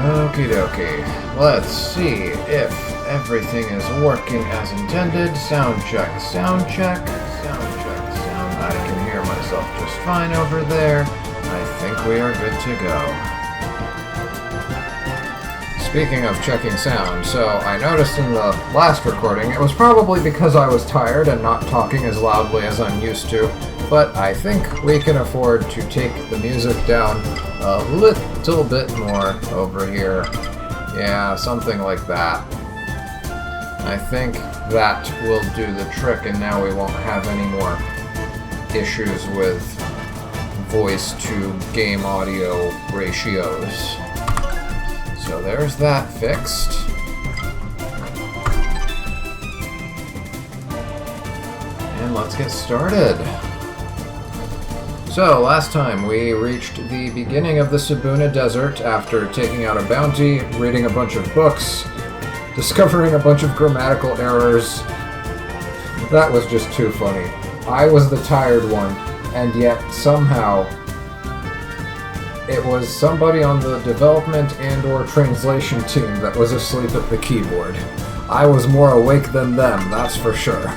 Okie dokie. Let's see if everything is working as intended. Sound check, sound check, sound check, sound. I can hear myself just fine over there. I think we are good to go. Speaking of checking sound, so I noticed in the last recording, it was probably because I was tired and not talking as loudly as I'm used to, but I think we can afford to take the music down a little bit more over here. Yeah, something like that. I think that will do the trick, and now we won't have any more issues with voice to game audio ratios. So there's that fixed. And let's get started. So, last time we reached the beginning of the Sibuna Desert after taking out a bounty, reading a bunch of books, discovering a bunch of grammatical errors. That was just too funny. I was the tired one, and yet somehow it was somebody on the development and or translation team that was asleep at the keyboard. I was more awake than them, that's for sure.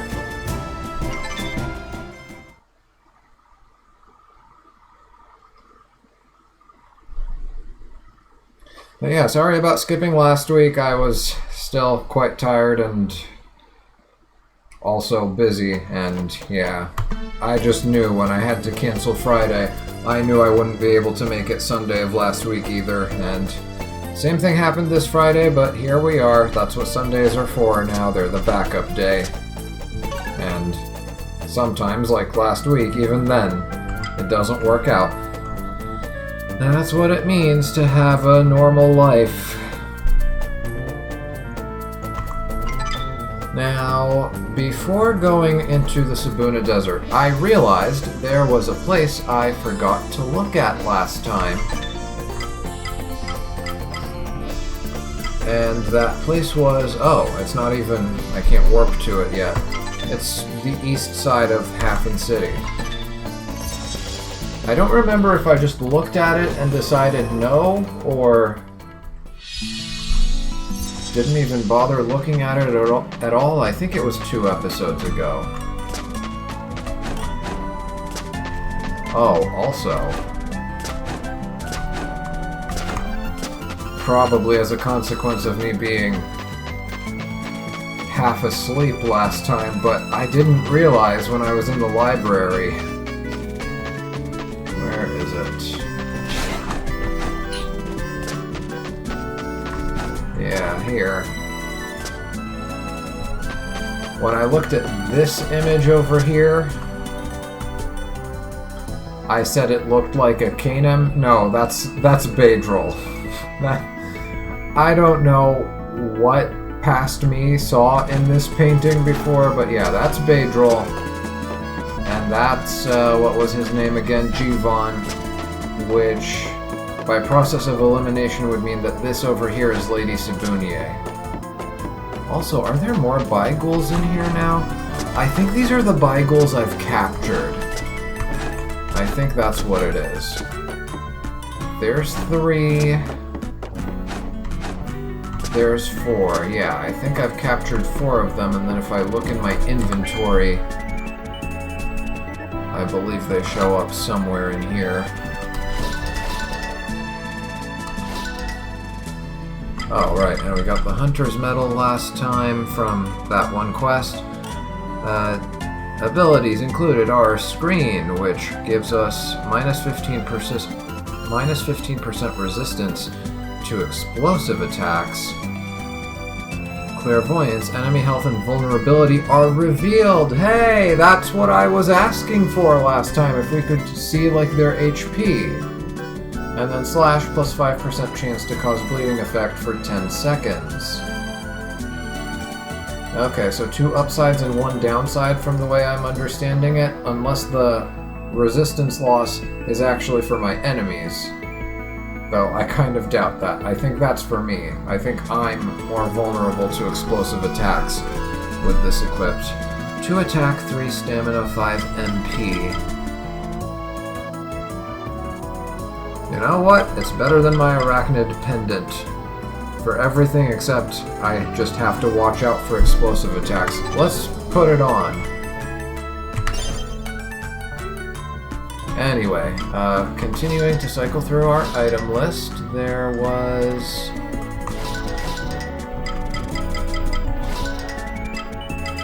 But yeah, sorry about skipping last week. I was still quite tired and also busy, and yeah, I just knew when I had to cancel Friday, I knew I wouldn't be able to make it Sunday of last week either, and same thing happened this Friday, but here we are. That's what Sundays are for now. They're the backup day. And sometimes, like last week, even then, it doesn't work out. That's what it means to have a normal life. Now, before going into the Sibuna Desert, I realized there was a place I forgot to look at last time. And that place was, it's not even, I can't warp to it yet. It's the east side of Hafin City. I don't remember if I just looked at it and decided no, or didn't even bother looking at it at all. I think it was 2 episodes ago. Oh, also, probably as a consequence of me being half asleep last time, but I didn't realize when I was in the library. Where is it? Yeah, here. When I looked at this image over here, I said it looked like a Canem. No, that's Bedrol. I don't know what past me saw in this painting before, but yeah, that's Bedrol. And that's, what was his name again? Jivan, which, by process of elimination, would mean that this over here is Lady Sibuna. Also, are there more Bygools in here now? I think these are the Bygools I've captured. I think that's what it is. There's 3. There's 4. Yeah, I think I've captured 4 of them, and then if I look in my inventory, I believe they show up somewhere in here. Oh, right, and we got the Hunter's Medal last time from that one quest. Abilities included are Screen, which gives us minus 15% resistance to explosive attacks. Clairvoyance, enemy health and vulnerability are revealed. Hey, that's what I was asking for last time, if we could see like their HP. And then slash plus 5% chance to cause bleeding effect for 10 seconds. Okay, so 2 upsides and 1 downside from the way I'm understanding it, unless the resistance loss is actually for my enemies. Though I kind of doubt that. I think that's for me. I think I'm more vulnerable to explosive attacks with this equipped. 2 attack, 3 stamina, 5 MP. You know what? It's better than my arachnid pendant. for everything except I just have to watch out for explosive attacks. Let's put it on. Anyway, continuing to cycle through our item list, there was...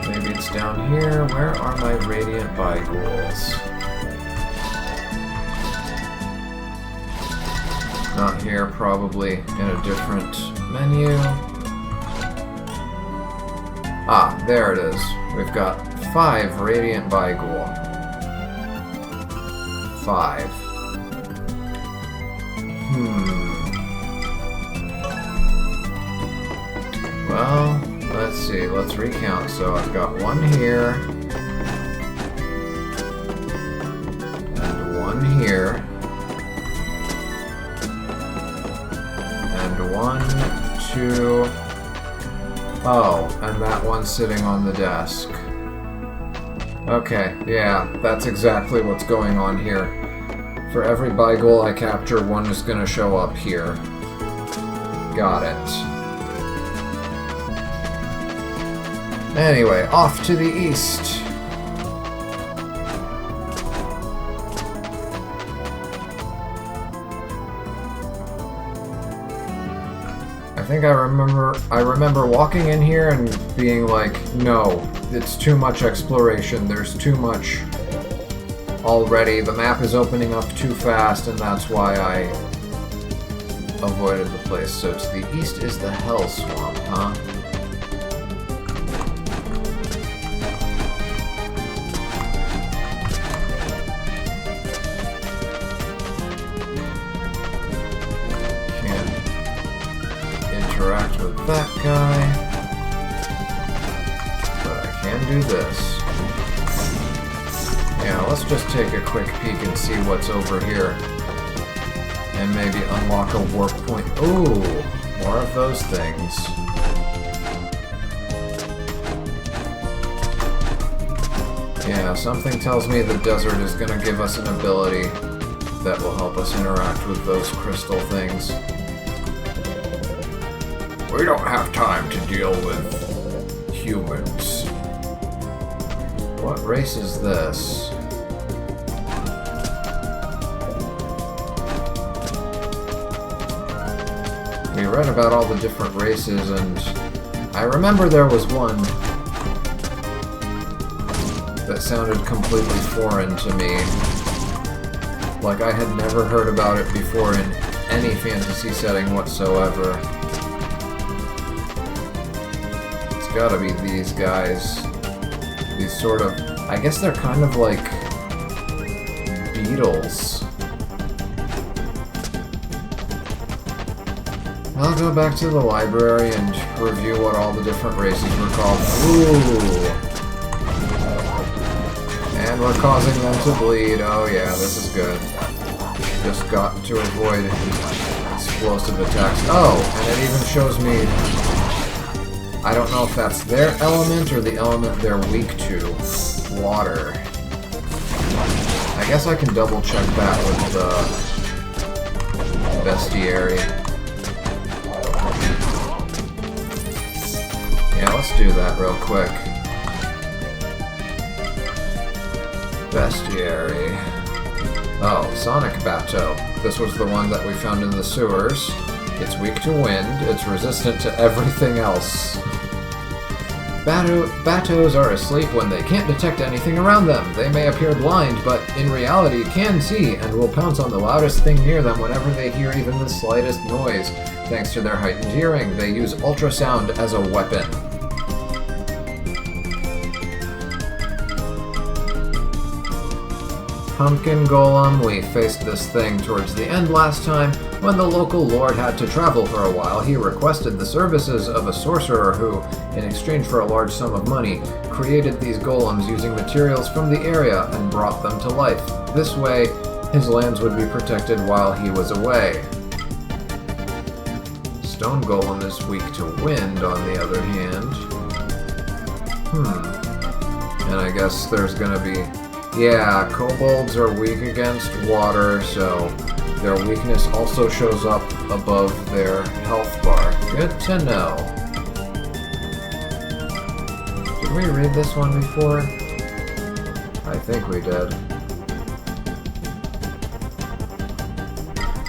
maybe it's down here. Where are my Radiant Bygools? Not here, probably in a different menu. Ah, there it is. We've got 5 Radiant Bygool. 5. Well, let's see. Let's recount. So I've got 1 here. And 1 here. And 1, 2... Oh, and that one sitting on the desk. Okay, yeah, that's exactly what's going on here. For every Bygooul I capture, one is going to show up here. Got it. Anyway, off to the east. I think I remember walking in here and being like, no, it's too much exploration, there's too much already, the map is opening up too fast, and that's why I avoided the place. So to the east is the Hell Swamp, huh? Interact with that guy, but I can do this. Yeah, let's just take a quick peek and see what's over here, and maybe unlock a warp point. Ooh, more of those things. Yeah, something tells me the desert is going to give us an ability that will help us interact with those crystal things. We don't have time to deal with humans. What race is this? We read about all the different races, and I remember there was one that sounded completely foreign to me. Like I had never heard about it before in any fantasy setting whatsoever. Gotta be these guys. These sort of... I guess they're kind of like... beetles. I'll go back to the library and review what all the different races were called. Ooh! And we're causing them to bleed. Oh yeah, this is good. Just got to avoid explosive attacks. Oh! And it even shows me... I don't know if that's their element or the element they're weak to. Water. I guess I can double check that with the bestiary. Yeah, let's do that real quick. Bestiary. Oh, Sonic Bateau. This was the one that we found in the sewers. It's weak to wind, it's resistant to everything else. Bateaus are asleep when they can't detect anything around them. They may appear blind, but in reality can see, and will pounce on the loudest thing near them whenever they hear even the slightest noise. Thanks to their heightened hearing, they use ultrasound as a weapon. Pumpkin Golem, we faced this thing towards the end last time. When the local lord had to travel for a while, he requested the services of a sorcerer who, in exchange for a large sum of money, created these golems using materials from the area and brought them to life. This way, his lands would be protected while he was away. Stone Golem is weak to wind, on the other hand. And I guess there's gonna be... Yeah, kobolds are weak against water, so Their weakness also shows up above their health bar. Good to know. Did we read this one before? I think we did.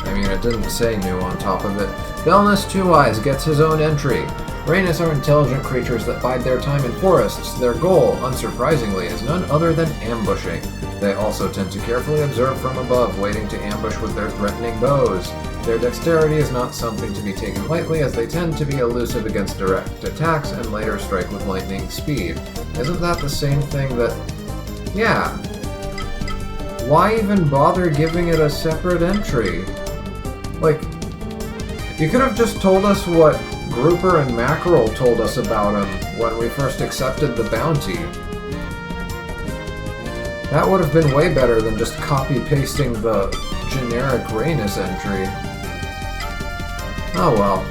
I mean, it didn't say new on top of it. Belnus Two Eyes gets his own entry. Rhanas are intelligent creatures that bide their time in forests. Their goal, unsurprisingly, is none other than ambushing. They also tend to carefully observe from above, waiting to ambush with their threatening bows. Their dexterity is not something to be taken lightly, as they tend to be elusive against direct attacks and later strike with lightning speed. Isn't that the same thing that... Yeah. Why even bother giving it a separate entry? Like, you could have just told us what Grouper and Mackerel told us about him when we first accepted the bounty. That would have been way better than just copy-pasting the generic Rhanas entry. Oh well.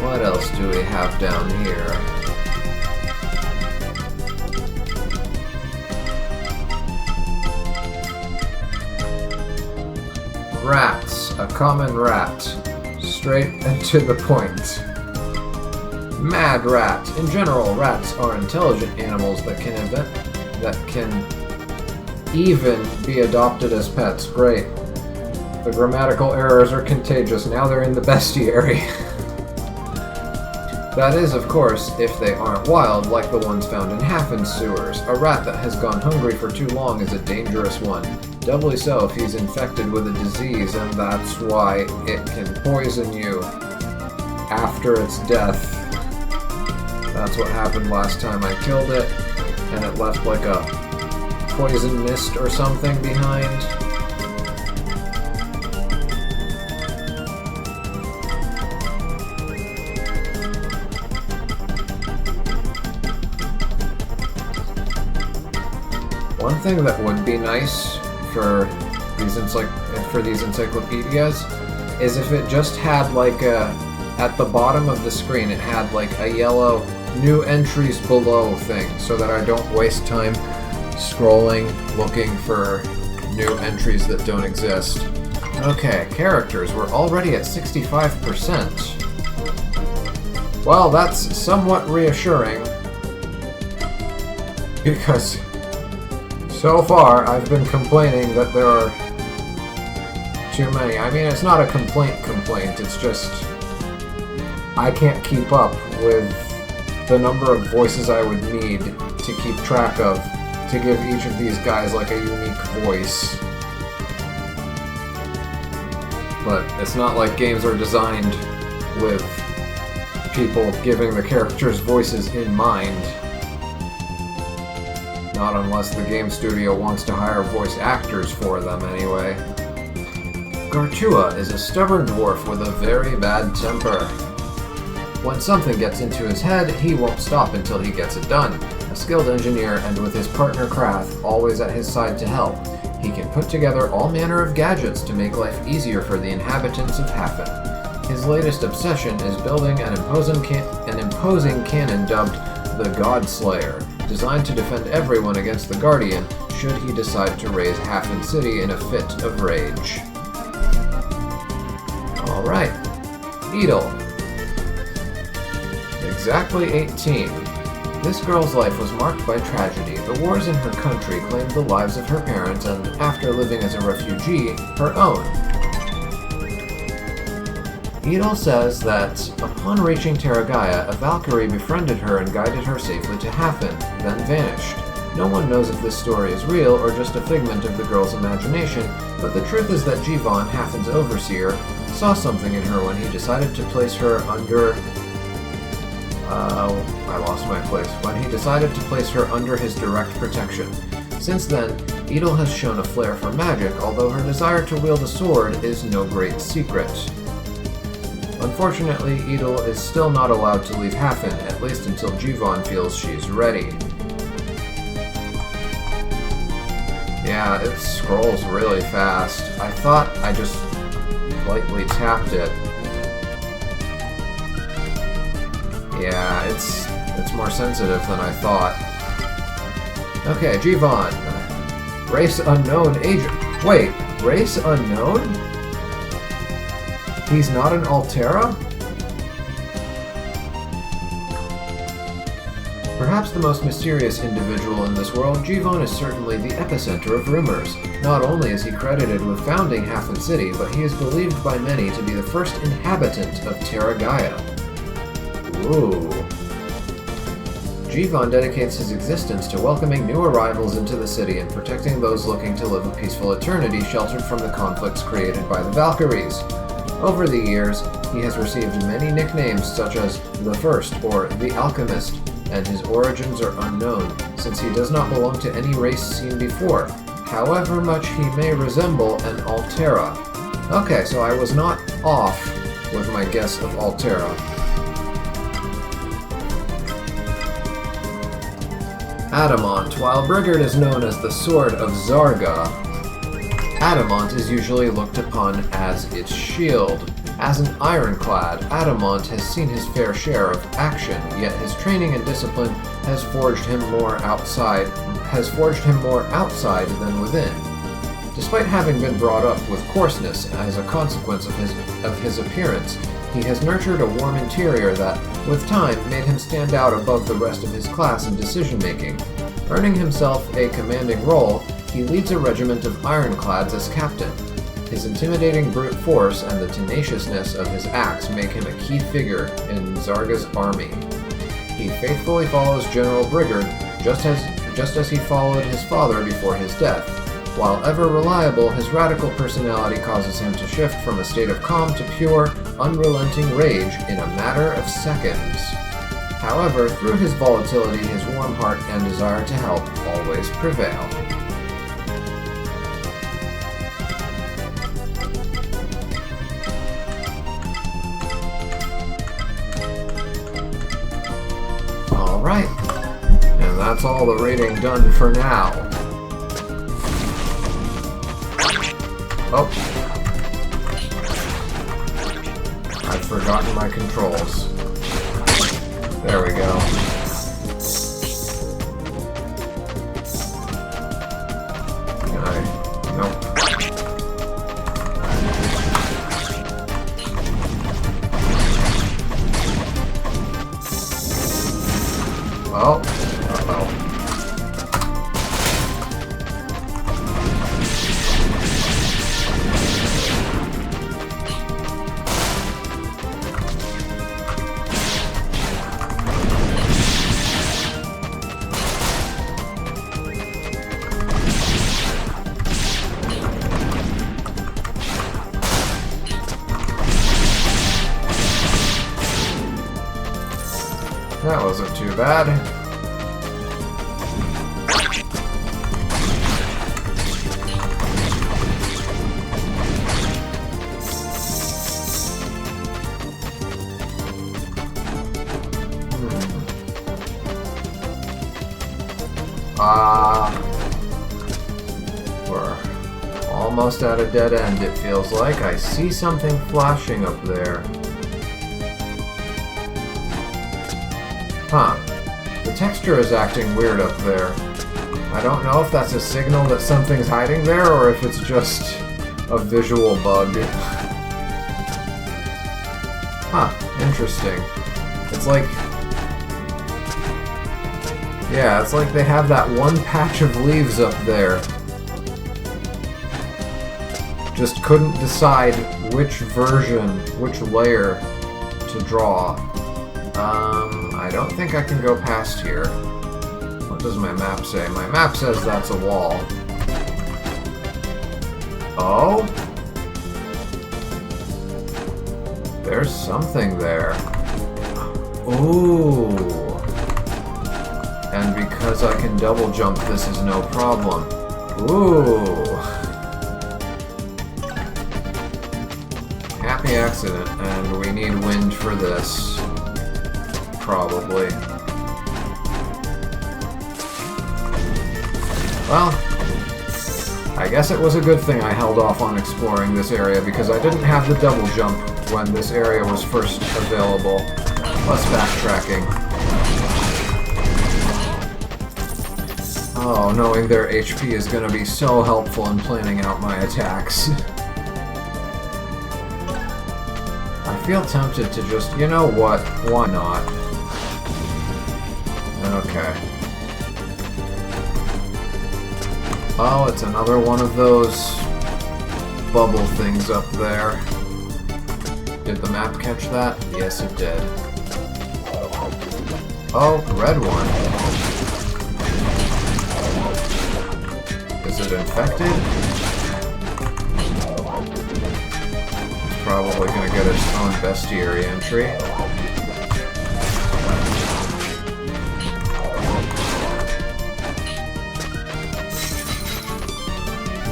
What else do we have down here? Rats. A common rat. Straight and to the point. Mad rat. In general, rats are intelligent animals that can even be adopted as pets. Great. The grammatical errors are contagious. Now they're in the bestiary. That is, of course, if they aren't wild, like the ones found in Hafin's sewers. A rat that has gone hungry for too long is a dangerous one. Doubly so if he's infected with a disease, and that's why it can poison you after its death. That's what happened last time I killed it, and it left like a poison mist or something behind. One thing that would be nice for these encyclopedias is if it just had like at the bottom of the screen it had like a yellow new entries below thing, so that I don't waste time scrolling looking for new entries that don't exist. Okay, characters, we're already at 65%. Well, that's somewhat reassuring, because so far I've been complaining that there are too many. I mean, it's not a complaint, it's just I can't keep up with the number of voices I would need to keep track of to give each of these guys like a unique voice. But it's not like games are designed with people giving the characters voices in mind. Not unless the game studio wants to hire voice actors for them, anyway. Garchua is a stubborn dwarf with a very bad temper. When something gets into his head, he won't stop until he gets it done. A skilled engineer, and with his partner Krath always at his side to help, he can put together all manner of gadgets to make life easier for the inhabitants of Hafin. His latest obsession is building an imposing cannon dubbed the Godslayer, designed to defend everyone against the Guardian should he decide to raise Hafin City in a fit of rage. Alright. Edel. Exactly 18. This girl's life was marked by tragedy. The wars in her country claimed the lives of her parents and, after living as a refugee, her own. Edel says that, upon reaching Terragaya, a Valkyrie befriended her and guided her safely to Hafin, then vanished. No one knows if this story is real or just a figment of the girl's imagination, but the truth is that Jivan, Hafin's overseer, saw something in her when he decided to place her under... I lost my place. When he decided to place her under his direct protection. Since then, Edel has shown a flair for magic, although her desire to wield a sword is no great secret. Unfortunately, Edel is still not allowed to leave Hafin, at least until Jivan feels she's ready. Yeah, it scrolls really fast. I thought I just lightly tapped it. Yeah, it's more sensitive than I thought. Okay, Jivan. Race unknown agent. Wait, race unknown? He's not an Altera? Perhaps the most mysterious individual in this world, Jivon is certainly the epicenter of rumors. Not only is he credited with founding Hafin City, but he is believed by many to be the first inhabitant of Terra Gaia. Ooh. Jivon dedicates his existence to welcoming new arrivals into the city and protecting those looking to live a peaceful eternity sheltered from the conflicts created by the Valkyries. Over the years, he has received many nicknames such as the First or the Alchemist, and his origins are unknown, since he does not belong to any race seen before, however much he may resemble an Altera. Okay, so I was not off with my guess of Altera. Adamont. While Brigard is known as the Sword of Zarga, Adamont is usually looked upon as its shield. As an ironclad, Adamont has seen his fair share of action, yet his training and discipline has forged him more outside than within. Despite having been brought up with coarseness as a consequence of his appearance, he has nurtured a warm interior that, with time, made him stand out above the rest of his class in decision-making. Earning himself a commanding role, he leads a regiment of ironclads as captain. His intimidating brute force and the tenaciousness of his axe make him a key figure in Zarga's army. He faithfully follows General Brigard, just as he followed his father before his death. While ever reliable, his radical personality causes him to shift from a state of calm to pure, unrelenting rage in a matter of seconds. However, through his volatility, his warm heart and desire to help always prevail. Alright, and that's all the rating done for now. Oh. I've forgotten my controls. There we go. Nope. Oh. Uh-oh. That wasn't too bad. We're almost at a dead end, it feels like. I see something flashing up there. Huh. The texture is acting weird up there. I don't know if that's a signal that something's hiding there or if it's just a visual bug. Huh. Interesting. It's like... yeah, it's like they have that one patch of leaves up there. Just couldn't decide which version, which layer to draw. I don't think I can go past here. What does my map say? My map says that's a wall. Oh? There's something there. Ooh. And because I can double jump, this is no problem. Ooh. Happy accident, and we need wind for this. Probably. Well, I guess it was a good thing I held off on exploring this area because I didn't have the double jump when this area was first available. Plus backtracking. Oh, knowing their HP is going to be so helpful in planning out my attacks. I feel tempted to just, you know what, why not? Okay. Oh, it's another one of those bubble things up there. Did the map catch that? Yes, it did. Oh, red one. Is it infected? It's probably going to get its own bestiary entry.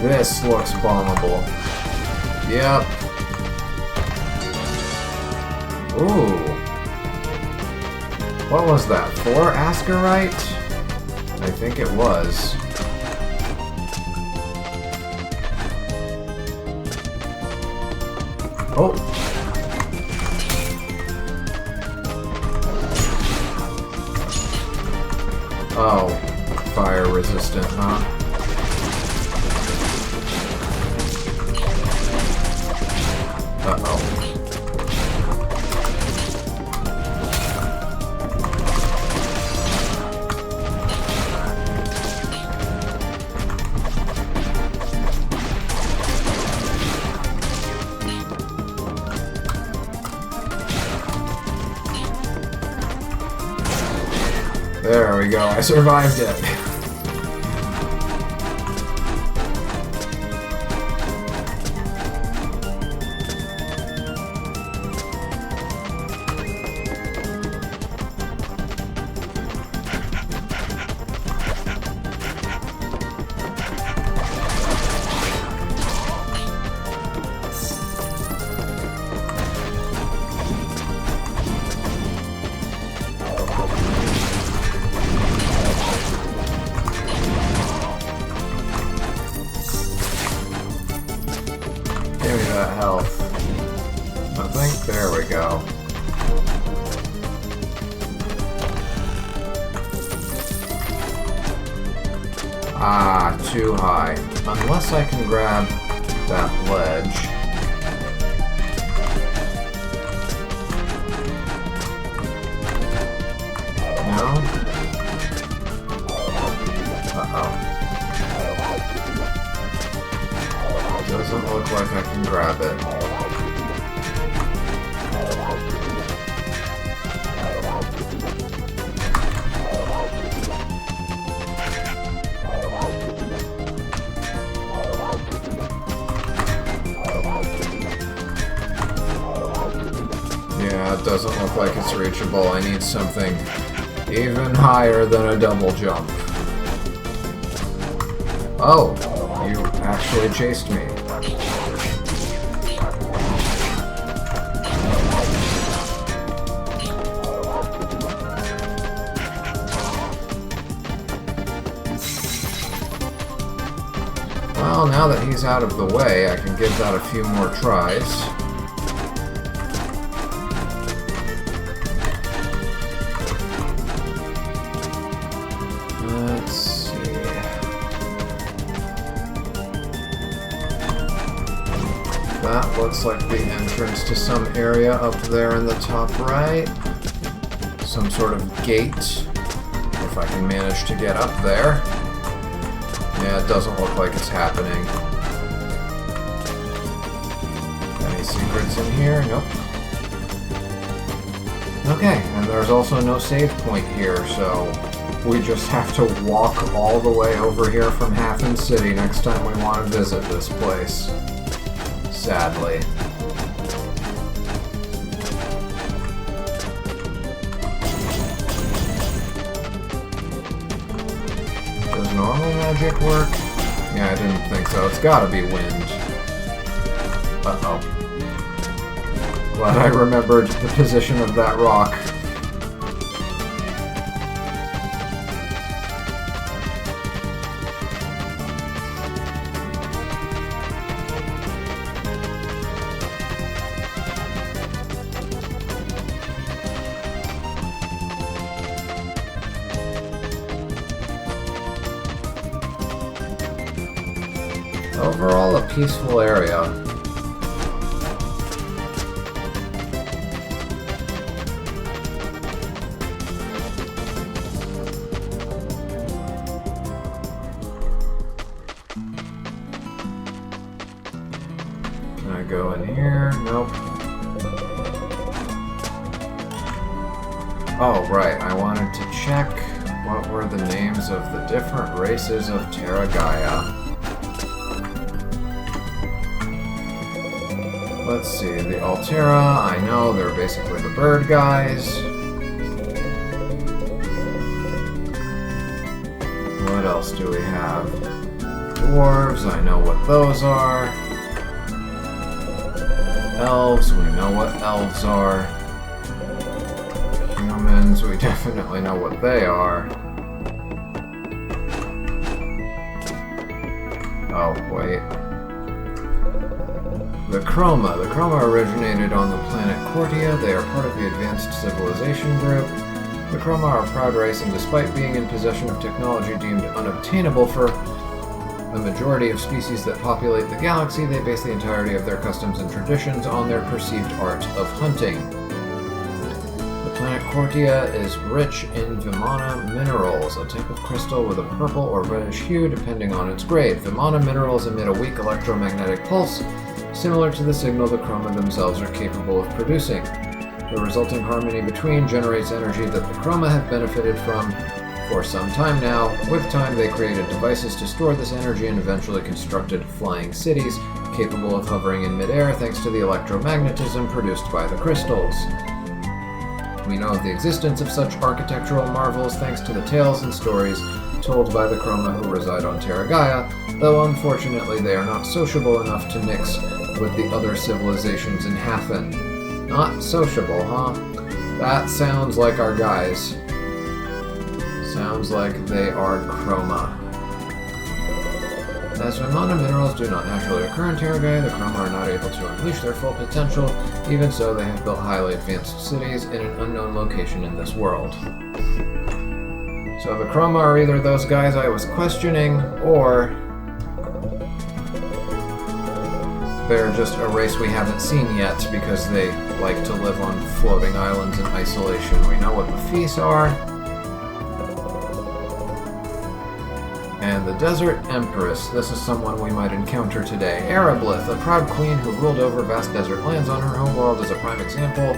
This looks bombable. Yep. Ooh. What was that? 4 Ascarite? I think it was. Oh. Oh. Fire resistant, huh? Uh-oh. There we go, I survived it. Give me that health. I think, there we go. Ah, too high. Unless I can grab that ledge. No? Uh-oh. Doesn't look like I can grab it. Yeah, it doesn't look like it's reachable. I need something even higher than a double jump. Oh, you actually chased me. Well, now that he's out of the way, I can give that a few more tries. Let's see. That looks like the entrance to some area up there in the top right. Some sort of gate, if I can manage to get up there. Yeah, it doesn't look like it's happening. Any secrets in here? Nope. Okay, and there's also no save point here, so we just have to walk all the way over here from Hafin City next time we want to visit this place. Sadly. Does normal magic work? Yeah, I didn't think so. It's gotta be wind. Uh-oh. Glad I remembered the position of that rock. Overall, a peaceful area. Can I go in here? Nope. Oh, right. I wanted to check what were the names of the different races of Terra Gaia. Let's see, the Altera, I know, they're basically the bird guys. What else do we have? Dwarves, I know what those are. Elves, we know what elves are. Humans, we definitely know what they are. Oh, wait. The Chroma. The Chroma originated on the planet Cortia. They are part of the Advanced Civilization Group. The Chroma are a proud race, and despite being in possession of technology deemed unobtainable for the majority of species that populate the galaxy, they base the entirety of their customs and traditions on their perceived art of hunting. The planet Cortia is rich in Vimana minerals, a type of crystal with a purple or reddish hue depending on its grade. Vimana minerals emit a weak electromagnetic pulse, similar to the signal the Chroma themselves are capable of producing. The resulting harmony between generates energy that the Chroma have benefited from for some time now. With time, they created devices to store this energy and eventually constructed flying cities, capable of hovering in midair thanks to the electromagnetism produced by the crystals. We know of the existence of such architectural marvels thanks to the tales and stories told by the Chroma who reside on Terra Gaia, though unfortunately they are not sociable enough to mix with the other civilizations in Hafin. Not sociable, huh? That sounds like our guys. Sounds like they are Chroma. As Vimana minerals do not naturally occur in Terra Gaia, the Chroma are not able to unleash their full potential. Even so, they have built highly advanced cities in an unknown location in this world. So the Chroma are either those guys I was questioning, or they're just a race we haven't seen yet because they like to live on floating islands in isolation. We know what the Fees are. And the Desert Empress. This is someone we might encounter today. Arablith, a proud queen who ruled over vast desert lands on her homeworld, is a prime example,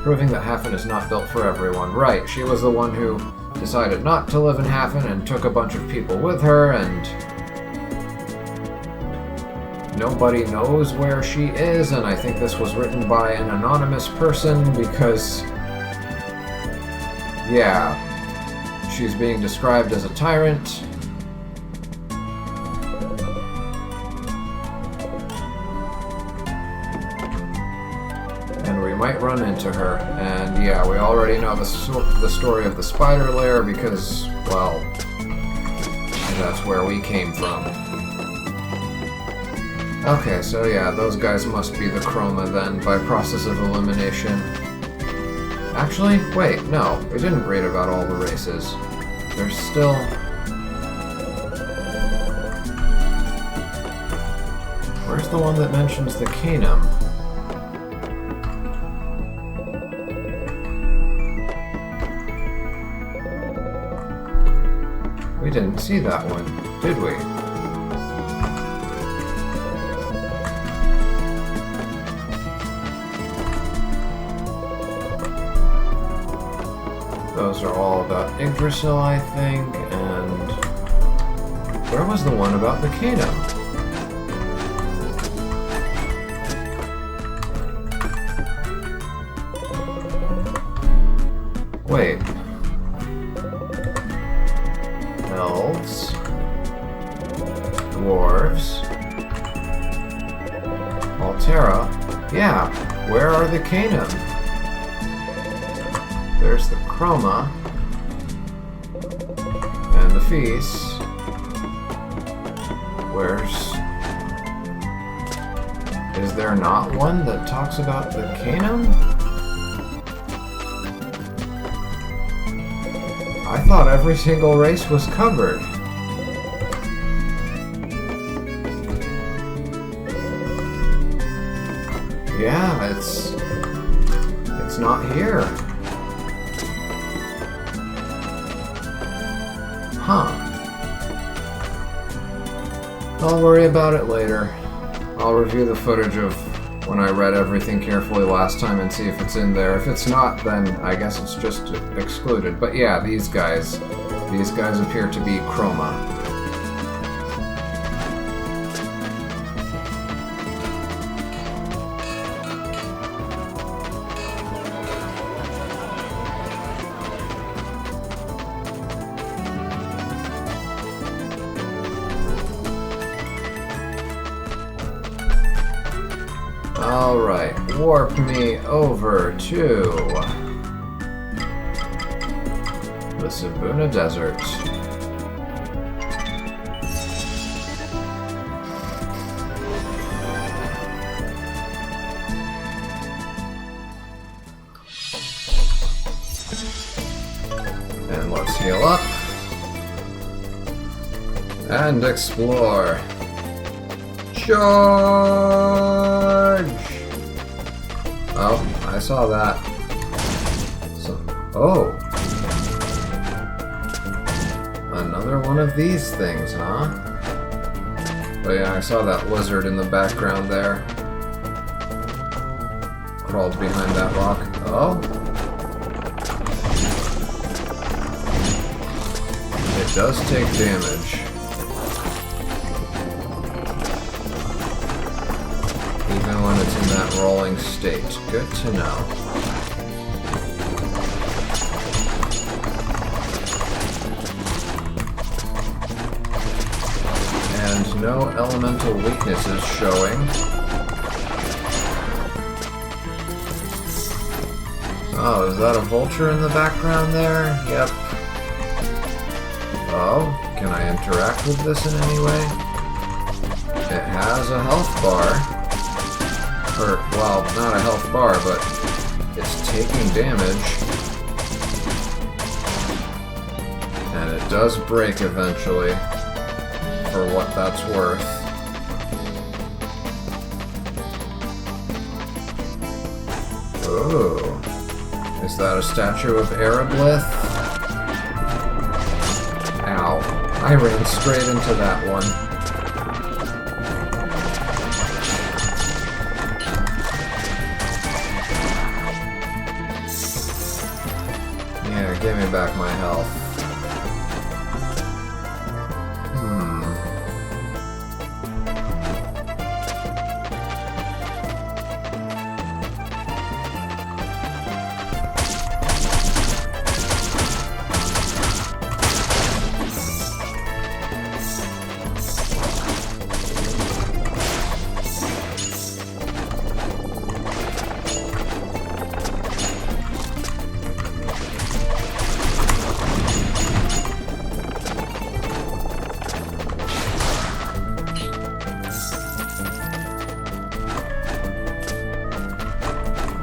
proving that Hafin is not built for everyone. Right, she was the one who decided not to live in Hafin and took a bunch of people with her, and nobody knows where she is, and I think this was written by an anonymous person because, yeah, she's being described as a tyrant. And we might run into her, and yeah, we already know the story of the spider lair because, well, that's where we came from. Okay, so yeah, those guys must be the Chroma then, by process of elimination. Actually, wait, no, we didn't read about all the races. There's still... Where's the one that mentions the Canum? We didn't see that one, did we? Those are all about Yggdrasil, I think, and... Where was the one about the Canum? Wait. Elves. Dwarves. Altera. Yeah, where are the Canum? There's the Chroma. And the Feast. Where's... Is there not one that talks about the Canum? I thought every single race was covered. Yeah, it's not here. Huh. I'll worry about it later. I'll review the footage of when I read everything carefully last time and see if it's in there. If it's not, then I guess it's just excluded. But yeah, these guys appear to be chroma. Alright, warp me over to the Sibuna Desert. And let's heal up. And explore. Charge! Oh, I saw that. Oh. Another one of these things, huh? But yeah, I saw that lizard in the background there. Crawled behind that rock. Oh. It does take damage. Even when it's in that rolling state. Good to know. And no elemental weaknesses showing. Oh, is that a vulture in the background there? Yep. Oh, can I interact with this in any way? It has a health bar. Or, well, not a health bar, but it's taking damage. And it does break eventually, for what that's worth. Ooh. Is that a statue of Ereblith? Ow. I ran straight into that one. Give me back my health.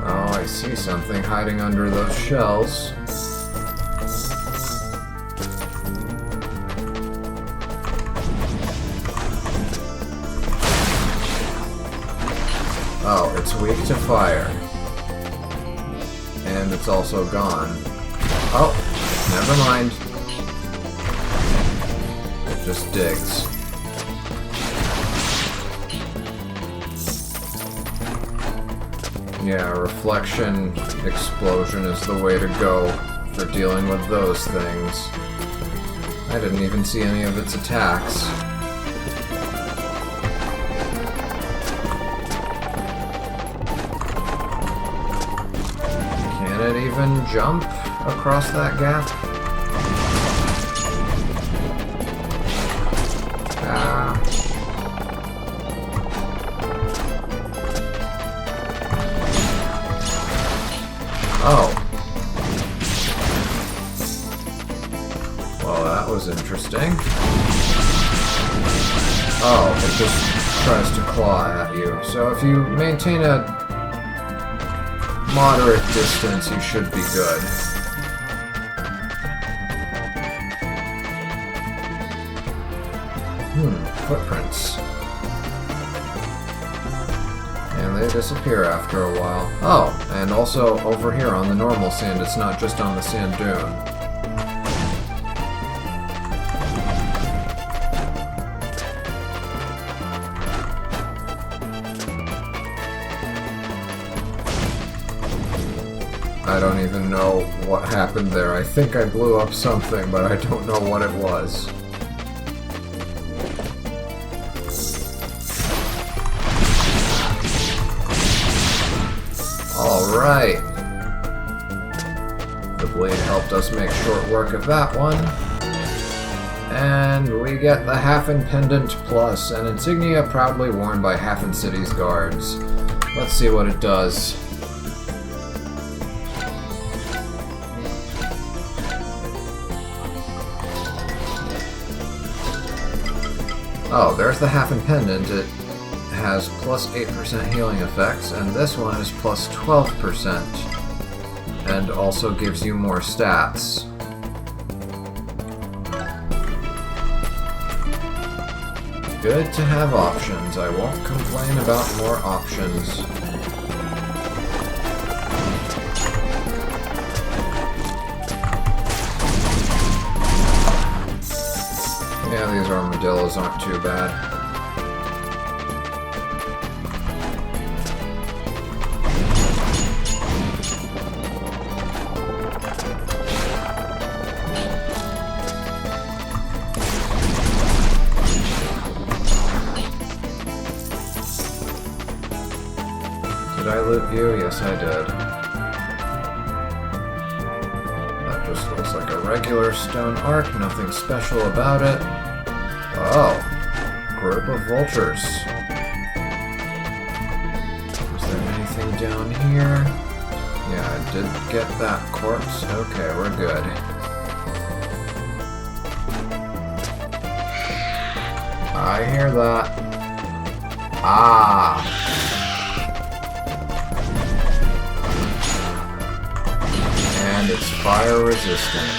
I see something hiding under those shells. Oh, it's weak to fire. And it's also gone. Oh, never mind. It just digs. Yeah, reflection explosion is the way to go for dealing with those things. I didn't even see any of its attacks. Can it even jump across that gap? Oh. Well, that was interesting. Oh, it just tries to claw at you. So if you maintain a moderate distance, you should be good. Footprints. And they disappear after a while. Oh, and also over here on the normal sand, it's not just on the sand dune. I don't even know what happened there. I think I blew up something, but I don't know what it was. Alright. The blade helped us make short work of that one. And we get the Hafin Pendant Plus, an insignia proudly worn by Hafin City's guards. Let's see what it does. Oh, there's the Hafin Pendant. It has plus 8% healing effects, and this one is plus 12%, and also gives you more stats. Good to have options. I won't complain about more options. Yeah, these armadillos aren't too bad. Did I loot you? Yes, I did. That just looks like a regular stone arc, nothing special about it. Oh, group of vultures. Is there anything down here? Yeah, I did get that corpse. Okay, we're good. I hear that. Ah! And it's fire resistant.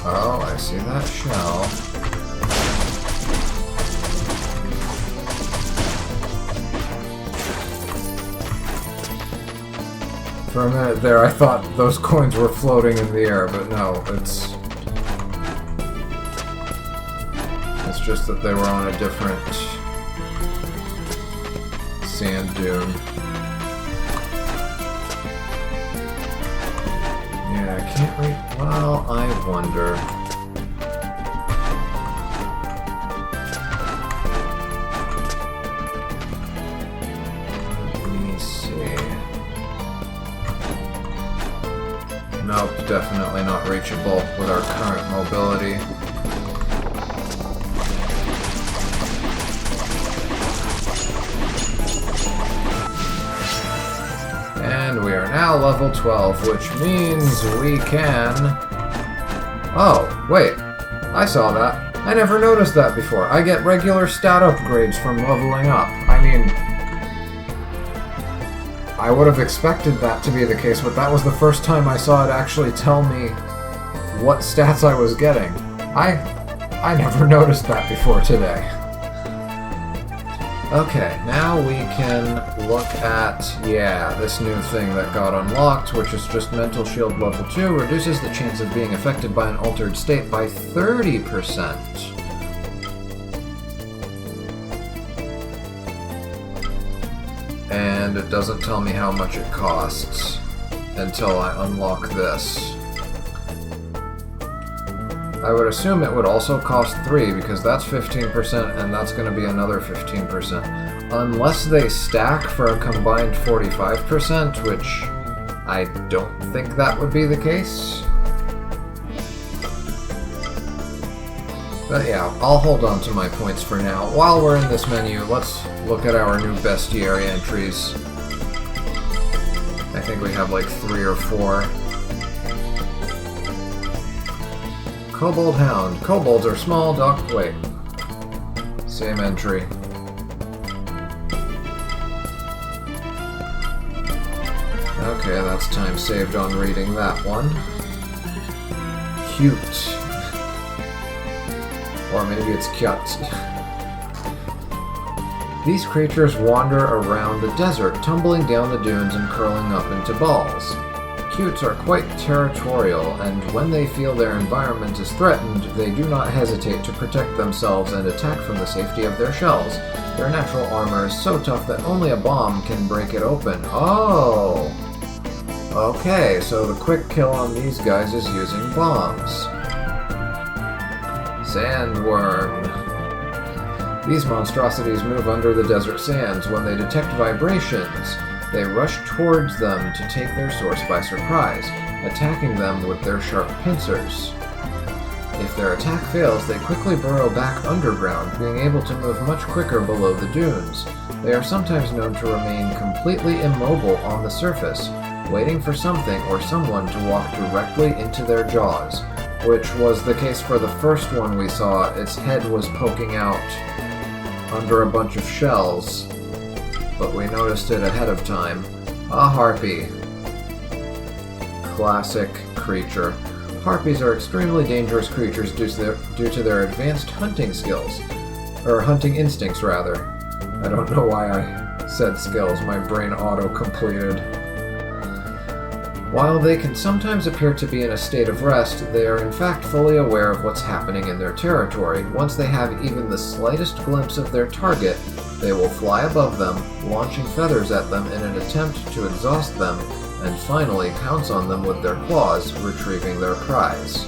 Oh, I see that shell. For a minute there, I thought those coins were floating in the air, but no, it's just that they were on a different sand dune. Yeah, I can't read. Well, I wonder. Let me see. Nope, definitely not reachable with our current mobility. And we are now level 12, which means we can... Oh, wait. I saw that. I never noticed that before. I get regular stat upgrades from leveling up. I mean... I would have expected that to be the case, but that was the first time I saw it actually tell me what stats I was getting. I never noticed that before today. Okay, now we can look at, yeah, this new thing that got unlocked, which is just Mental Shield level 2, reduces the chance of being affected by an altered state by 30%. And it doesn't tell me how much it costs until I unlock this. I would assume it would also cost 3, because that's 15% and that's going to be another 15%. Unless they stack for a combined 45%, which I don't think that would be the case. But yeah, I'll hold on to my points for now. While we're in this menu, let's look at our new bestiary entries. I think we have like 3 or 4. Kobold Hound. Kobolds are small, wait. Same entry. Okay, that's time saved on reading that one. Cute. Or maybe it's cute. These creatures wander around the desert, tumbling down the dunes and curling up into balls. Cutes are quite territorial, and when they feel their environment is threatened, they do not hesitate to protect themselves and attack from the safety of their shells. Their natural armor is so tough that only a bomb can break it open. Oh! Okay, so the quick kill on these guys is using bombs. Sandworm. These monstrosities move under the desert sands. When they detect vibrations, they rush towards them to take their source by surprise, attacking them with their sharp pincers. If their attack fails, they quickly burrow back underground, being able to move much quicker below the dunes. They are sometimes known to remain completely immobile on the surface, waiting for something or someone to walk directly into their jaws, which was the case for the first one we saw. Its head was poking out under a bunch of shells, but we noticed it ahead of time. A harpy. Classic creature. Harpies are extremely dangerous creatures due to their advanced hunting skills. Or hunting instincts, rather. I don't know why I said skills, my brain auto-completed. While they can sometimes appear to be in a state of rest, they are in fact fully aware of what's happening in their territory. Once they have even the slightest glimpse of their target, they will fly above them, launching feathers at them in an attempt to exhaust them, and finally pounce on them with their claws, retrieving their prize.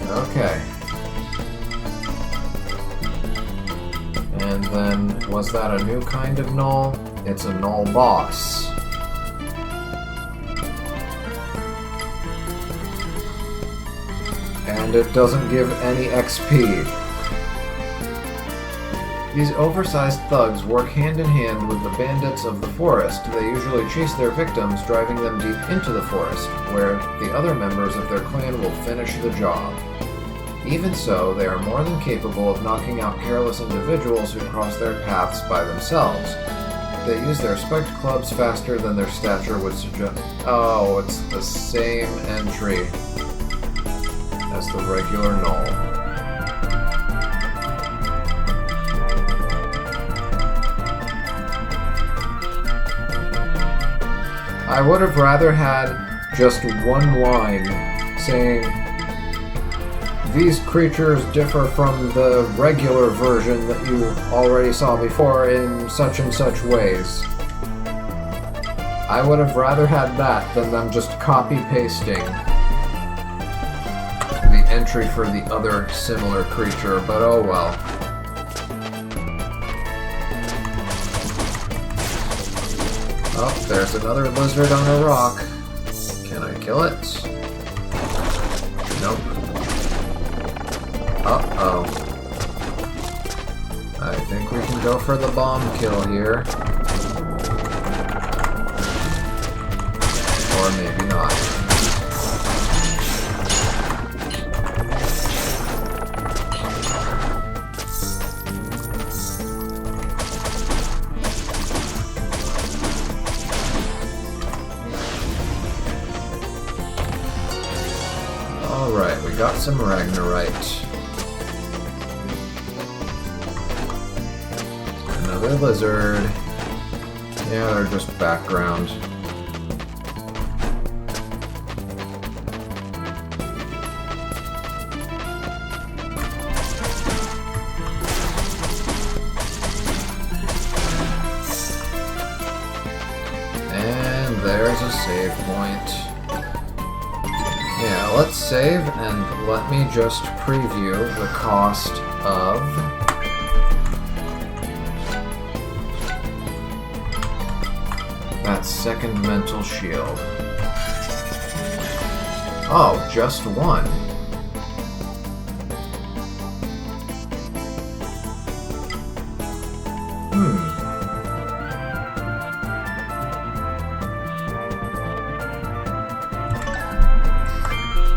Okay. And then, was that a new kind of gnoll? It's a gnoll boss. And it doesn't give any XP. These oversized thugs work hand in hand with the bandits of the forest. They usually chase their victims, driving them deep into the forest, where the other members of their clan will finish the job. Even so, they are more than capable of knocking out careless individuals who cross their paths by themselves. They use their spiked clubs faster than their stature would suggest. Oh, it's the same entry as the regular gnoll. I would have rather had just one line saying, these creatures differ from the regular version that you already saw before in such and such ways. I would have rather had that than them just copy-pasting the entry for the other similar creature, but oh well. Oh, there's another lizard on a rock. Can I kill it? Nope. Uh-oh. I think we can go for the bomb kill here. Or maybe not. Alright, we got some Ragnarite. Another lizard. Yeah, they're just background. And there's a save point. Yeah, let's save and let me just preview the cost of that second mental shield. Oh, just one.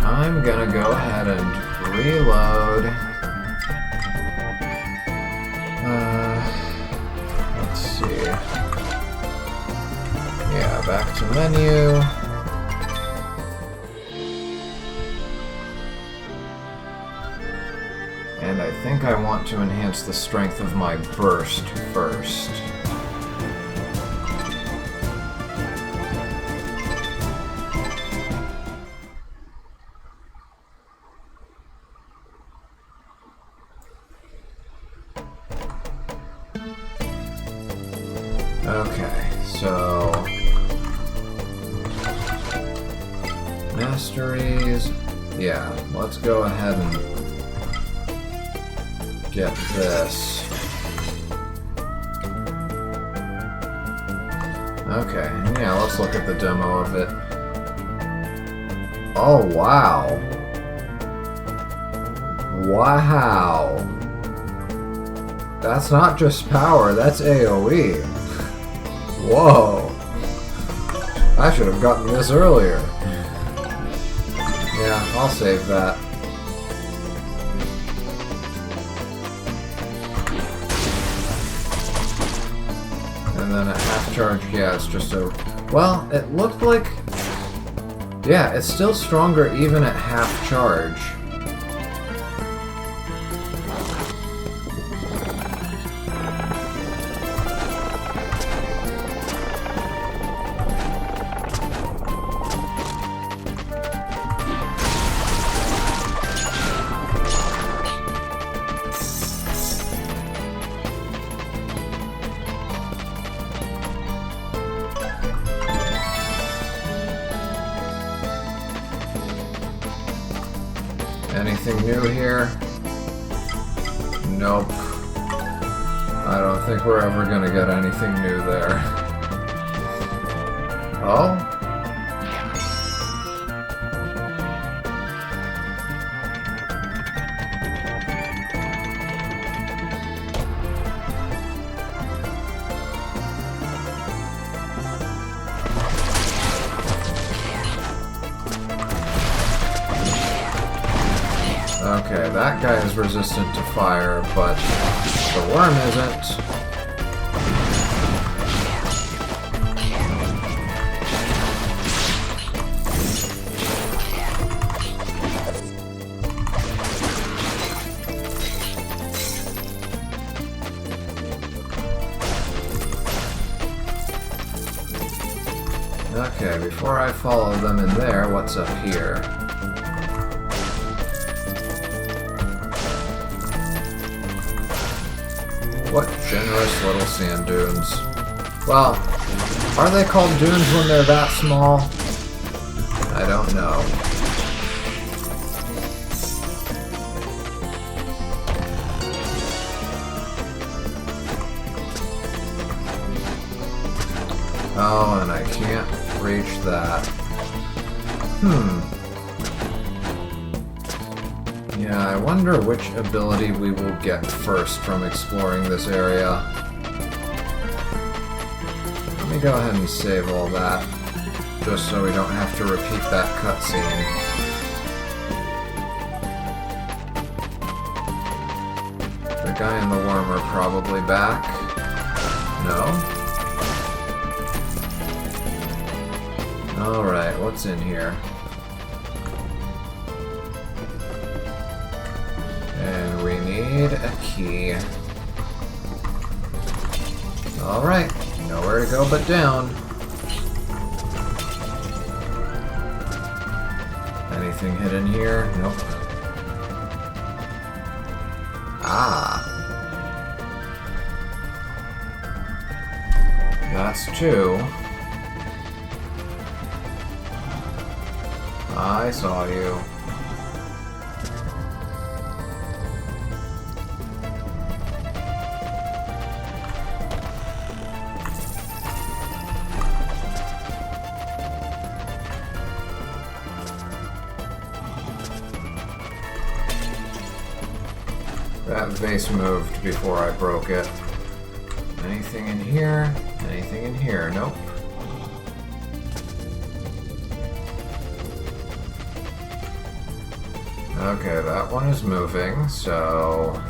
I'm gonna go ahead and reload. Let's see. Yeah, back to menu. And I think I want to enhance the strength of my burst first. Okay, so masteries. Yeah, let's go ahead and get this. Okay, yeah, let's look at the demo of it. Oh, wow. Wow. That's not just power, that's AoE. Whoa. I should have gotten this earlier. Yeah, I'll save that. And then at half charge, yeah, it's just a... Well, it looked like... Yeah, it's still stronger even at half charge. Anything new here? Nope. I don't think we're ever gonna get anything new there. Oh? Okay, that guy is resistant to fire, but the worm isn't. Okay, before I follow them in there, what's up here? What generous little sand dunes. Well, are they called dunes when they're that small? I don't know. Oh, and I can't reach that. Yeah, I wonder which ability we will get first from exploring this area. Let me go ahead and save all that, just so we don't have to repeat that cutscene. The guy and the worm are probably back. No? Alright, what's in here? And we need a key. Alright, nowhere to go but down. Anything hidden here? Nope. Ah. That's two. I saw you. That vase moved before I broke it. Anything in here? Anything in here? Nope. Okay, that one is moving, so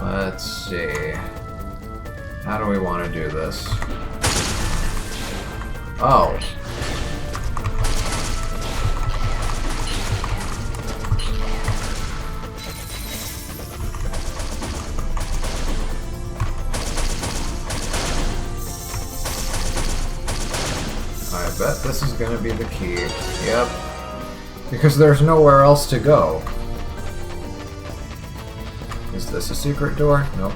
let's see. How do we want to do this? Oh. I bet this is going to be the key. Yep. Because there's nowhere else to go. Is this a secret door? Nope.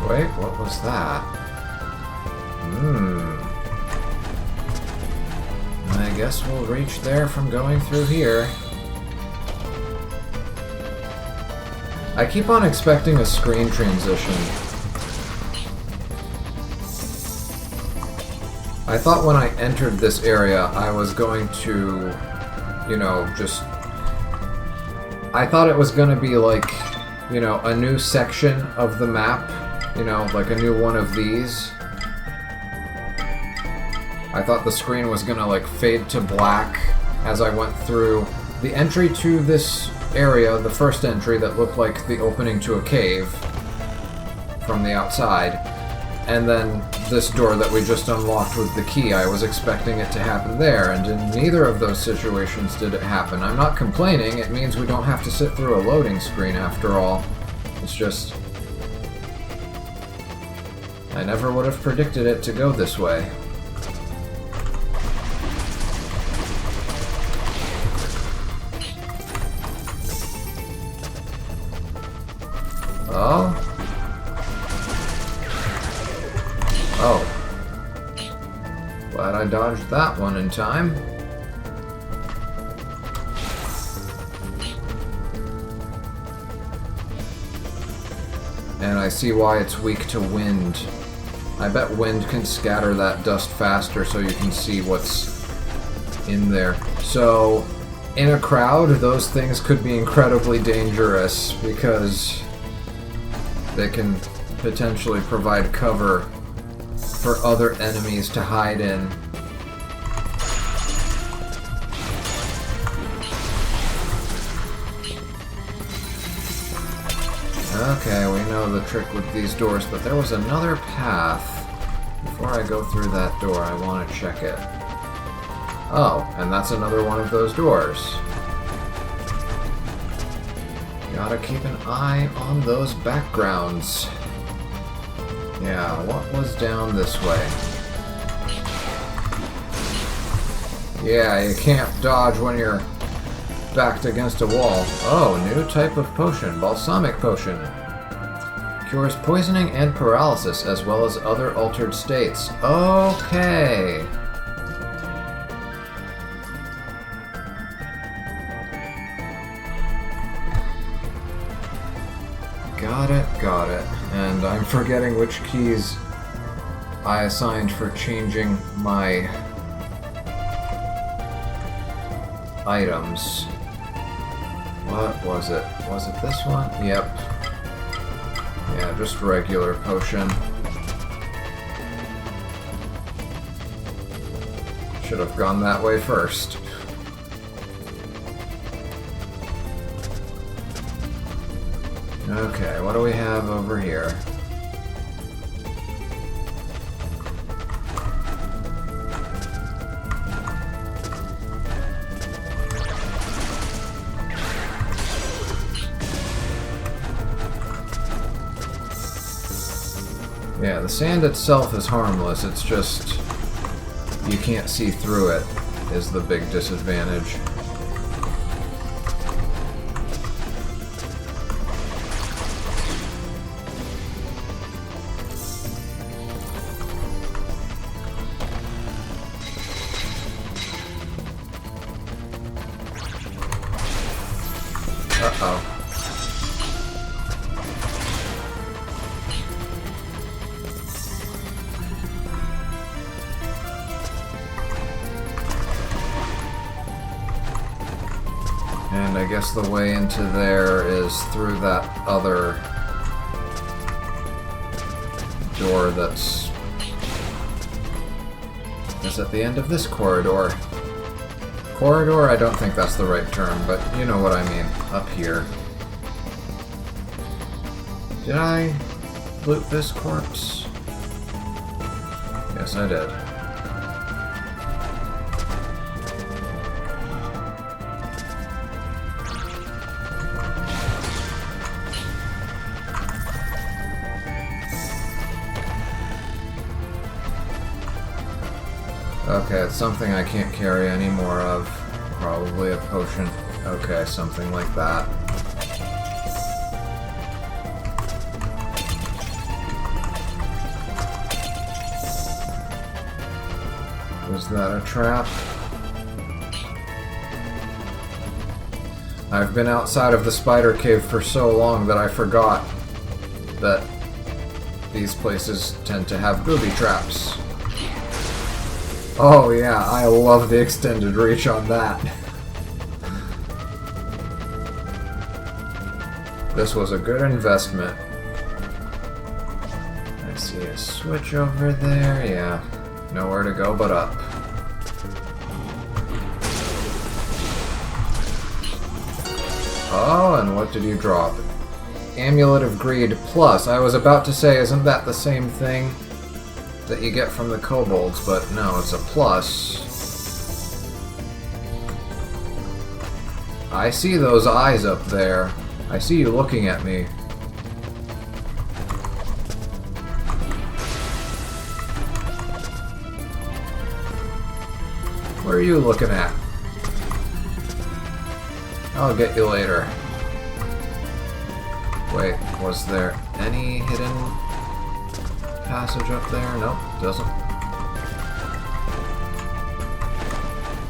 Wait, what was that? I guess we'll reach there from going through here. I keep on expecting a screen transition. I thought when I entered this area I was going to, you know, just... I thought it was going to be like, you know, a new section of the map. You know, like a new one of these. I thought the screen was gonna like fade to black as I went through the entry to this area, the first entry that looked like the opening to a cave from the outside, and then this door that we just unlocked with the key. I was expecting it to happen there, and in neither of those situations did it happen. I'm not complaining, it means we don't have to sit through a loading screen after all. It's just... I never would have predicted it to go this way. Oh? Oh. Glad I dodged that one in time. And I see why it's weak to wind. I bet wind can scatter that dust faster so you can see what's in there. So, in a crowd, those things could be incredibly dangerous because they can potentially provide cover for other enemies to hide in. Okay, we know the trick with these doors, but there was another path. Before I go through that door, I want to check it. Oh, and that's another one of those doors. Gotta keep an eye on those backgrounds. Yeah, what was down this way? Yeah, you can't dodge when you're backed against a wall. Oh, new type of potion. Balsamic potion. Cures poisoning and paralysis, as well as other altered states. Okay. Got it. And I'm forgetting which keys I assigned for changing my items. What was it? Was it this one? Yep. Yeah, just regular potion. Should have gone that way first. Okay, what do we have over here? Yeah, the sand itself is harmless, it's just you can't see through it is the big disadvantage. Uh-oh. And I guess the way into there is through that other door that's at the end of this corridor. Corridor? I don't think that's the right term, but you know what I mean. Up here. Did I loot this corpse? Yes, I did. Okay, it's something I can't carry any more of. Probably a potion. Okay, something like that. Was that a trap? I've been outside of the spider cave for so long that I forgot that these places tend to have booby traps. Oh yeah, I love the extended reach on that. This was a good investment. I see a switch over there, yeah. Nowhere to go but up. Oh, and what did you drop? Amulet of Greed Plus. I was about to say, isn't that the same thing that you get from the kobolds, but no, it's a plus. I see those eyes up there. I see you looking at me. Where are you looking at? I'll get you later. Wait, was there any hidden passage up there? Nope, doesn't.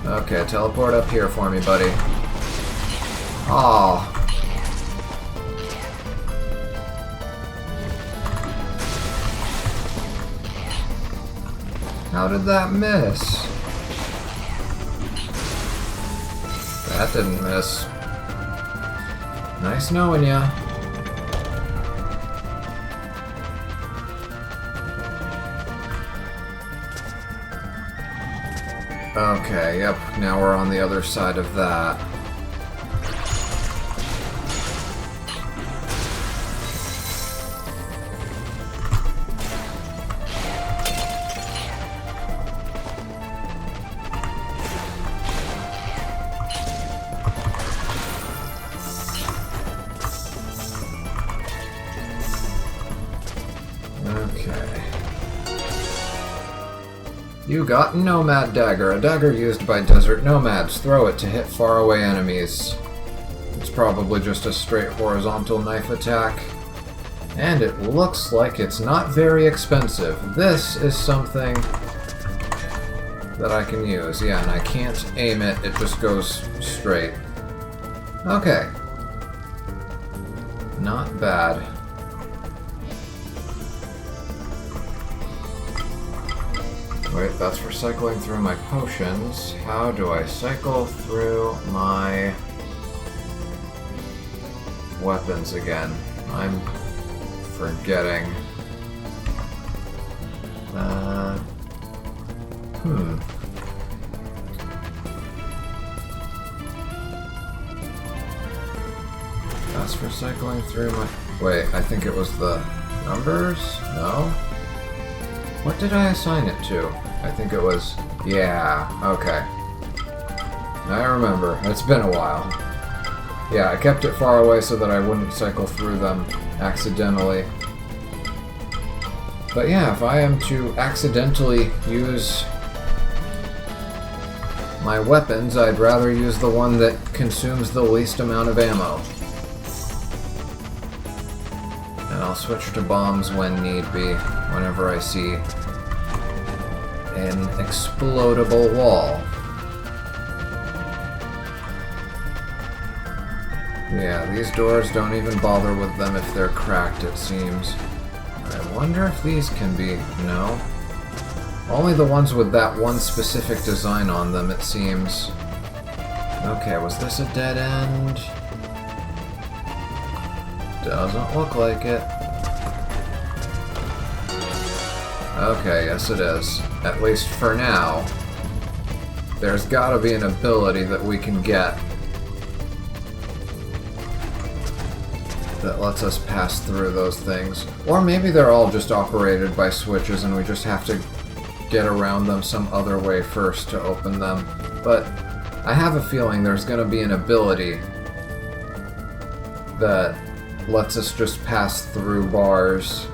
Okay, teleport up here for me, buddy. Oh. How did that miss? That didn't miss. Nice knowing ya. Okay, yep, now we're on the other side of that. Okay. You got Nomad Dagger, a dagger used by desert nomads. Throw it to hit faraway enemies. It's probably just a straight horizontal knife attack. And it looks like it's not very expensive. This is something that I can use. Yeah, and I can't aim it, it just goes straight. Okay. Not bad. Wait, that's for cycling through my potions. How do I cycle through my weapons again? I'm forgetting. That's for cycling through my... Wait, I think it was the numbers? No? What did I assign it to? I think it was... Yeah, okay. I remember. It's been a while. Yeah, I kept it far away so that I wouldn't cycle through them accidentally. But yeah, if I am to accidentally use my weapons, I'd rather use the one that consumes the least amount of ammo. And I'll switch to bombs when need be, whenever I see an explodable wall. Yeah, these doors don't even bother with them if they're cracked, it seems. I wonder if these can be... no. Only the ones with that one specific design on them, it seems. Okay, was this a dead end? Doesn't look like it. Okay, yes it is. At least for now. There's gotta be an ability that we can get that lets us pass through those things. Or maybe they're all just operated by switches and we just have to get around them some other way first to open them. But I have a feeling there's going to be an ability that lets us just pass through bars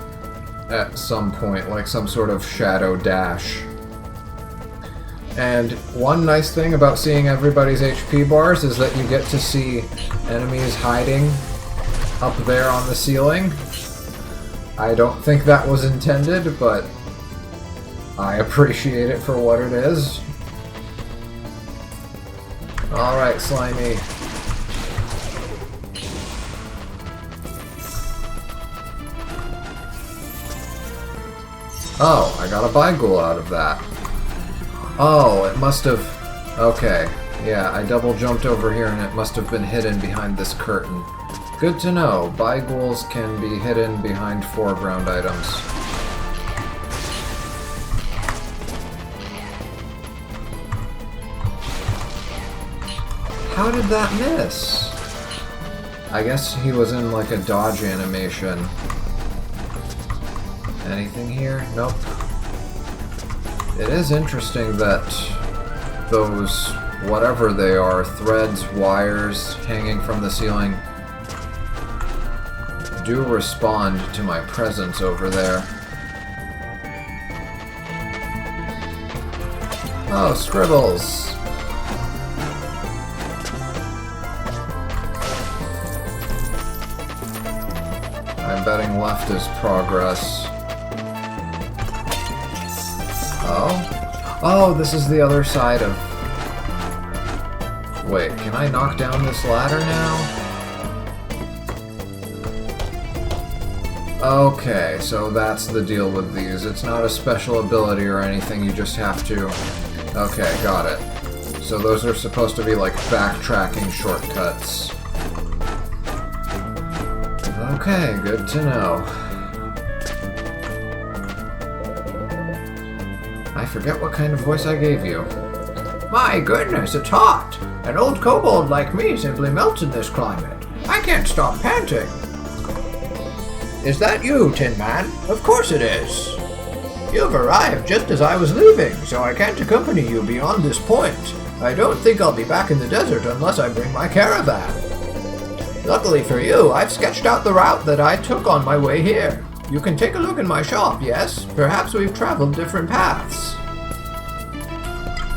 at some point, like some sort of shadow dash. And one nice thing about seeing everybody's HP bars is that you get to see enemies hiding up there on the ceiling. I don't think that was intended, but I appreciate it for what it is. Alright, Slimy. Oh, I got a Bigul out of that. Oh, it must have... okay. Yeah, I double jumped over here and it must have been hidden behind this curtain. Good to know. Biguls can be hidden behind foreground items. How did that miss? I guess he was in like a dodge animation. Anything here? Nope. It is interesting that those, whatever they are, threads, wires hanging from the ceiling do respond to my presence over there. Oh, scribbles! I'm betting left is progress. Oh? Oh, this is the other side of... wait, can I knock down this ladder now? Okay, so that's the deal with these. It's not a special ability or anything, you just have to... okay, got it. So those are supposed to be like backtracking shortcuts. Okay, good to know. I forget what kind of voice I gave you. My goodness, it's hot! An old kobold like me simply melts in this climate. I can't stop panting. Is that you, Tin Man? Of course it is. You've arrived just as I was leaving, so I can't accompany you beyond this point. I don't think I'll be back in the desert unless I bring my caravan. Luckily for you, I've sketched out the route that I took on my way here. You can take a look in my shop, yes? Perhaps we've traveled different paths.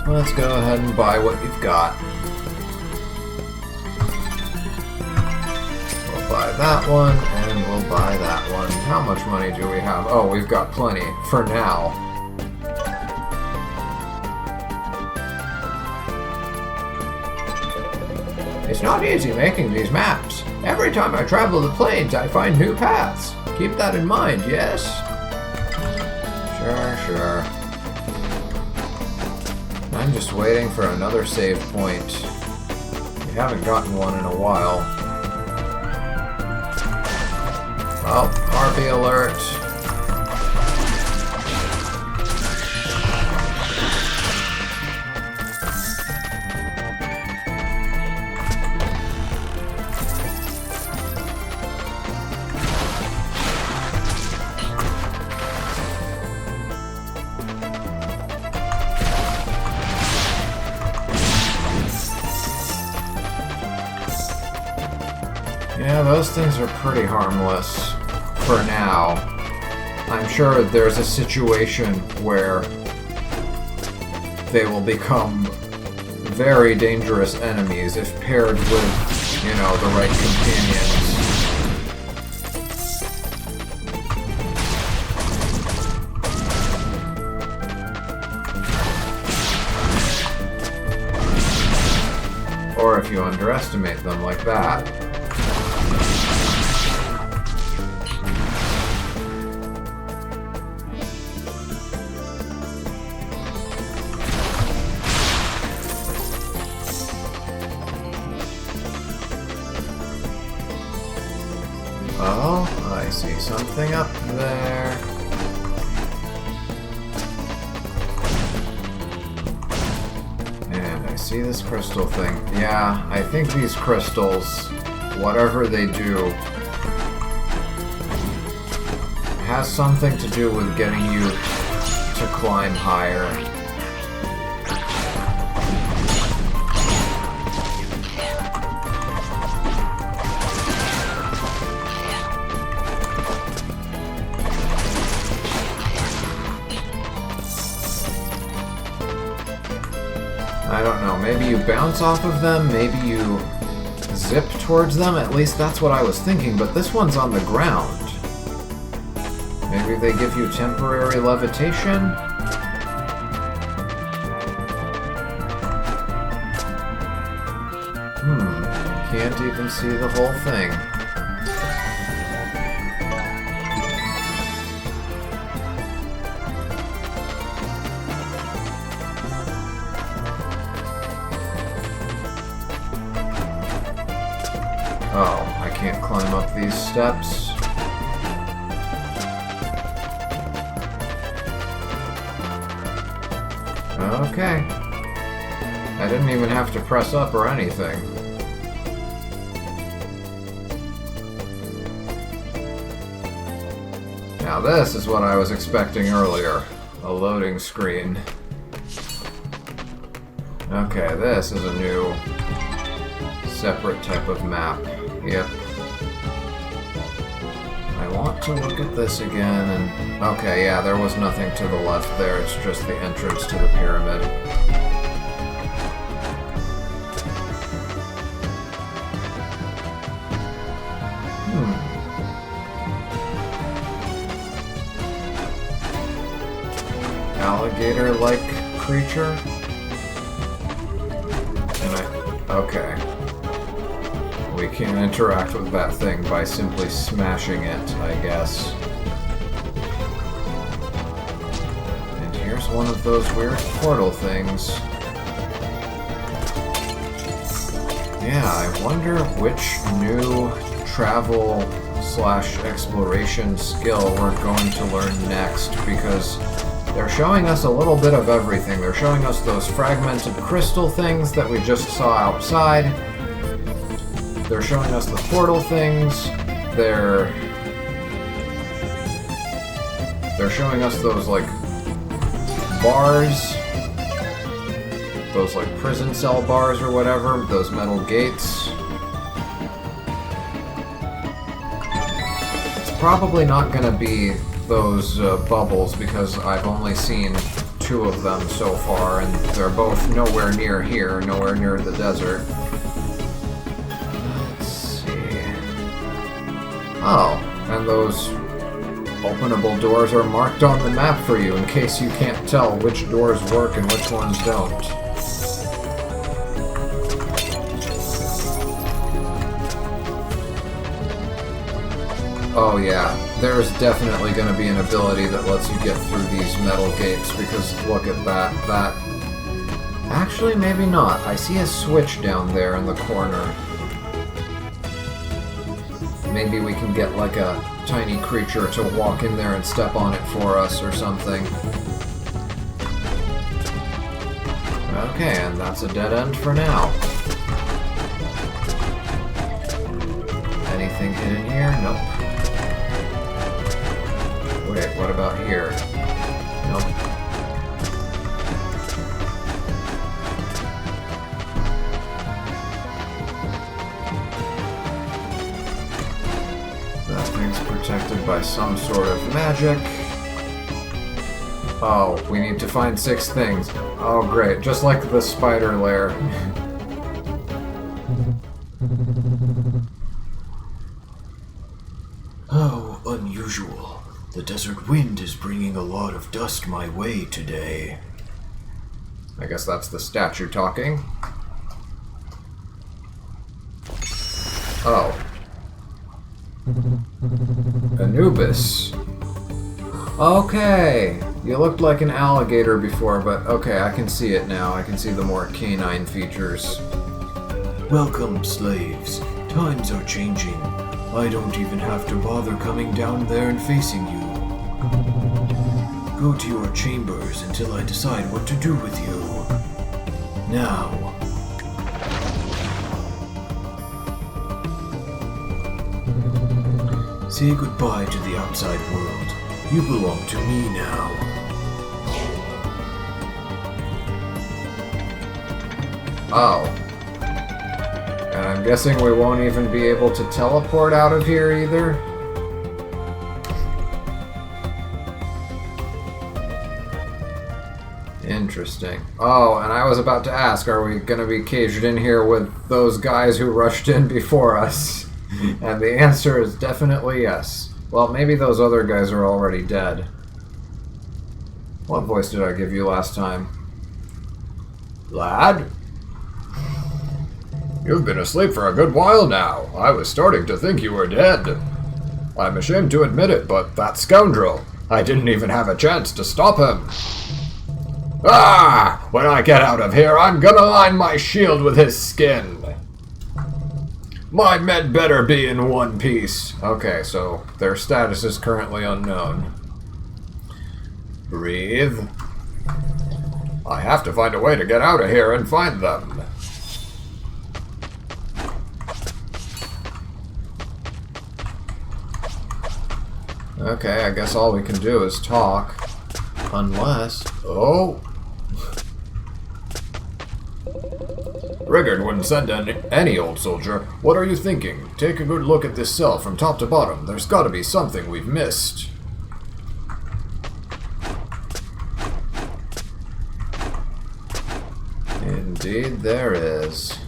Let's go ahead and buy what you've got. We'll buy that one, and we'll buy that one. How much money do we have? Oh, we've got plenty. For now. It's not easy making these maps. Every time I travel the plains, I find new paths. Keep that in mind, yes? Sure. I'm just waiting for another save point. We haven't gotten one in a while. Well, RB alert. Yeah, those things are pretty harmless for now. I'm sure there's a situation where they will become very dangerous enemies if paired with, you know, the right companions. Or if you underestimate them like that. see something up there. And I see this crystal thing. Yeah, I think these crystals, whatever they do, has something to do with getting you to climb higher. I don't know, maybe you bounce off of them, maybe you zip towards them, at least that's what I was thinking, but this one's on the ground. Maybe they give you temporary levitation? Can't even see the whole thing. Oh, I can't climb up these steps. Okay. I didn't even have to press up or anything. Now this is what I was expecting earlier. A loading screen. Okay, this is a new separate type of map. Yep. I want to look at this again and... Okay, yeah, there was nothing to the left there. It's just the entrance to the pyramid. Alligator-like creature? Okay. We can interact with that thing by simply smashing it, I guess. And here's one of those weird portal things. Yeah, I wonder which new travel/exploration skill we're going to learn next, because they're showing us a little bit of everything. They're showing us those fragmented crystal things that we just saw outside. They're showing us the portal things. They're showing us those, like, bars. Those, like, prison cell bars or whatever. Those metal gates. It's probably not gonna be those bubbles, because I've only seen 2 of them so far, and they're both nowhere near here, nowhere near the desert. Let's see. Oh, and those openable doors are marked on the map for you in case you can't tell which doors work and which ones don't. Oh yeah, there's definitely going to be an ability that lets you get through these metal gates, because look at that. Actually, maybe not. I see a switch down there in the corner. Maybe we can get like a tiny creature to walk in there and step on it for us or something. Okay, and that's a dead end for now. Anything hidden here? Nope. Wait, what about here? Nope. That thing's protected by some sort of magic. Oh, we need to find 6 things. Oh, great. Just like the spider lair. How unusual. The desert wind is bringing a lot of dust my way today. I guess that's the statue talking. Oh. Anubis. Okay. You looked like an alligator before, but okay, I can see it now. I can see the more canine features. Welcome, slaves. Times are changing. I don't even have to bother coming down there and facing you. Go to your chambers until I decide what to do with you. Now. Say goodbye to the outside world. You belong to me now. Oh. And I'm guessing we won't even be able to teleport out of here either? Interesting. Oh, and I was about to ask, are we going to be caged in here with those guys who rushed in before us? And the answer is definitely yes. Well, maybe those other guys are already dead. What voice did I give you last time? Lad? You've been asleep for a good while now. I was starting to think you were dead. I'm ashamed to admit it, but that scoundrel, I didn't even have a chance to stop him. Ah! When I get out of here, I'm gonna line my shield with his skin. My men better be in one piece. Okay, so their status is currently unknown. Breathe. I have to find a way to get out of here and find them. Okay, I guess all we can do is talk. Unless... Oh! Brigard wouldn't send any old soldier. What are you thinking? Take a good look at this cell from top to bottom. There's gotta be something we've missed. Indeed there is.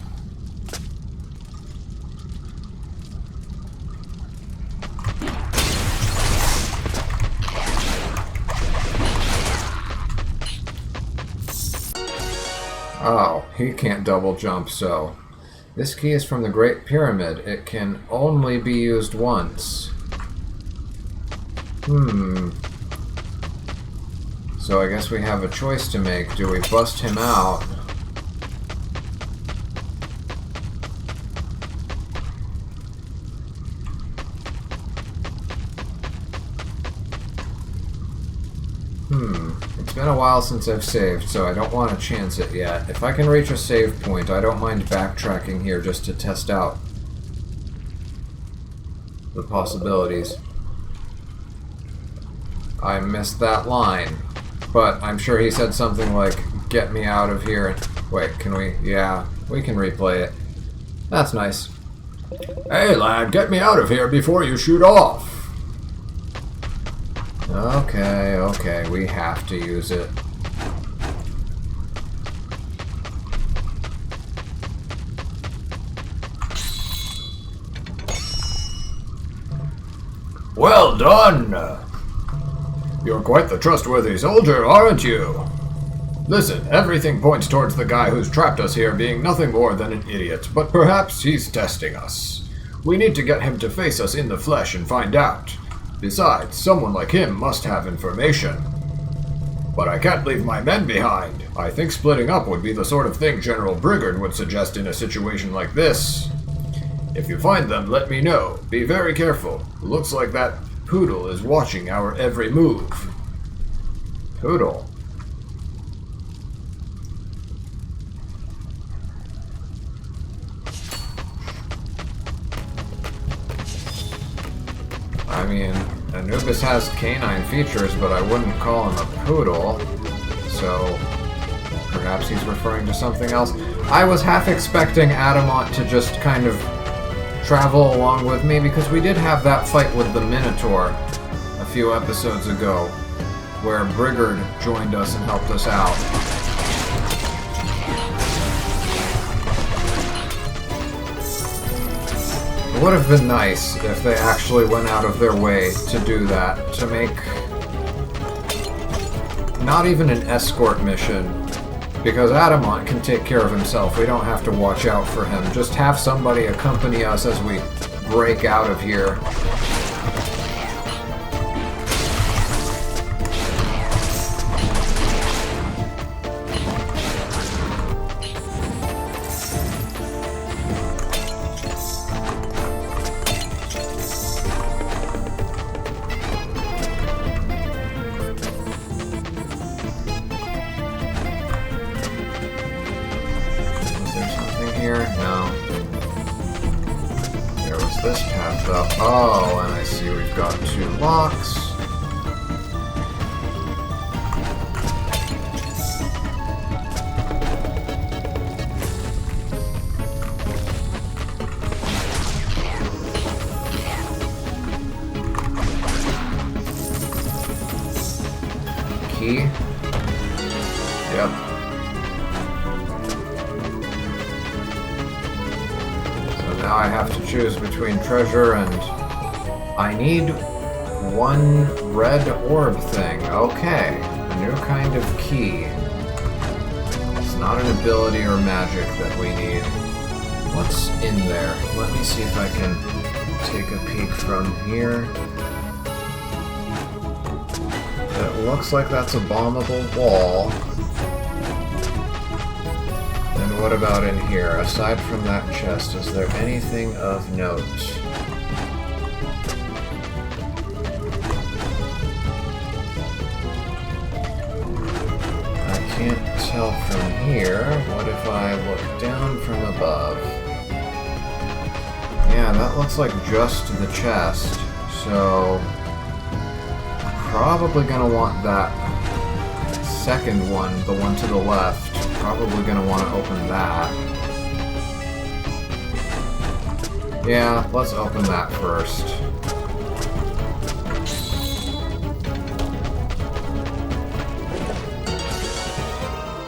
Oh, he can't double jump, so... This key is from the Great Pyramid. It can only be used once. So I guess we have a choice to make. Do we bust him out? It's been a while since I've saved, so I don't want to chance it yet. If I can reach a save point, I don't mind backtracking here just to test out the possibilities. I missed that line, but I'm sure he said something like, get me out of here. Wait, can we? Yeah, we can replay it. That's nice. Hey lad, get me out of here before you shoot off. Okay, we have to use it. Well done! You're quite the trustworthy soldier, aren't you? Listen, everything points towards the guy who's trapped us here being nothing more than an idiot, but perhaps he's testing us. We need to get him to face us in the flesh and find out. Besides, someone like him must have information. But I can't leave my men behind. I think splitting up would be the sort of thing General Brigard would suggest in a situation like this. If you find them, let me know. Be very careful. Looks like that poodle is watching our every move. Poodle? I mean, Anubis has canine features, but I wouldn't call him a poodle, so perhaps he's referring to something else. I was half expecting Adamont to just kind of travel along with me, because we did have that fight with the Minotaur a few episodes ago, where Brigard joined us and helped us out. It would have been nice if they actually went out of their way to do that, to make not even an escort mission, because Adamont can take care of himself. We don't have to watch out for him. Just have somebody accompany us as we break out of here. here? No. There was this path up. Oh, and I see we've got 2 locks. Key. Yep. So now I have to choose between treasure and... I need 1 red orb thing. Okay. A new kind of key. It's not an ability or magic that we need. What's in there? Let me see if I can take a peek from here. It looks like that's a bombable wall. And what about in here? Aside from that chest, is there anything of note? I can't tell from here. What if I look down from above? Yeah, that looks like just the chest. So... probably gonna want that second one, the one to the left. Probably gonna want to open that. Yeah, let's open that first.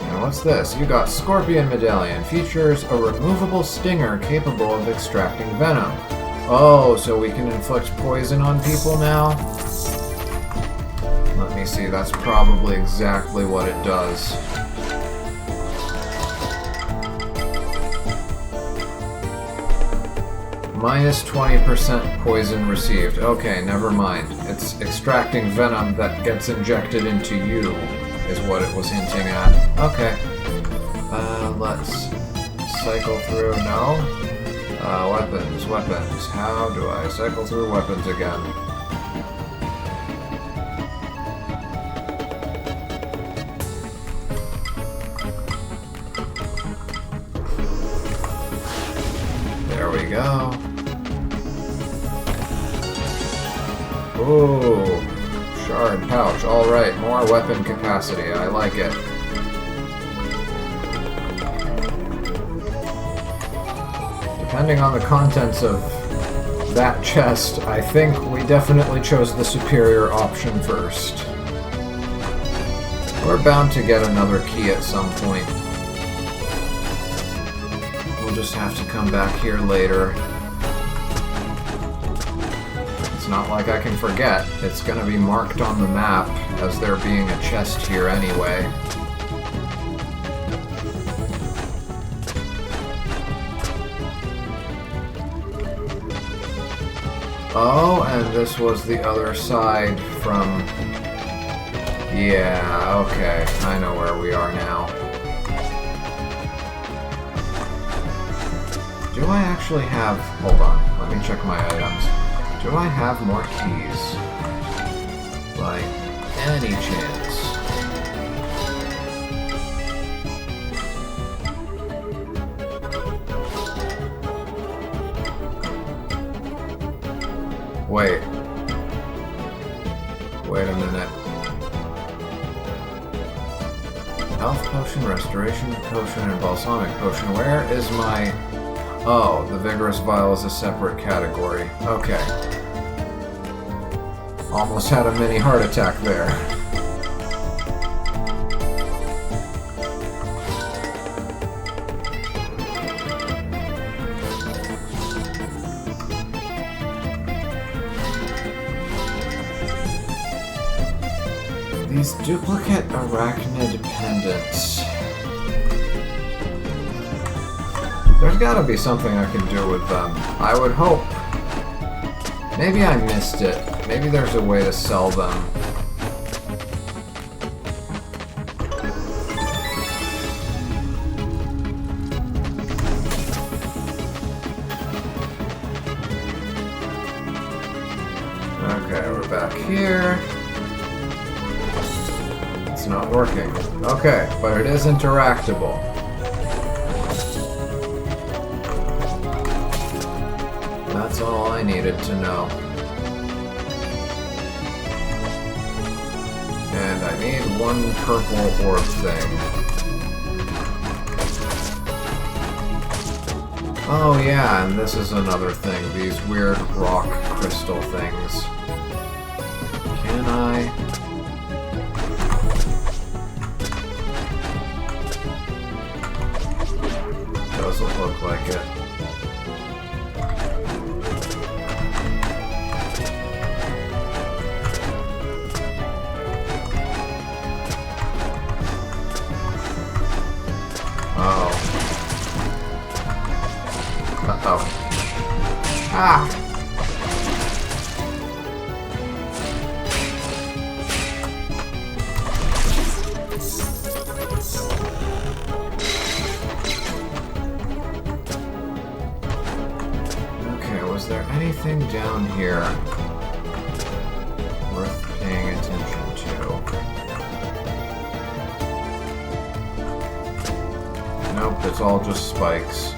Now what's this? You got Scorpion Medallion. Features a removable stinger capable of extracting venom. Oh, so we can inflict poison on people now? Let me see, that's probably exactly what it does. Minus 20% poison received. Okay, never mind. It's extracting venom that gets injected into you, is what it was hinting at. Okay. Let's cycle through. No? Weapons. How do I cycle through weapons again? There we go. Ooh, shard pouch. Alright, more weapon capacity. I like it. Depending on the contents of that chest, I think we definitely chose the superior option first. We're bound to get another key at some point. We'll just have to come back here later. It's not like I can forget. It's gonna be marked on the map as there being a chest here anyway. Oh, and this was the other side from... Yeah, okay. I know where we are now. Do I actually have... Hold on, let me check my items. Do I have more keys? By any chance? Wait. Wait a minute. Health potion, restoration potion, and balsamic potion. Where is my... Oh, the vigorous vial is a separate category. Okay. Almost had a mini heart attack there. These duplicate arachnid pendants. There's gotta be something I can do with them. I would hope. Maybe I missed it. Maybe there's a way to sell them. Okay, we're back here. It's not working. Okay, but it is interactable. That's all I needed to know. And I need one purple orb thing. Oh yeah, and this is another thing. These weird rock crystal things. Can I? Doesn't look like it. Oh. Uh-oh. Ah! Okay, was there anything down here worth paying attention to? Nope, it's all just spikes.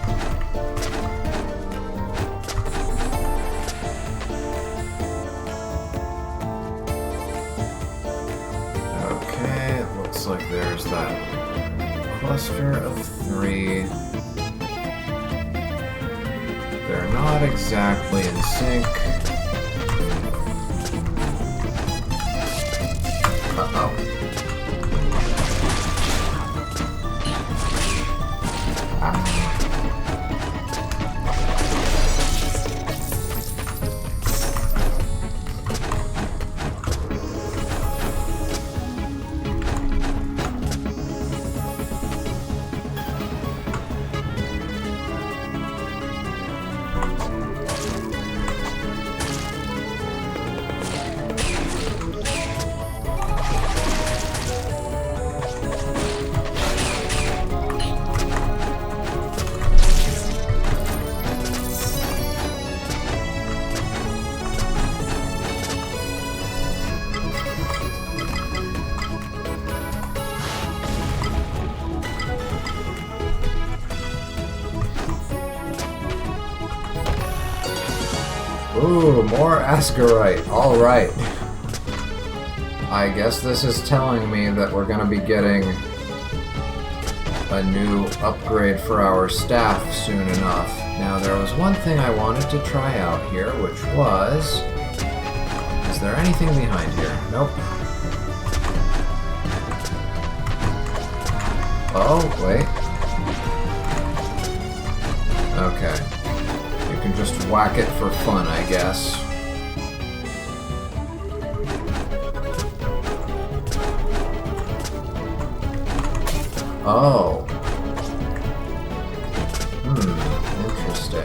Okay, it looks like there's that cluster of 3. They're not exactly in sync. Uh-oh. Ooh, more Ascarite. Alright. I guess this is telling me that we're gonna be getting a new upgrade for our staff soon enough. Now, there was one thing I wanted to try out here, which was... Is there anything behind here? Nope. Oh, wait. Okay. You can just whack it for fun, I guess. Oh. Interesting.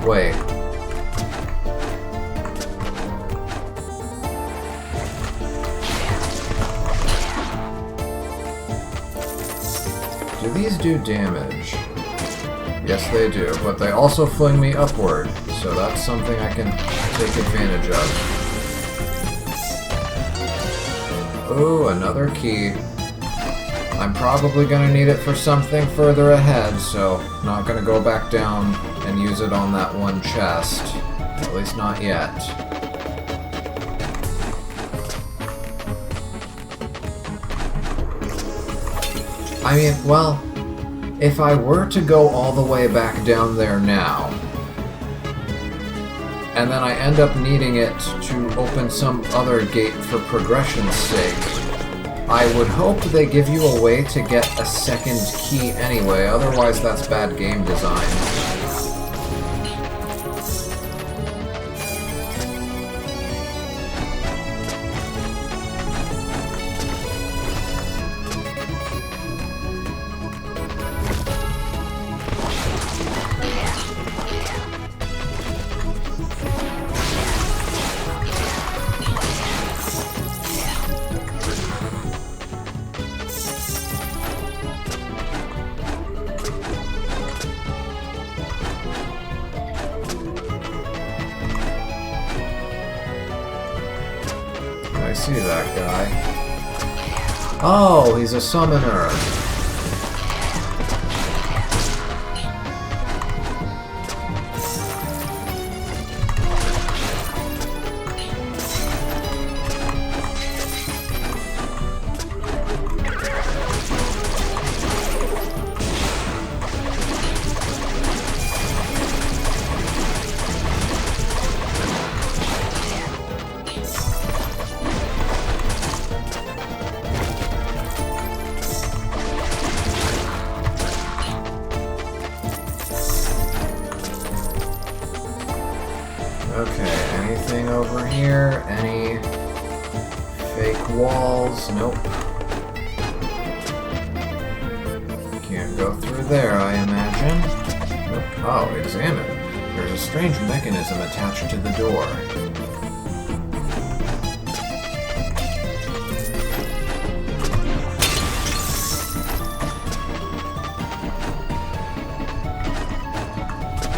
Wait. Do these do damage? Yes, they do, but they also fling me upward, so that's something I can take advantage of. Ooh, another key. I'm probably gonna need it for something further ahead, so not gonna go back down and use it on that one chest. At least not yet. I mean, well, if I were to go all the way back down there now, and then I end up needing it to open some other gate for progression's sake, I would hope they give you a way to get a second key anyway, otherwise that's bad game design. I see that guy. Oh, he's a summoner. Okay, anything over here? Any fake walls? Nope. Can't go through there, I imagine. Nope. Oh, examine. There's a strange mechanism attached to the door.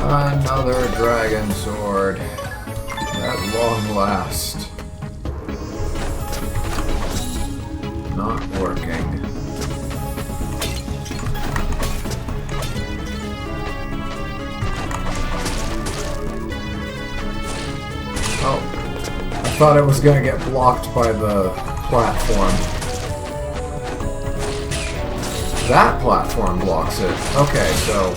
Another dragon sword. At long last. Not working. Oh. I thought it was gonna get blocked by the platform. That platform blocks it. Okay, so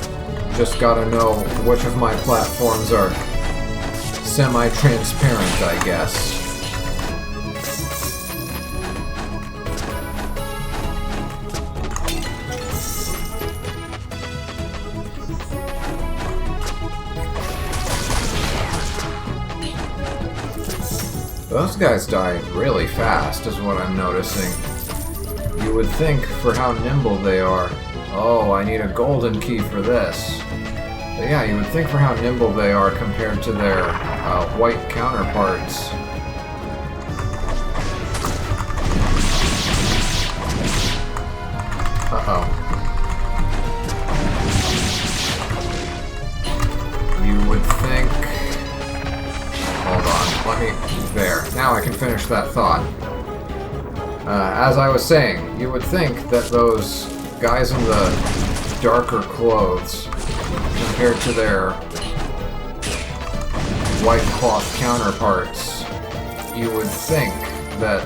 just gotta know which of my platforms are semi-transparent, I guess. Those guys die really fast, is what I'm noticing. You would think, for how nimble they are. Oh, I need a golden key for this. But yeah, you would think for how nimble they are compared to their white counterparts. Uh-oh. You would think... Hold on, let me... There. Now I can finish that thought. As I was saying, you would think that those guys in the darker clothes, compared to their white cloth counterparts, you would think that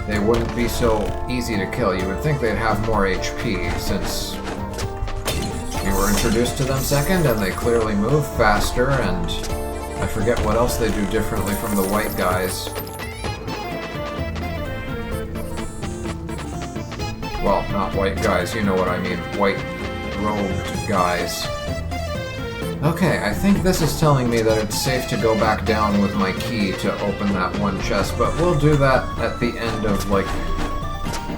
they wouldn't be so easy to kill. You would think they'd have more HP, since you were introduced to them second, and they clearly move faster, and I forget what else they do differently from the white guys. Well, not white guys, you know what I mean. White-robed guys. Okay, I think this is telling me that it's safe to go back down with my key to open that one chest, but we'll do that at the end of, like,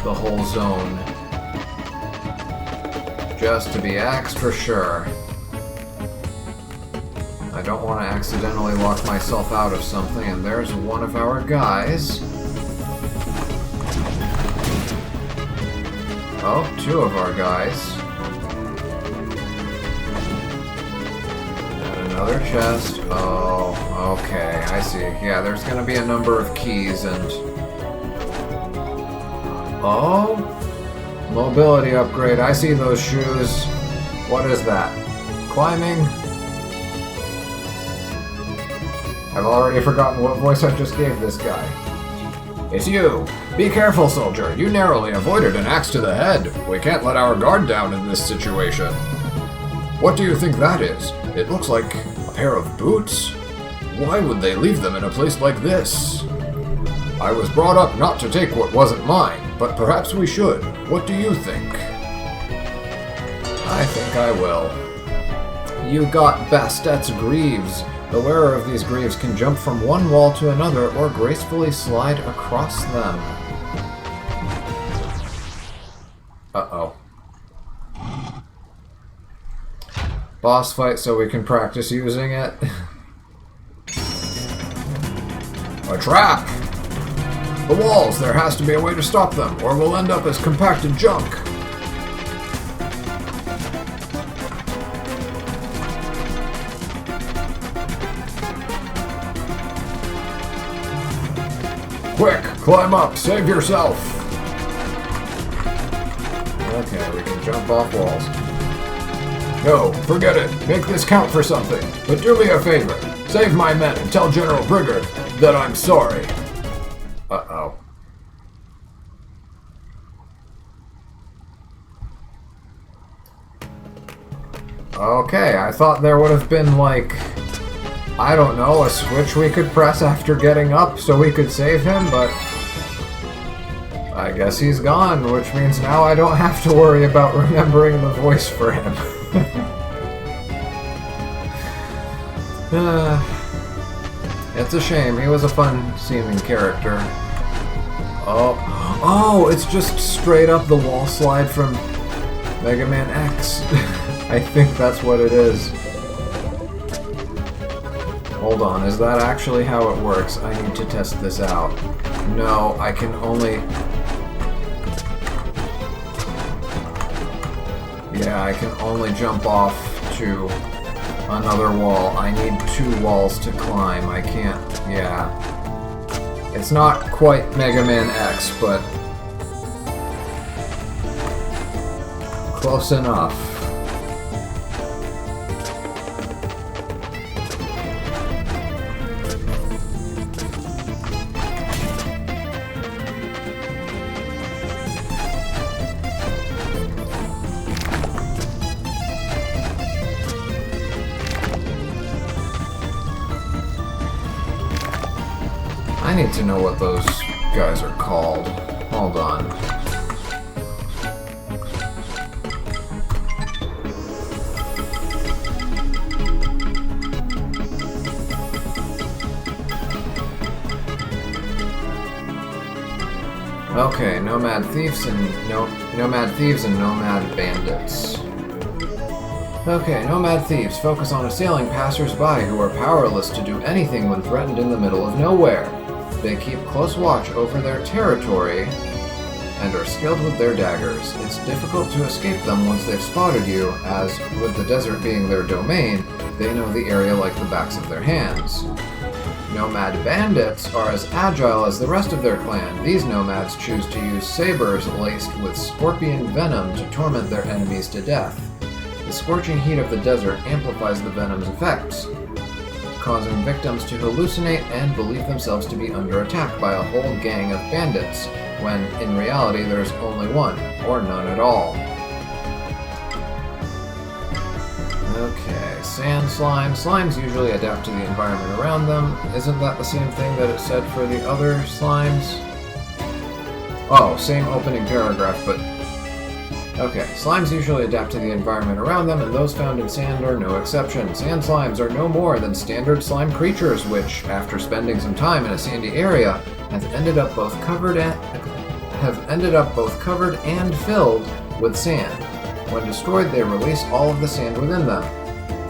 the whole zone. Just to be extra sure. I don't want to accidentally lock myself out of something, and there's one of our guys. Oh, two of our guys. And another chest. Oh, okay, I see. Yeah, there's gonna be a number of keys and... Oh! Mobility upgrade. I see those shoes. What is that? Climbing? I've already forgotten what voice I just gave this guy. It's you! Be careful, soldier! You narrowly avoided an axe to the head! We can't let our guard down in this situation. What do you think that is? It looks like a pair of boots? Why would they leave them in a place like this? I was brought up not to take what wasn't mine, but perhaps we should. What do you think? I think I will. You got Bastet's greaves. The wearer of these greaves can jump from one wall to another or gracefully slide across them. Uh-oh. Boss fight so we can practice using it. A trap! The walls! There has to be a way to stop them, or we'll end up as compacted junk. Quick, climb up, save yourself! jump off walls. No, forget it. Make this count for something. But do me a favor. Save my men and tell General Brigard that I'm sorry. Uh-oh. Okay, I thought there would have been, like, I don't know, a switch we could press after getting up so we could save him, but I guess he's gone, which means now I don't have to worry about remembering the voice for him. It's a shame. He was a fun-seeming character. Oh, it's just straight up the wall slide from Mega Man X. I think that's what it is. Hold on, is that actually how it works? I need to test this out. No, I can only... Yeah, I can only jump off to another wall. I need 2 walls to climb. I can't... Yeah. It's not quite Mega Man X, but... close enough. I need to know what those guys are called. Hold on. Okay, Nomad Thieves and Nomad Bandits. Okay, Nomad Thieves focus on assailing passers-by who are powerless to do anything when threatened in the middle of nowhere. They keep close watch over their territory and are skilled with their daggers. It's difficult to escape them once they've spotted you, as, with the desert being their domain, they know the area like the backs of their hands. Nomad Bandits are as agile as the rest of their clan. These nomads choose to use sabers laced with scorpion venom to torment their enemies to death. The scorching heat of the desert amplifies the venom's effects, causing victims to hallucinate and believe themselves to be under attack by a whole gang of bandits, when in reality there's only one, or none at all. Okay, sand slime. Slimes usually adapt to the environment around them. Isn't that the same thing that it said for the other slimes? Oh, same opening paragraph, but... Okay, slimes usually adapt to the environment around them, and those found in sand are no exception. Sand slimes are no more than standard slime creatures, which, after spending some time in a sandy area, have ended up both covered and filled with sand. When destroyed, they release all of the sand within them,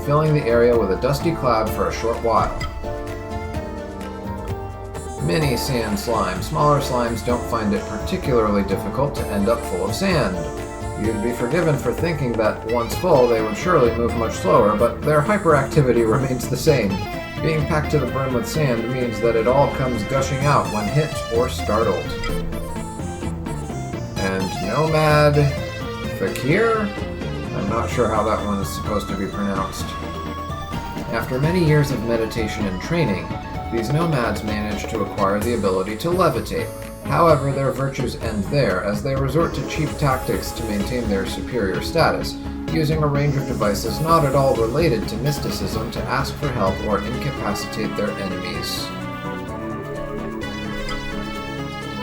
filling the area with a dusty cloud for a short while. Mini sand slime. Smaller slimes don't find it particularly difficult to end up full of sand. You'd be forgiven for thinking that once full, they would surely move much slower, but their hyperactivity remains the same. Being packed to the brim with sand means that it all comes gushing out when hit or startled. And Nomad Fakir? I'm not sure how that one is supposed to be pronounced. After many years of meditation and training, these nomads manage to acquire the ability to levitate. However, their virtues end there, as they resort to cheap tactics to maintain their superior status, using a range of devices not at all related to mysticism to ask for help or incapacitate their enemies.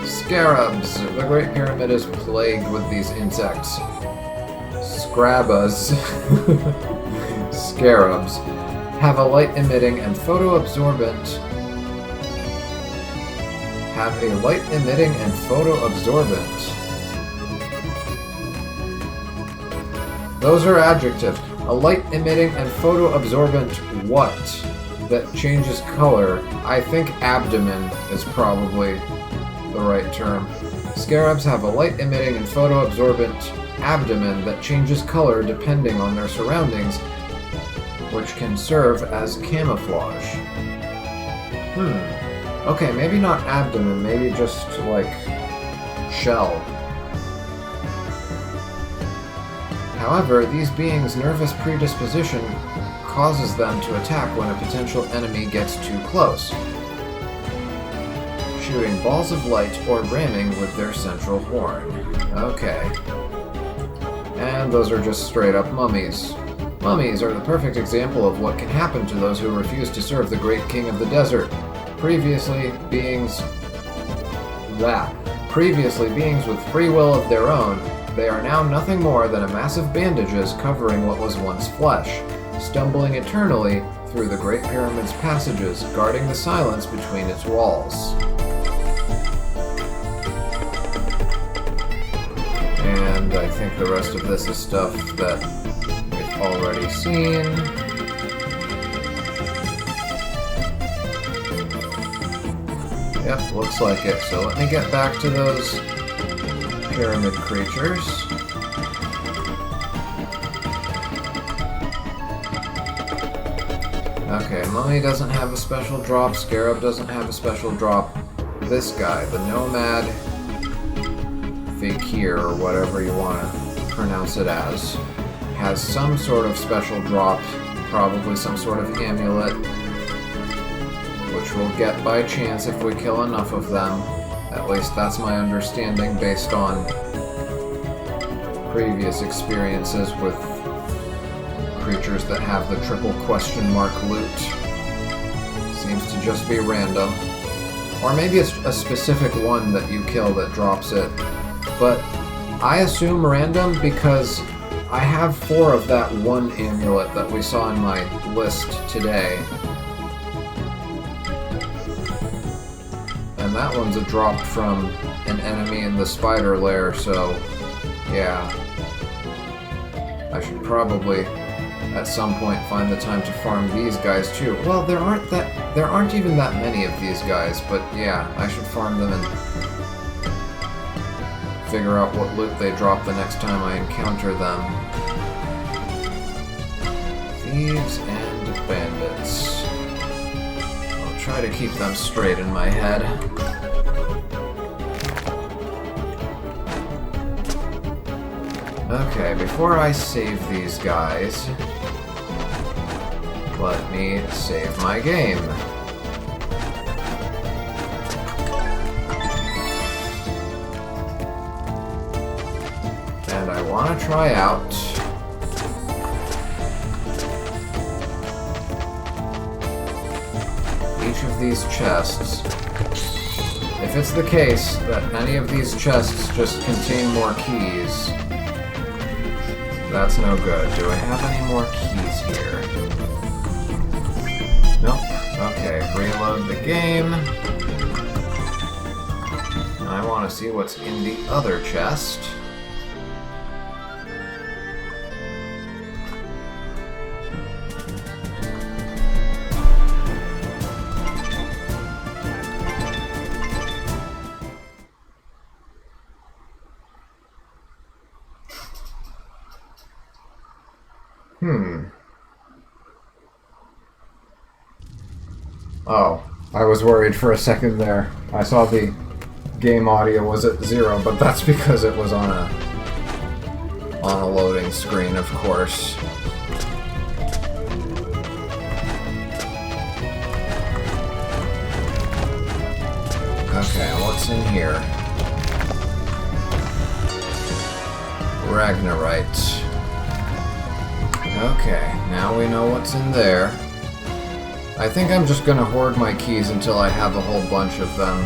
Scarabs. The Great Pyramid is plagued with these insects. Scrabas. Scarabs. Have a light-emitting and photo-absorbent Those are adjectives. A light-emitting and photo-absorbent what? That changes color. I think abdomen is probably the right term. Scarabs have a light-emitting and photo-absorbent abdomen that changes color depending on their surroundings, which can serve as camouflage. Okay, maybe not abdomen, maybe just, like, shell. However, these beings' nervous predisposition causes them to attack when a potential enemy gets too close, shooting balls of light or ramming with their central horn. Okay. And those are just straight up mummies. Mummies are the perfect example of what can happen to those who refuse to serve the great king of the desert. Previously, beings with free will of their own, they are now nothing more than a mass of bandages covering what was once flesh, stumbling eternally through the Great Pyramid's passages, guarding the silence between its walls. And I think the rest of this is stuff that we've already seen. Yep, looks like it. So let me get back to those pyramid creatures. Okay, Mummy doesn't have a special drop, Scarab doesn't have a special drop. This guy, the Nomad Fakir, or whatever you want to pronounce it as, has some sort of special drop, probably some sort of amulet, which we'll get by chance if we kill enough of them. At least that's my understanding based on previous experiences with creatures that have the triple question mark loot. Seems to just be random. Or maybe it's a specific one that you kill that drops it. But I assume random because I have 4 of that one amulet that we saw in my list today. And that one's a drop from an enemy in the spider lair, so yeah. I should probably at some point find the time to farm these guys too. Well, there aren't even that many of these guys, but yeah, I should farm them and figure out what loot they drop the next time I encounter them. Thieves and bandits. I'll try to keep them straight in my head. Okay, before I save these guys, let me save my game. And I want to try out each of these chests. If it's the case that any of these chests just contain more keys, that's no good. Do I have any more keys here? Nope. Okay, reload the game. And I want to see what's in the other chest. Oh, I was worried for a second there. I saw the game audio was at 0, but that's because it was on a loading screen, of course. Okay, what's in here? Ragnarite. Okay, now we know what's in there. I think I'm just gonna hoard my keys until I have a whole bunch of them.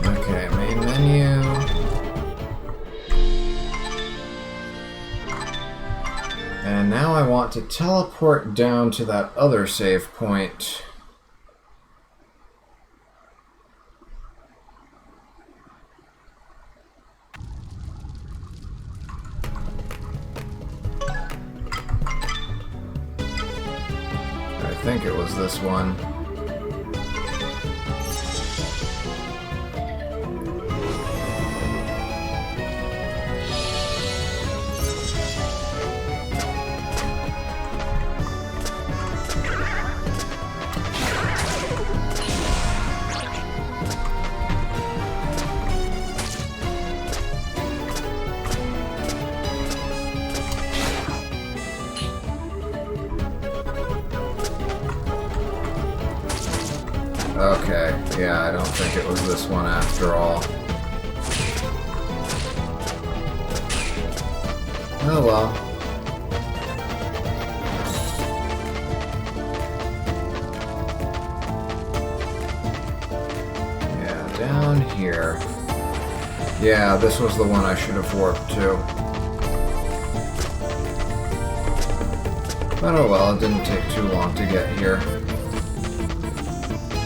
Okay, main menu. And now I want to teleport down to that other save point. I think it was this one. Okay, yeah, I don't think it was this one after all. Oh well. Yeah, down here. Yeah, this was the one I should have warped to. But oh well, it didn't take too long to get here.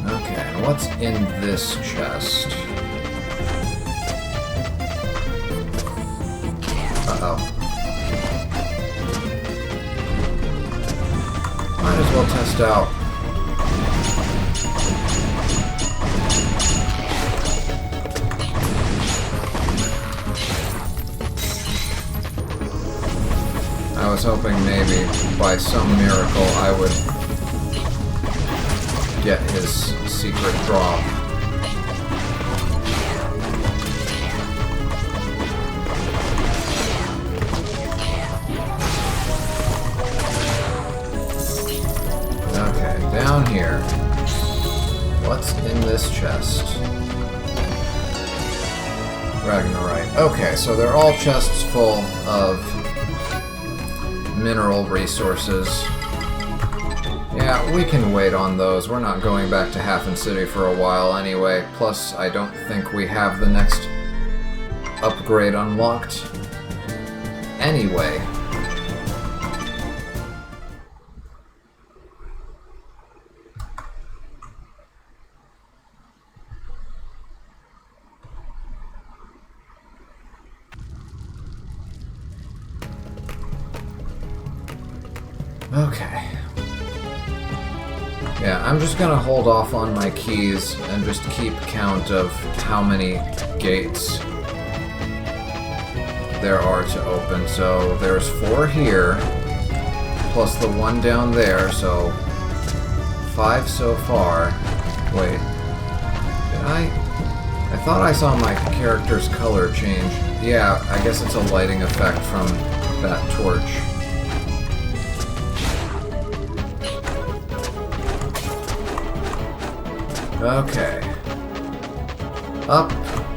Okay, and what's in this chest? Uh-oh. Might as well test out. I was hoping maybe by some miracle I would get his secret drop. Okay, down here. What's in this chest? Ragnarite. Okay, so they're all chests full of mineral resources. Yeah, we can wait on those. We're not going back to Hafin City for a while anyway. Plus, I don't think we have the next upgrade unlocked anyway. Okay. Yeah, I'm just gonna hold off on my keys and just keep count of how many gates there are to open. So there's 4 here, plus the one down there, so 5 so far. Wait, did I thought I saw my character's color change. Yeah, I guess it's a lighting effect from that torch. Okay. Up,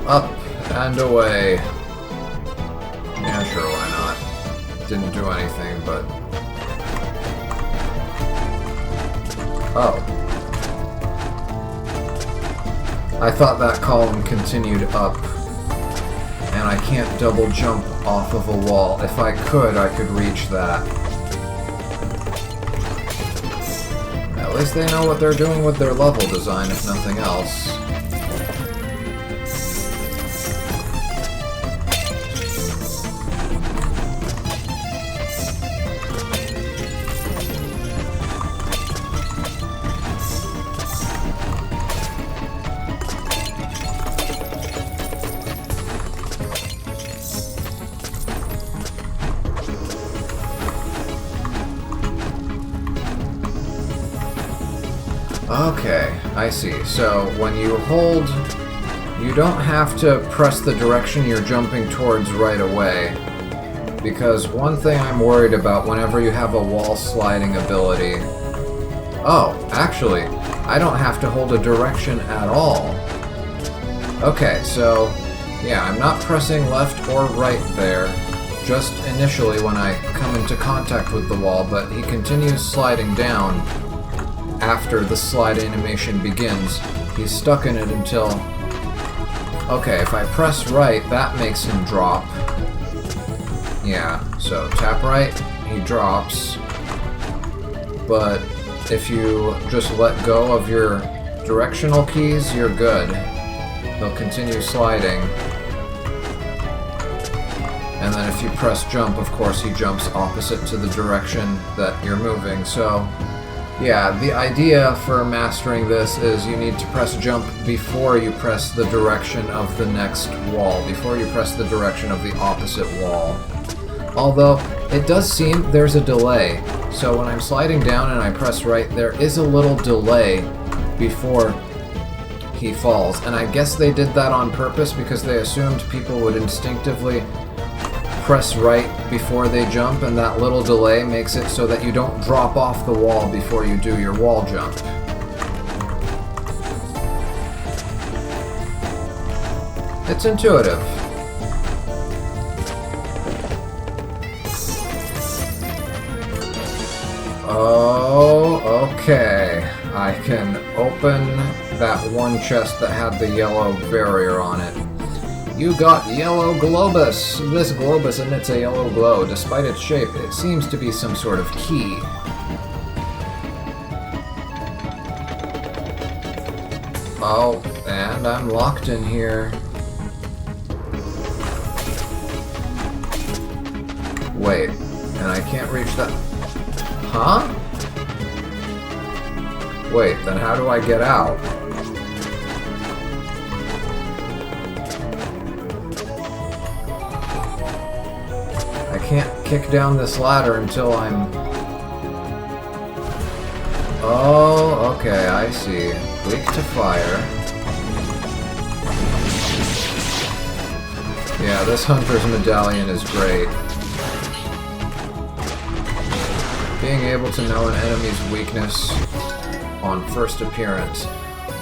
up, and away. Yeah, sure, why not? Didn't do anything, but... Oh. I thought that column continued up, and I can't double jump off of a wall. If I could reach that. At least they know what they're doing with their level design, if nothing else. Okay, I see. So when you hold, you don't have to press the direction you're jumping towards right away. Because one thing I'm worried about whenever you have a wall sliding ability... Oh, actually, I don't have to hold a direction at all. Okay, so yeah, I'm not pressing left or right there. Just initially when I come into contact with the wall, but he continues sliding down. After the slide animation begins, he's stuck in it until... Okay, if I press right, that makes him drop. Yeah, so tap right, he drops. But if you just let go of your directional keys, you're good. He'll continue sliding. And then if you press jump, of course, he jumps opposite to the direction that you're moving, so... Yeah, the idea for mastering this is you need to press jump before you press the direction of the next wall, before you press the direction of the opposite wall. Although, it does seem there's a delay, so when I'm sliding down and I press right, there is a little delay before he falls. And I guess they did that on purpose because they assumed people would instinctively press right before they jump, and that little delay makes it so that you don't drop off the wall before you do your wall jump. It's intuitive. Oh, okay. I can open that one chest that had the yellow barrier on it. You got yellow globus. This globus emits a yellow glow. Despite its shape, it seems to be some sort of key. Oh, and I'm locked in here. Wait, and I can't reach that. Huh? Wait, then how do I get out? I can't kick down this ladder until I'm... Oh, okay, I see. Weak to fire. Yeah, this Hunter's Medallion is great. Being able to know an enemy's weakness on first appearance.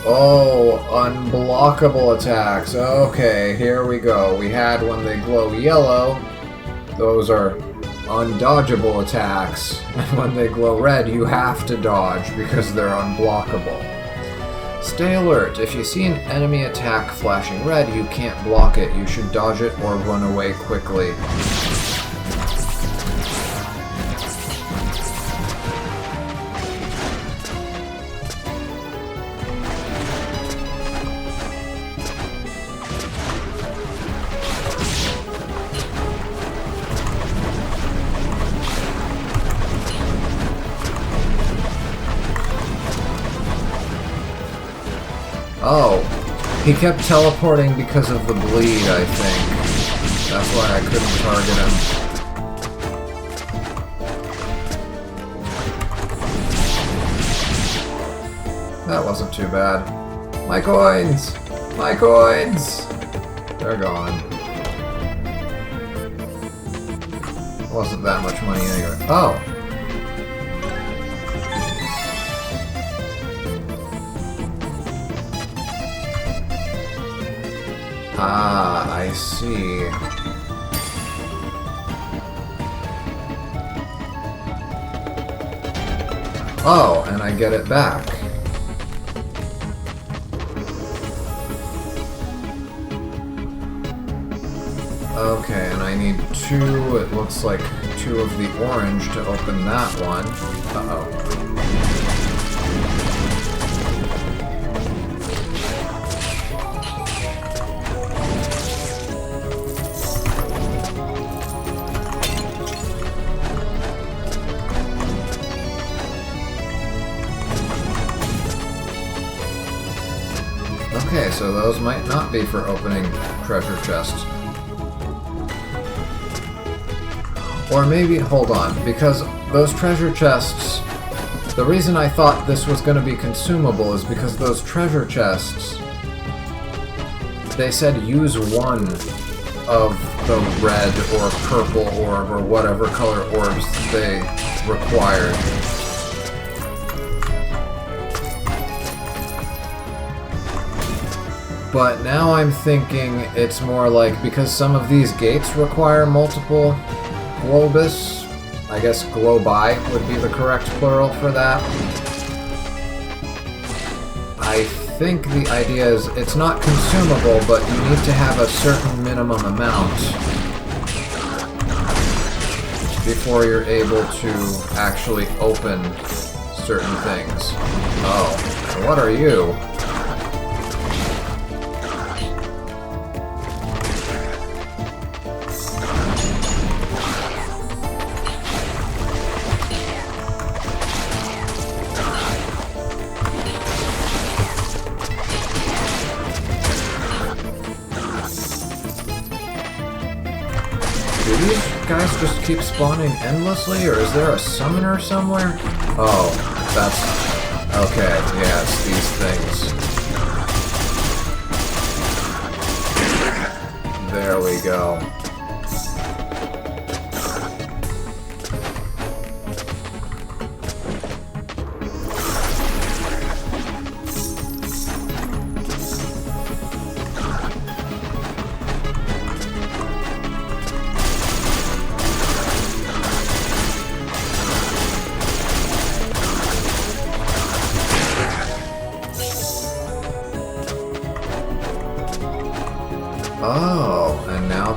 Oh, unblockable attacks. Okay, here we go. We had when they glow yellow. Those are undodgeable attacks. And when they glow red, you have to dodge because they're unblockable. Stay alert. If you see an enemy attack flashing red, you can't block it. You should dodge it or run away quickly. Oh, he kept teleporting because of the bleed, I think. That's why I couldn't target him. That wasn't too bad. My coins! My coins! They're gone. Wasn't that much money anyway. Oh! Ah, I see. Oh, and I get it back. Okay, and I need two, it looks like two of the orange to open that one. Uh-oh. Okay, so those might not be for opening treasure chests. Or maybe, hold on, because those treasure chests, the reason I thought this was going to be consumable is because those treasure chests, they said use one of the red or purple orb or whatever color orbs they required. But now I'm thinking it's more like, because some of these gates require multiple globus, I guess globi would be the correct plural for that. I think the idea is it's not consumable, but you need to have a certain minimum amount before you're able to actually open certain things. Oh, and what are you? Do these guys just keep spawning endlessly, or is there a summoner somewhere? Oh, that's... okay, yeah, it's these things. There we go.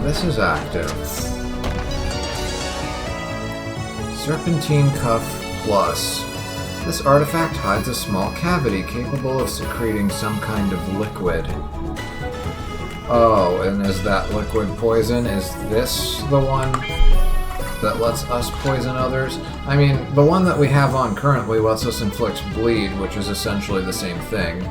this is active. Serpentine Cuff Plus. This artifact hides a small cavity capable of secreting some kind of liquid. Oh, and is that liquid poison? Is this the one that lets us poison others? I mean, the one that we have on currently lets us inflict bleed, which is essentially the same thing.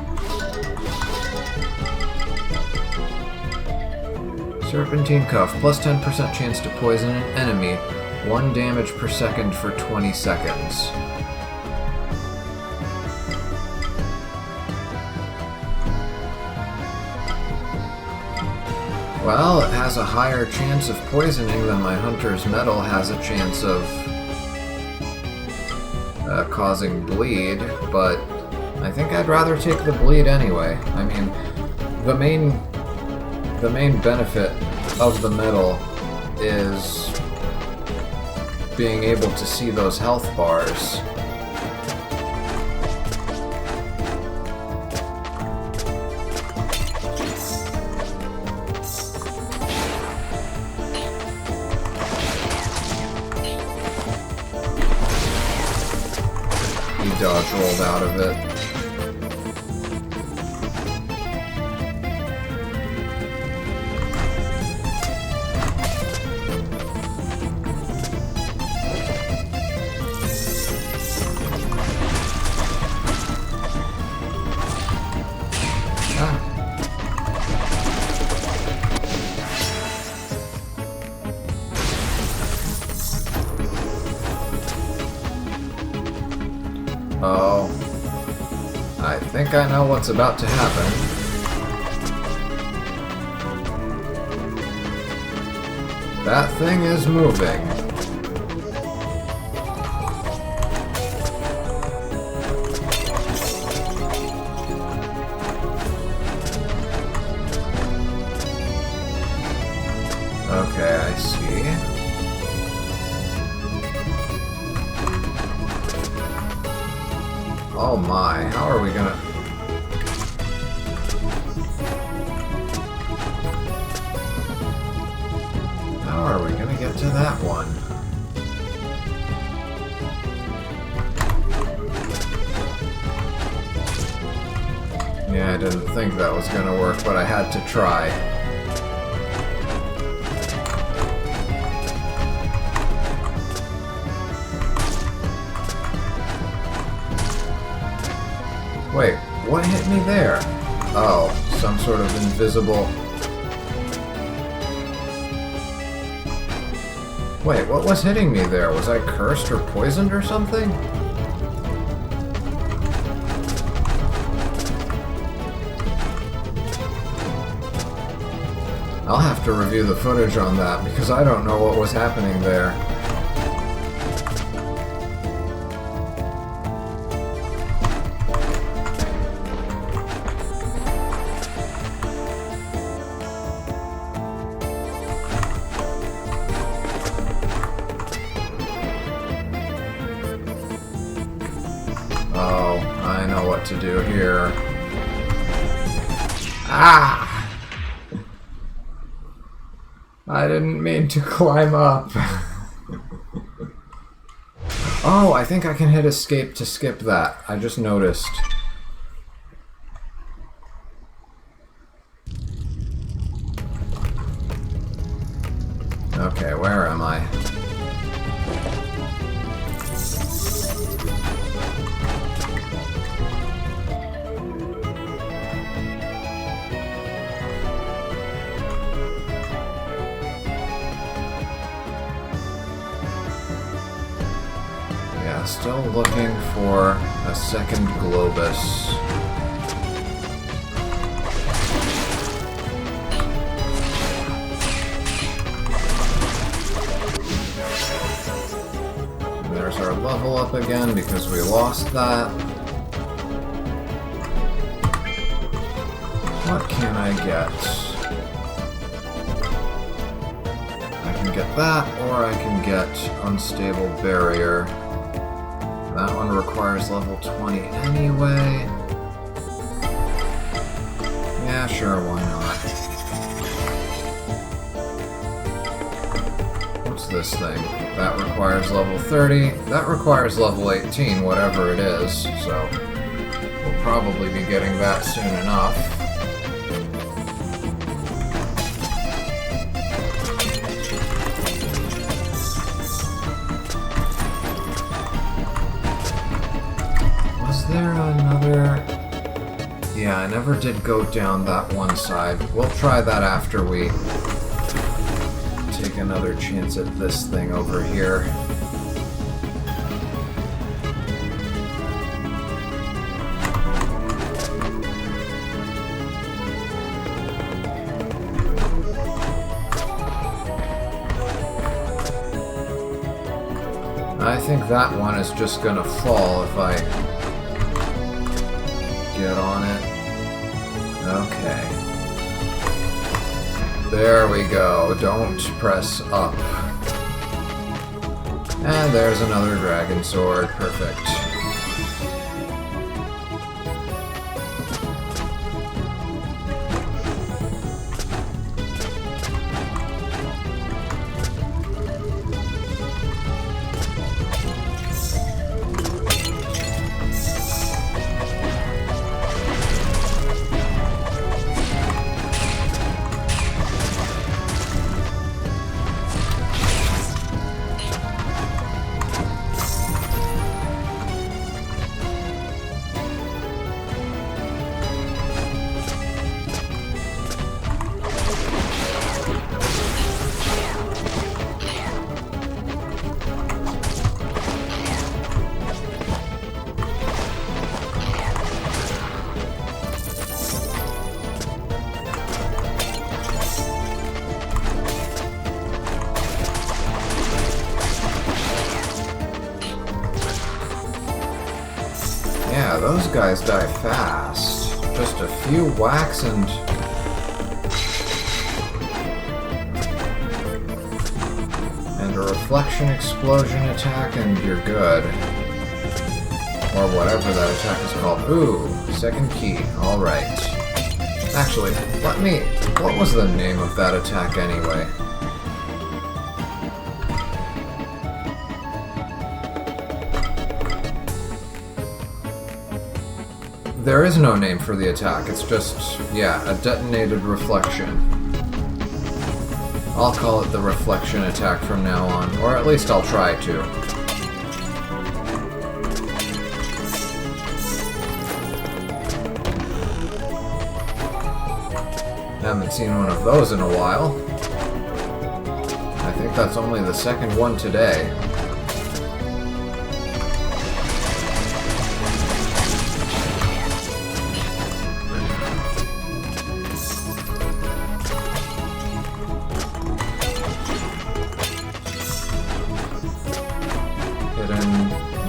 Serpentine Cuff, plus 10% chance to poison an enemy, 1 damage per second for 20 seconds. Well, it has a higher chance of poisoning than my Hunter's Metal has a chance of causing bleed, but I think I'd rather take the bleed anyway. I mean, the main benefit of the metal is being able to see those health bars. He dodge rolled out of it. Oh, I think I know what's about to happen. That thing is moving. Okay, I see. Oh my, how are we gonna... How are we gonna get to that one? Yeah, I didn't think that was gonna work, but I had to try. Wait, what hit me there? Oh, some sort of invisible... Wait, what was hitting me there? Was I cursed or poisoned or something? I'll have to review the footage on that because I don't know what was happening there. Oh, I know what to do here. Ah! I didn't mean to climb up. Oh, I think I can hit escape to skip that. I just noticed. Okay, where am I? Still looking for a second Globus. And there's our level up again because we lost that. What can I get? I can get that, or I can get Unstable Barrier. That one requires level 20 anyway. Yeah, sure, why this thing? That requires level 30. That requires level 18, whatever it is. So we'll probably be getting that soon enough. Was there another... Yeah, I never did go down that one side. We'll try that after we take another chance at this thing over here. I think that one is just gonna fall if I get on it. Okay. There we go. Don't press up. And there's another dragon sword. Perfect. Yeah, those guys die fast. Just a few whacks and... a reflection explosion attack and you're good. Or whatever that attack is called. Ooh, second key. Alright. Actually, let me... What was the name of that attack anyway? There is no name for the attack, it's just, yeah, a detonated reflection. I'll call it the reflection attack from now on, or at least I'll try to. Haven't seen one of those in a while. I think that's only the second one today.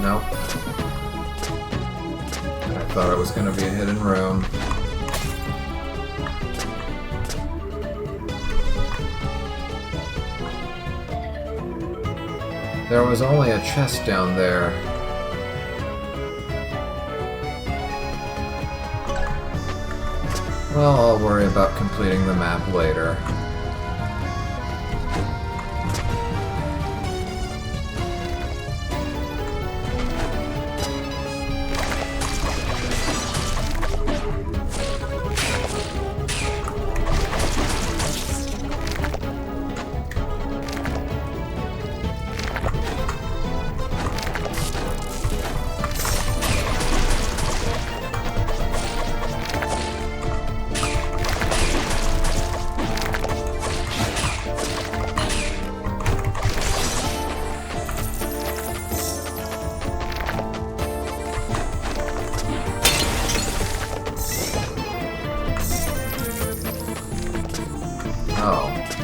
Nope. I thought it was going to be a hidden room. There was only a chest down there. Well, I'll worry about completing the map later.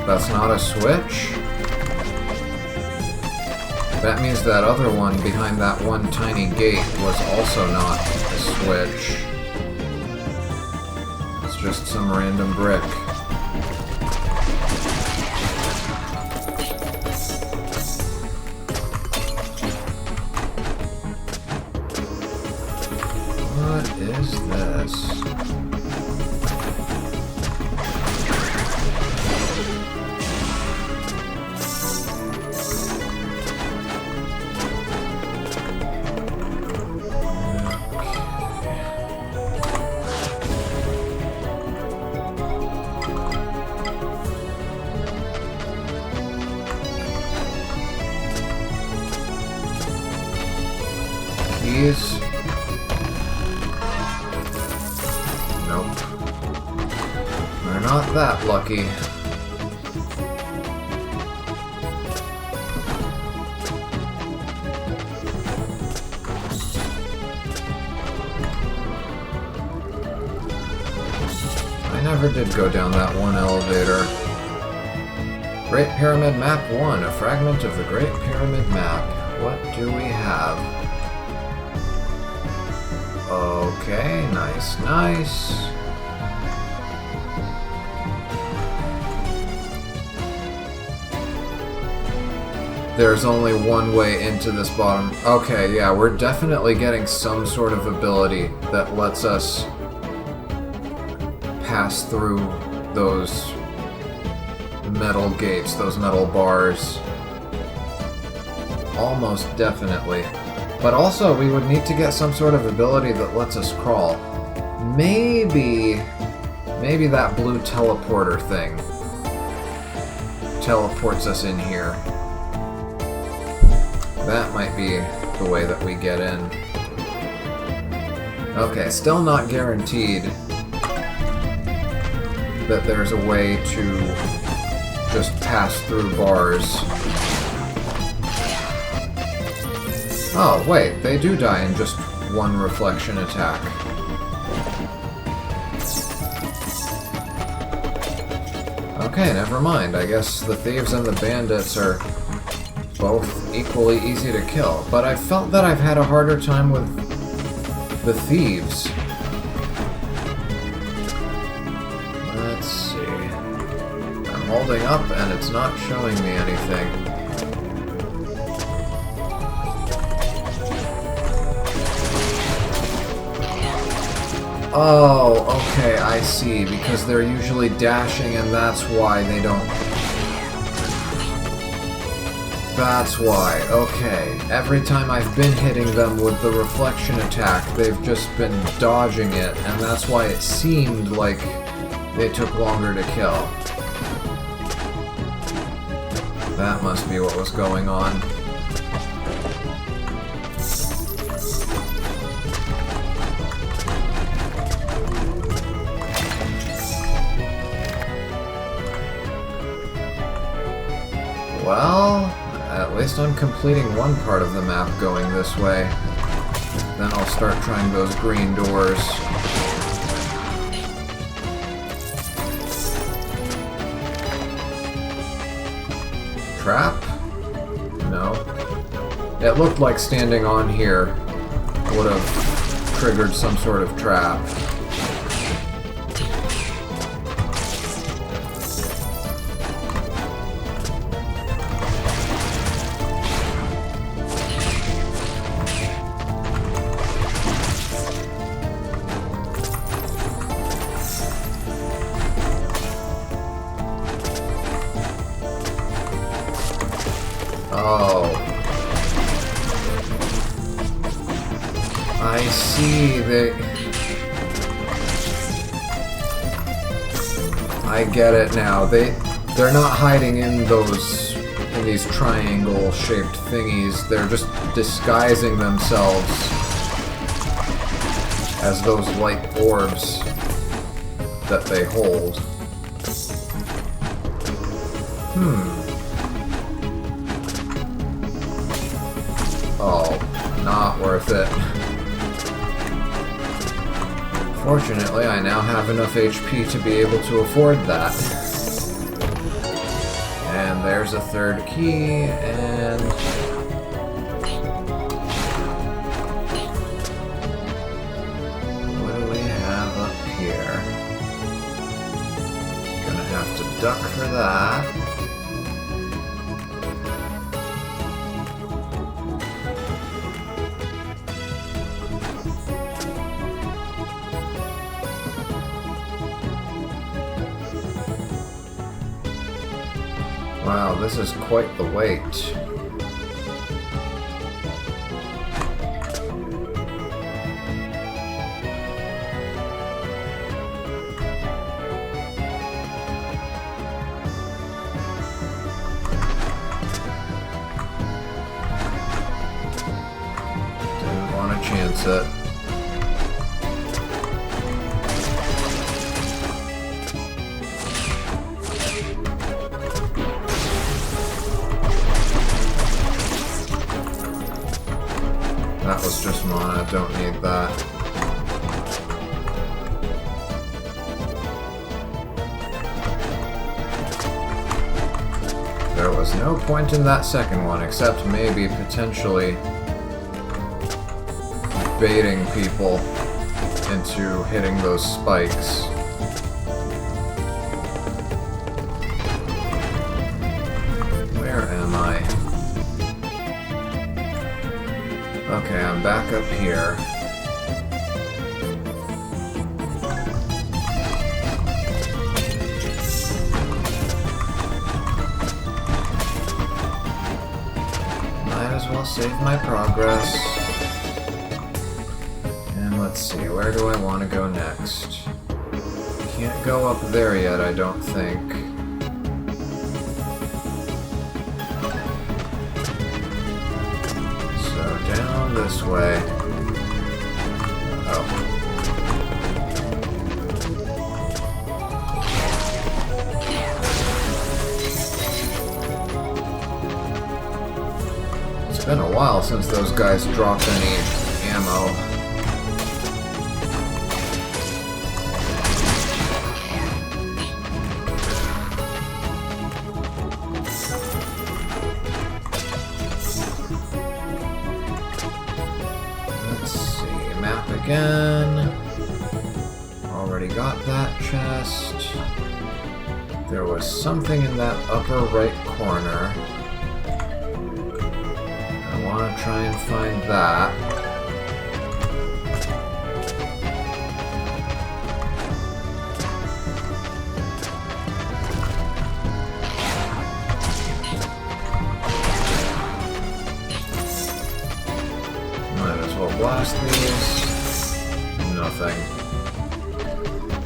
That's not a switch? That means that other one behind that one tiny gate was also not a switch. It's just some random brick. What is this? HPs. Nope. We're not that lucky. I never did go down that one elevator. Great Pyramid Map 1, a fragment of the Great Pyramid Map. What do we have? Okay, nice, nice. There's only one way into this bottom. Okay, yeah, we're definitely getting some sort of ability that lets us pass through those metal gates, those metal bars. Almost definitely. But also, we would need to get some sort of ability that lets us crawl. Maybe that blue teleporter thing teleports us in here. That might be the way that we get in. Okay, still not guaranteed that there's a way to just pass through bars. Oh, wait, they do die in just one reflection attack. Okay, never mind. I guess the thieves and the bandits are both equally easy to kill. But I felt that I've had a harder time with the thieves. Let's see. I'm holding up and it's not showing me anything. Oh, okay, I see. Because they're usually dashing and that's why they don't... That's why, okay. Every time I've been hitting them with the reflection attack, they've just been dodging it, and that's why it seemed like they took longer to kill. That must be what was going on. Well, at least I'm completing one part of the map going this way. Then I'll start trying those green doors. Trap? No. It looked like standing on here would have triggered some sort of trap. Oh. I see. I get it now. They're not hiding in these triangle-shaped thingies. They're just disguising themselves as those light orbs that they hold. Oh, not worth it. Fortunately, I now have enough HP to be able to afford that. And there's a third key, and... what do we have up here? Gonna have to duck for that. Wow, this is quite the wait. Didn't want to chance it. That was just mana, don't need that. There was no point in that second one, except maybe potentially baiting people into hitting those spikes. Where am I? Okay, I'm back up here. Might as well save my progress. And let's see, where do I want to go next? Can't go up there yet, I don't think. So down this way. Oh. It's been a while since those guys dropped any ammo. Let's see, map again. Already got that chest. There was something in that upper right corner. I want to try and find that. Might as well blast these. Nothing.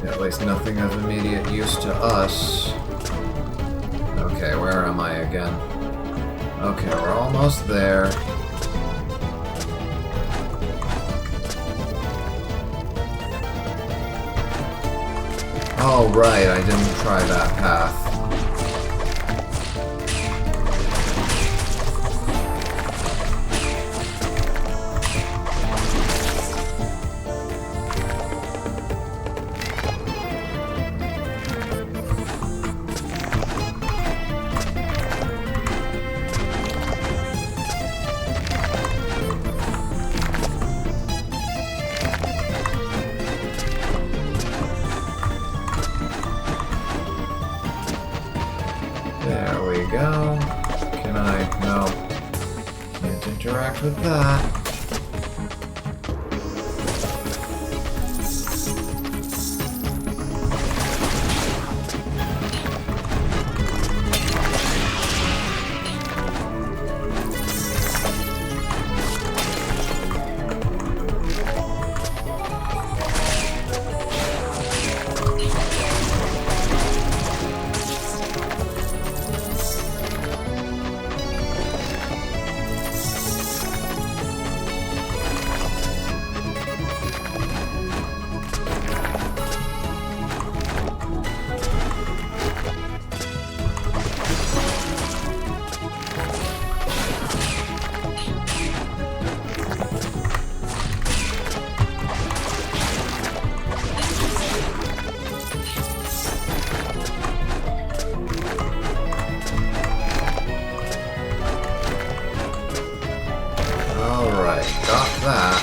At least nothing of immediate use to us. Okay, where am I again? Okay, we're almost there. Oh, right, I didn't try that path. There we go. Can I? No. Can't interact with that. Alright, got that.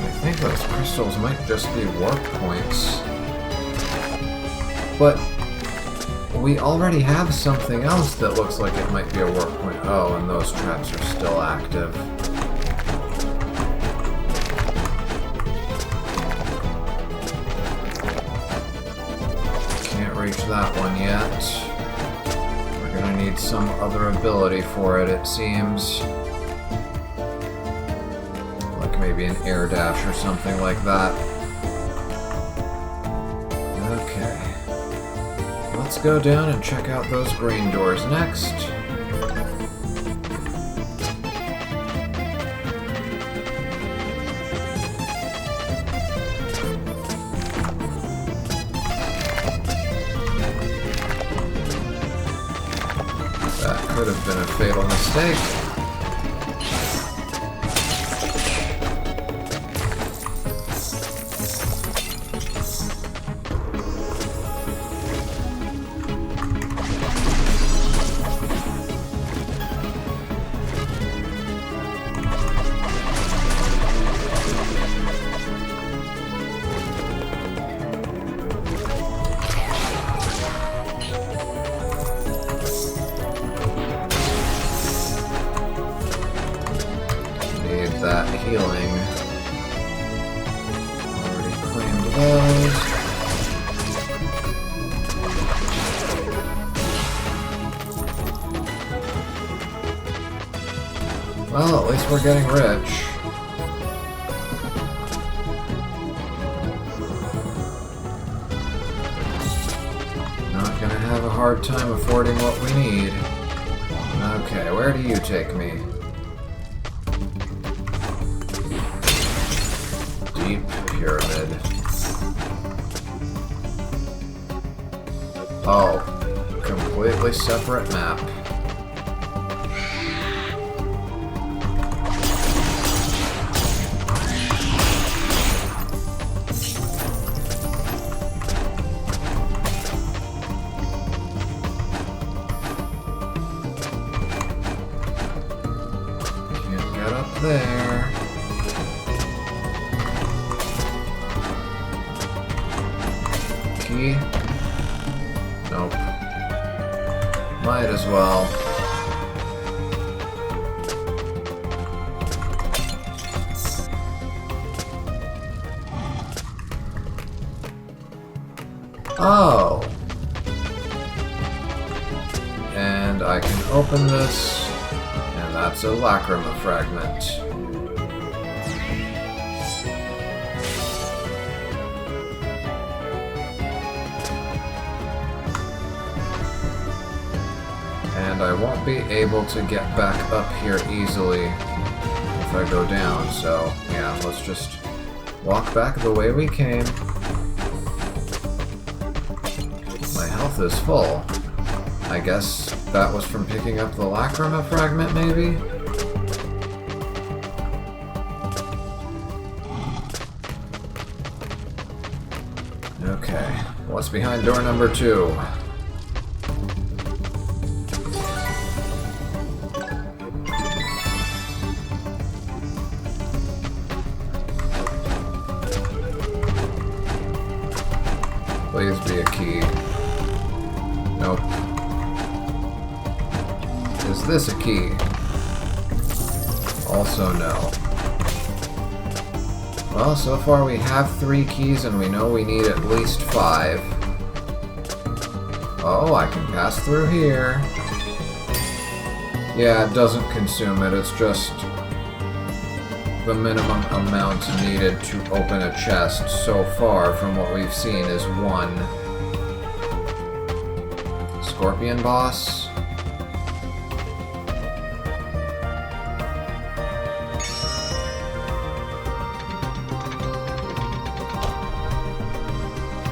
I think those crystals might just be warp points. But we already have something else that looks like it might be a warp point. Oh, and those traps are still active. Reach that one yet. We're gonna need some other ability for it seems. Like maybe an air dash or something like that. Okay. Let's go down and check out those green doors next. That could have been a fatal mistake. That healing. Already claimed those. Well, at least we're getting rich. Not gonna have a hard time affording what we need. Okay, where do you take me? Deep pyramid. Oh, completely separate map. Can't get up there. Nope. Might as well. Oh. And I can open this, and that's a lacrima fragment. And I won't be able to get back up here easily if I go down, so yeah, let's just walk back the way we came. My health is full. I guess that was from picking up the lacrima fragment, maybe? Okay, what's behind door number 2? Please be a key. Nope. Is this a key? Also no. Well, so far we have 3 keys and we know we need at least 5. Oh, I can pass through here. Yeah, it doesn't consume it, it's just the minimum amount needed to open a chest so far from what we've seen is 1. Scorpion boss?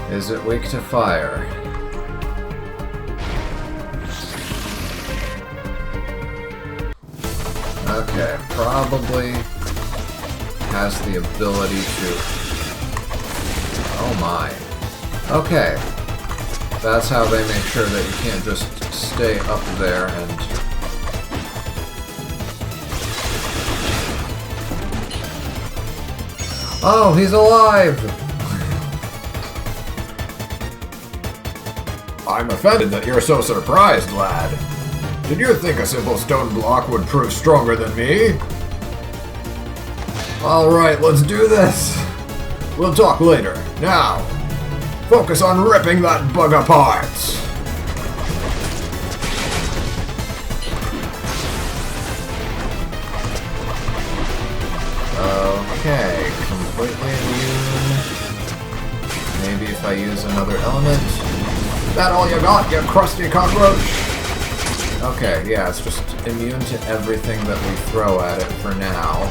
Is it weak to fire? Okay, probably has the ability to... Oh my. Okay. That's how they make sure that you can't just stay up there and... Oh, he's alive! I'm offended that you're so surprised, lad. Did you think a simple stone block would prove stronger than me? Alright, let's do this. We'll talk later. Now, focus on ripping that bug apart. Okay, completely immune. Maybe if I use another element. that all you got, you crusty cockroach? Okay, yeah, it's just immune to everything that we throw at it for now.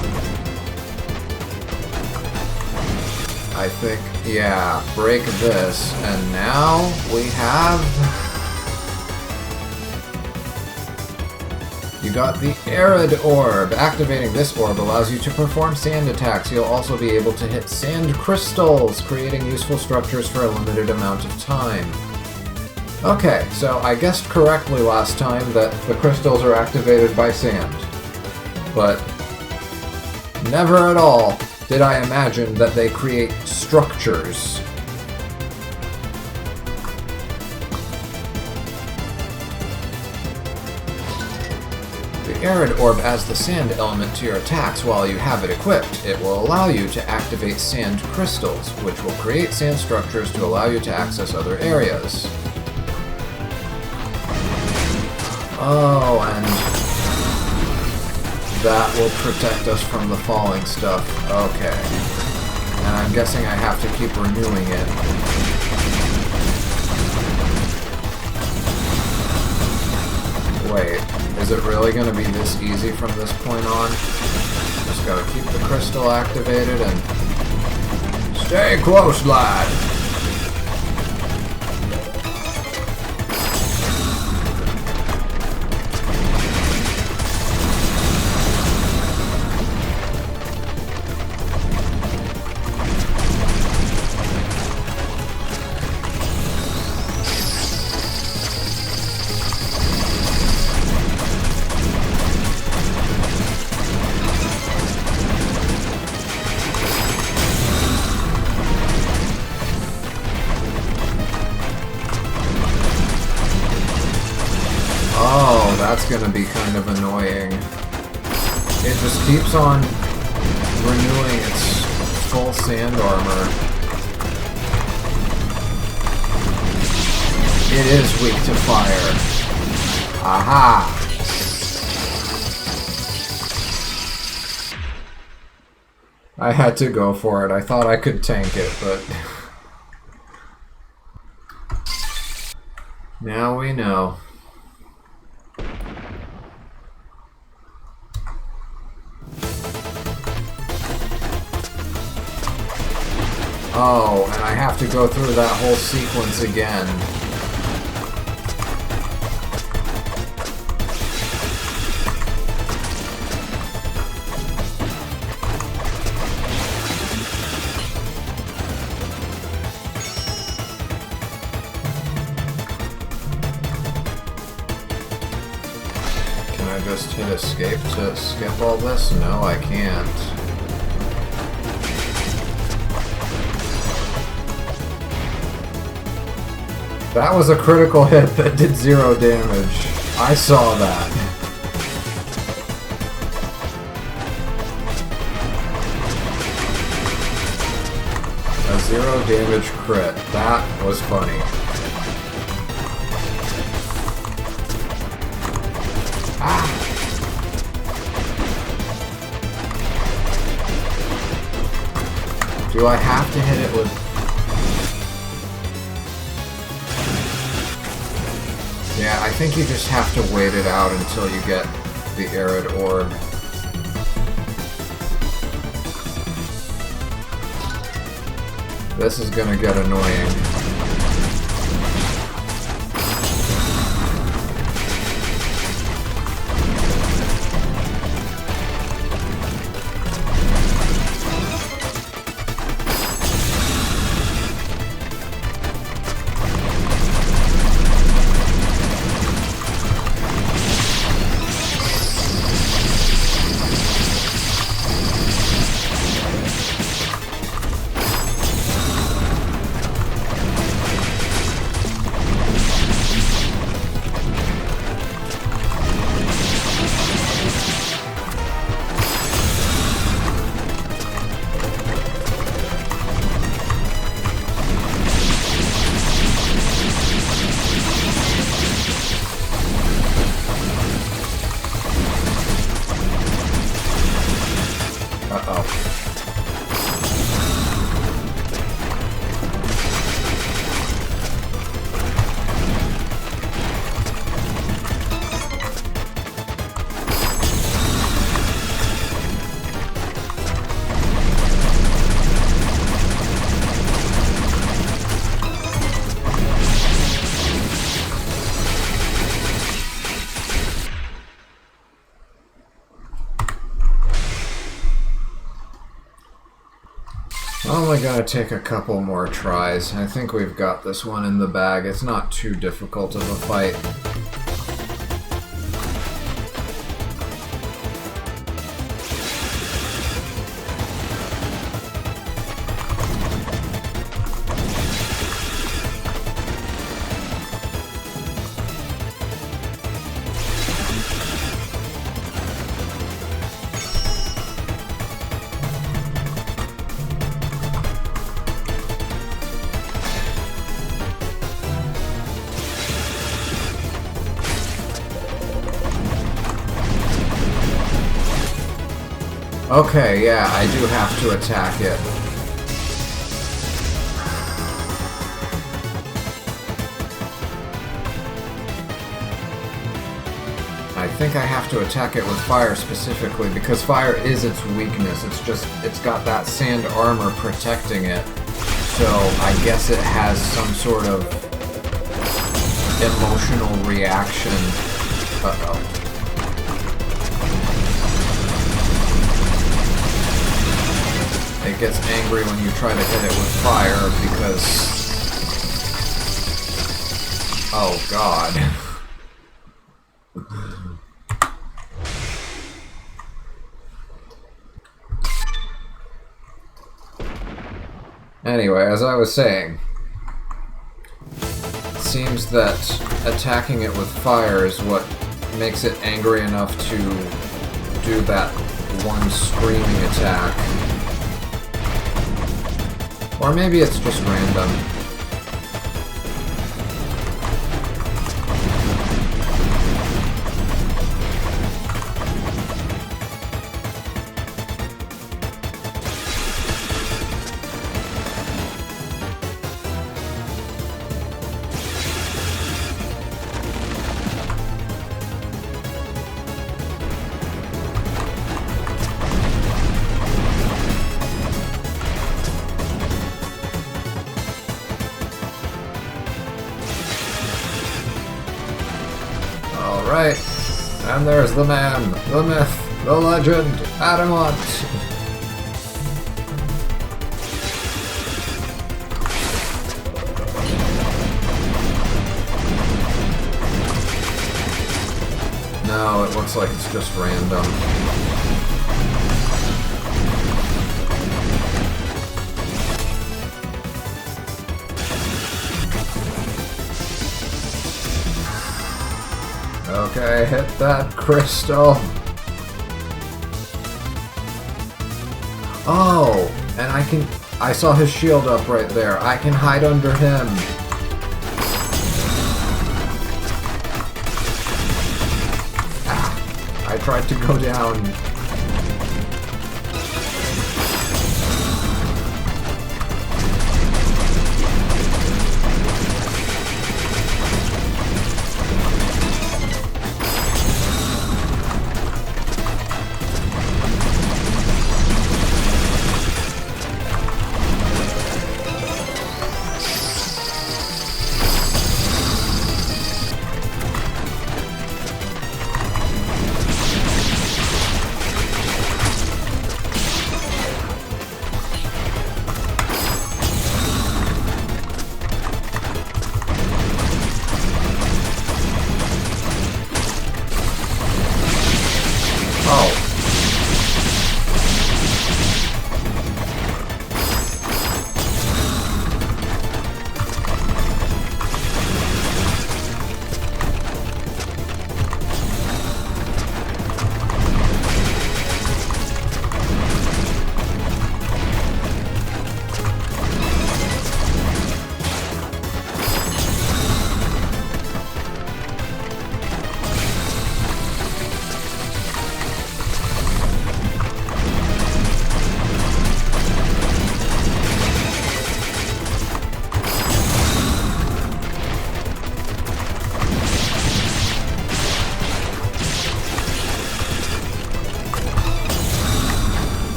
I think, yeah, break this, and now we have... You got the Arid Orb. Activating this orb allows you to perform sand attacks. You'll also be able to hit sand crystals, creating useful structures for a limited amount of time. Okay, so I guessed correctly last time that the crystals are activated by sand. But never at all did I imagine that they create structures. The Arid Orb adds the sand element to your attacks while you have it equipped. It will allow you to activate sand crystals, which will create sand structures to allow you to access other areas. Oh, and that will protect us from the falling stuff. Okay. And I'm guessing I have to keep renewing it. Wait, is it really going to be this easy from this point on? Just gotta keep the crystal activated and... Stay close, lad. Oh, that's gonna be kind of annoying. It just keeps on renewing its full sand armor. It is weak to fire. Aha! I had to go for it. I thought I could tank it, but... Now we know. Oh, and I have to go through that whole sequence again. Can I just hit escape to skip all this? No, I can't. That was a critical hit that did 0 damage. I saw that. A 0 damage crit. That was funny. Ah! Do I have to hit it with... Yeah, I think you just have to wait it out until you get the Arid Orb. This is gonna get annoying. Only gonna take a couple more tries. I think we've got this one in the bag. It's not too difficult of a fight. Okay, yeah, I do have to attack it. I think I have to attack it with fire specifically, because fire is its weakness. It's got that sand armor protecting it. So I guess it has some sort of emotional reaction. Uh-oh. It gets angry when you try to hit it with fire because... Oh god. Anyway, as I was saying, it seems that attacking it with fire is what makes it angry enough to do that one screaming attack. Or maybe it's just random. Alright, and there's the man, the myth, the legend, Adamont. No, it looks like it's just random. Okay, hit that crystal. Oh, and I saw his shield up right there. I can hide under him. Ah, I tried to go down.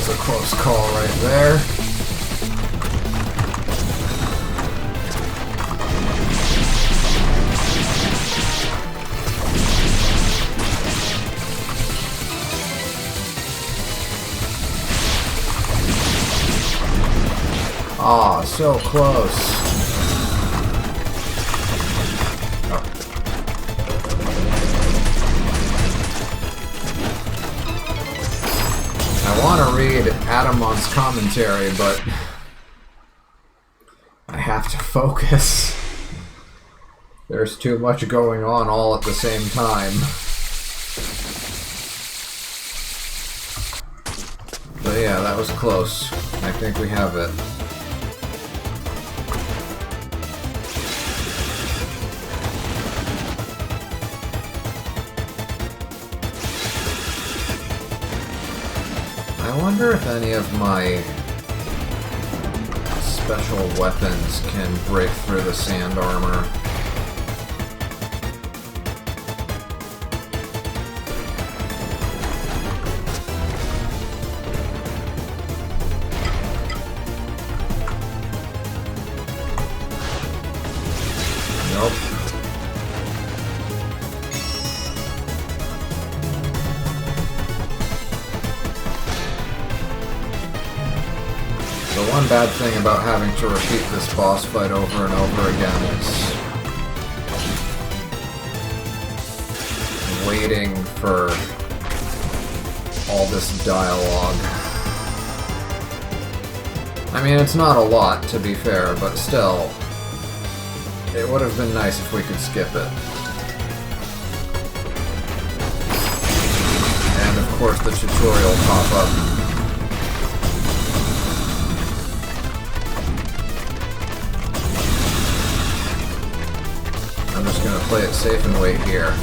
was a close call right there. Aw, so close. I want to read Adamont's commentary, but I have to focus. There's too much going on all at the same time. But yeah, that was close. I think we have it. I wonder if any of my special weapons can break through the sand armor. Nope. The one bad thing about having to repeat this boss fight over and over again is waiting for all this dialogue. I mean, it's not a lot, to be fair, but still, it would have been nice if we could skip it. And of course the tutorial pop-up. I'm just gonna play it safe and wait here.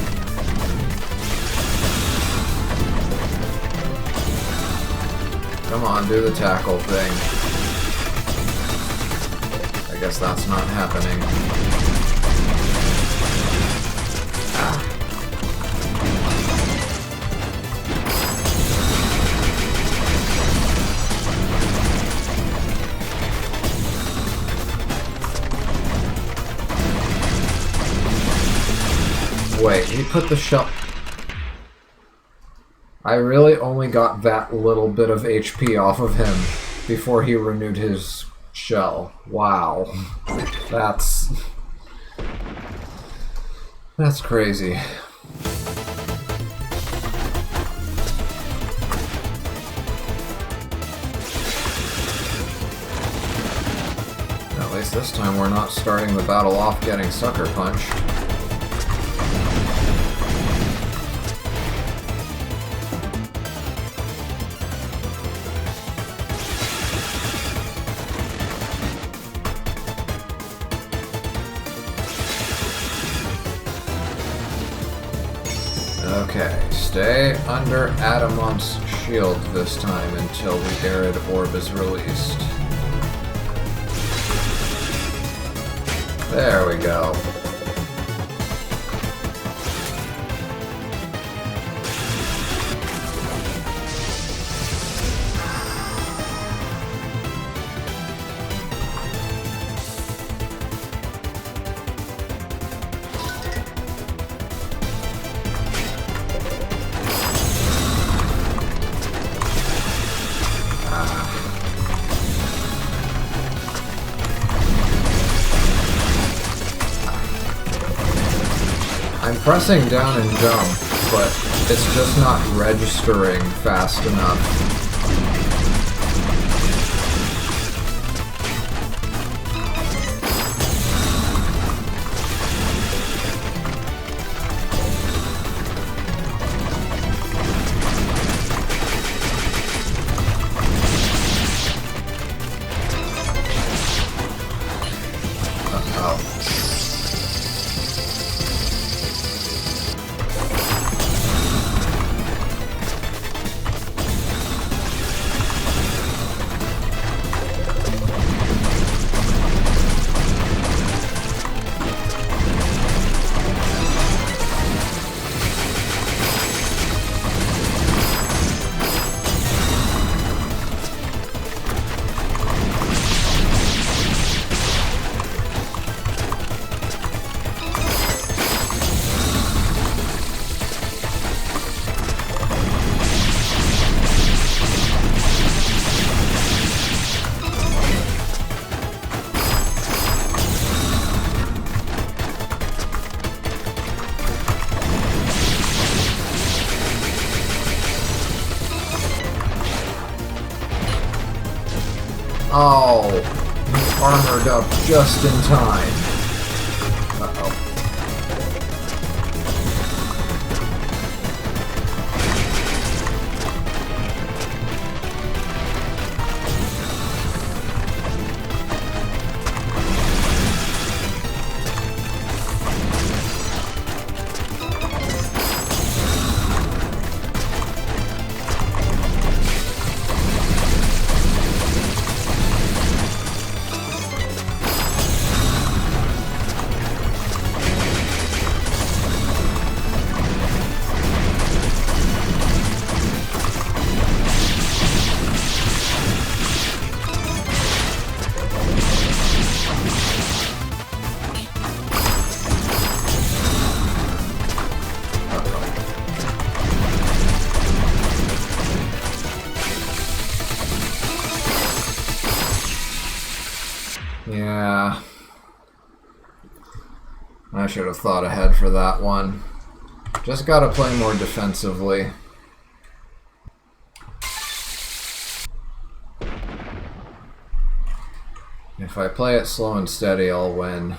Come on, do the tackle thing. I guess that's not happening. Ah. Wait, he put the shell... I really only got that little bit of HP off of him before he renewed his shell. Wow. That's crazy. At least this time we're not starting the battle off getting sucker punched. Okay, stay under Adamont's shield this time until the Arid Orb is released. There we go. I'm pressing down and jump, but it's just not registering fast enough. Oh, he armored up just in time. Uh-oh. Yeah. I should have thought ahead for that one. Just gotta play more defensively. If I play it slow and steady, I'll win.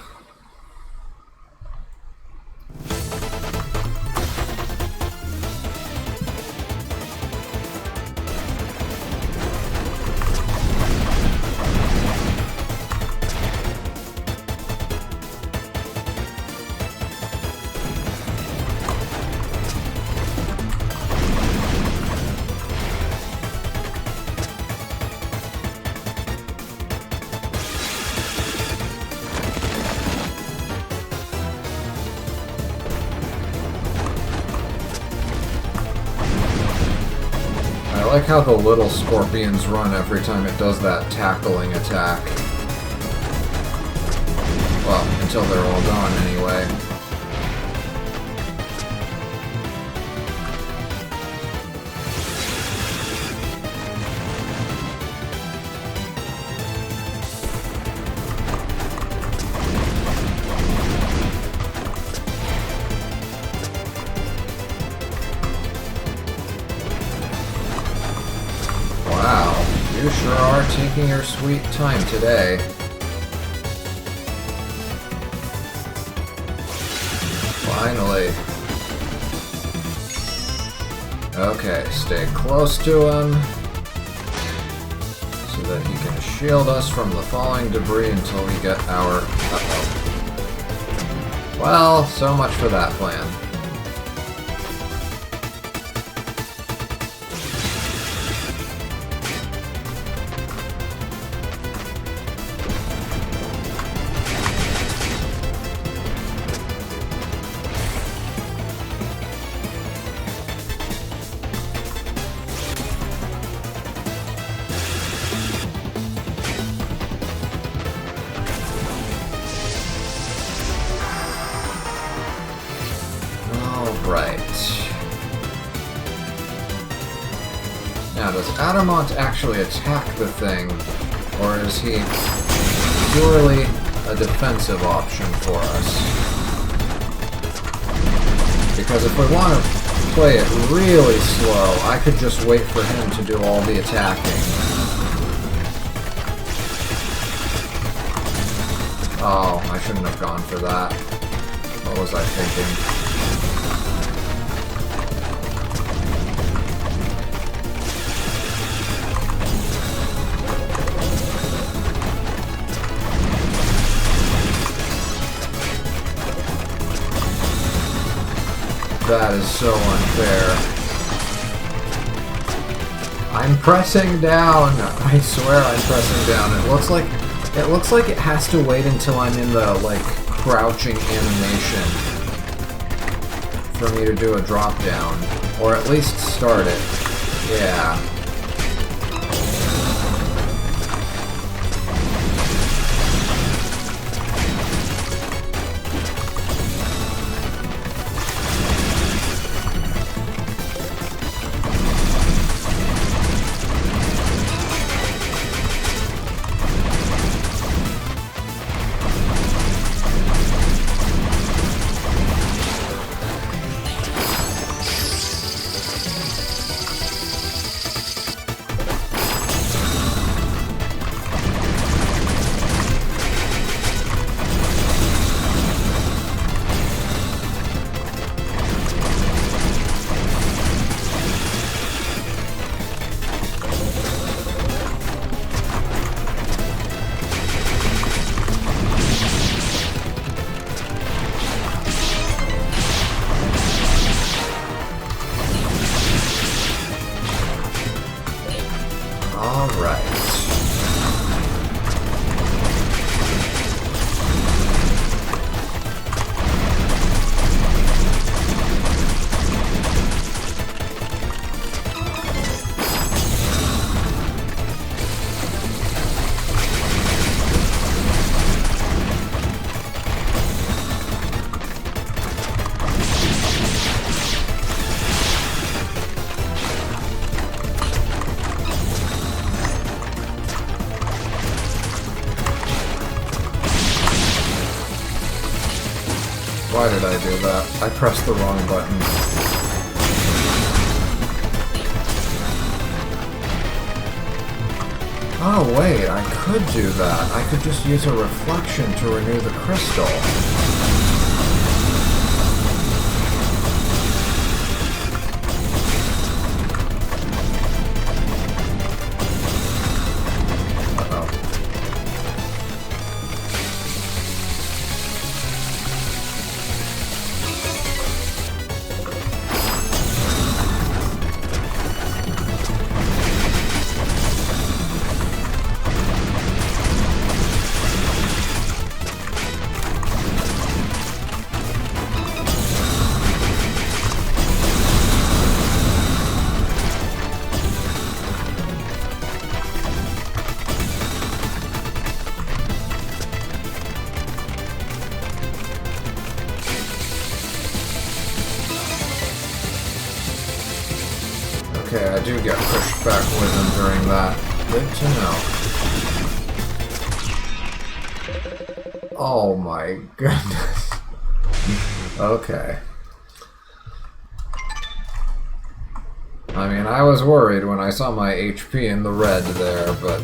I like how the little scorpions run every time it does that tackling attack. Well, until they're all gone anyway. You sure are taking your sweet time today. Finally. Okay, stay close to him so that he can shield us from the falling debris until we get our... Uh-oh. Well, so much for that plan. Right. Now, does Adamont actually attack the thing, or is he purely a defensive option for us? Because if we want to play it really slow, I could just wait for him to do all the attacking. Oh, I shouldn't have gone for that. What was I thinking? That is so unfair. I'm pressing down. I swear I'm pressing down. It looks like it has to wait until I'm in the crouching animation for me to do a drop down, or at least start it. Yeah. Why did I do that? I pressed the wrong button. Oh wait, I could do that. I could just use a reflection to renew the crystal. Okay, I do get pushed back with him during that. Good to know. Oh my goodness. Okay. I mean, I was worried when I saw my HP in the red there, but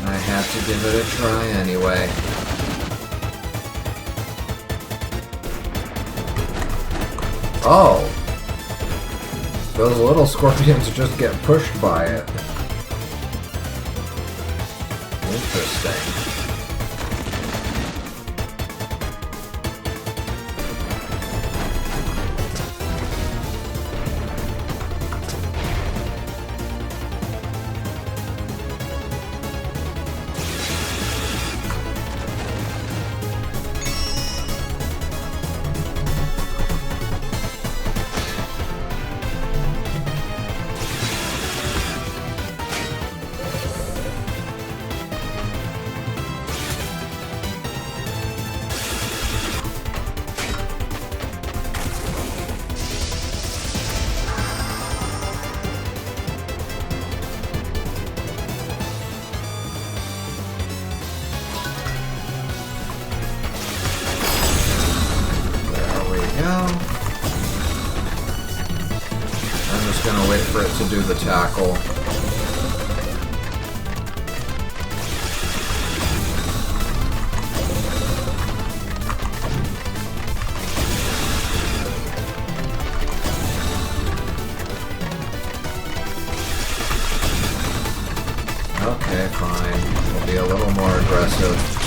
I had to give it a try anyway. Oh! Those little scorpions just get pushed by it. Interesting. Gonna wait for it to do the tackle. Okay, fine. We'll be a little more aggressive.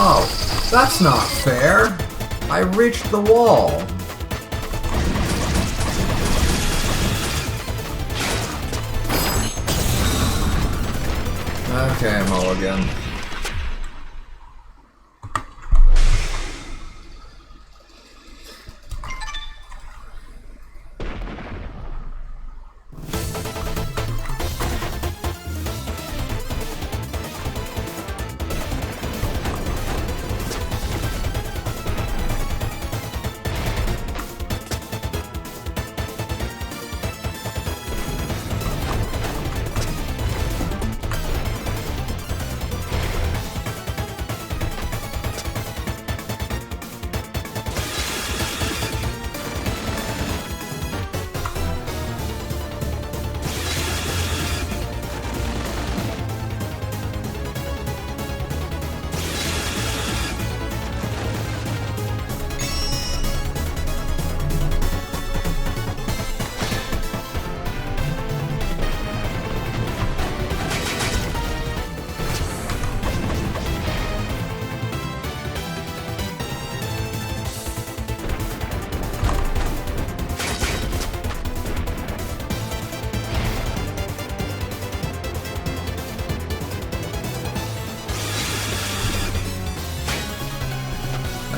Oh, that's not fair. I reached the wall. Okay, mulligan.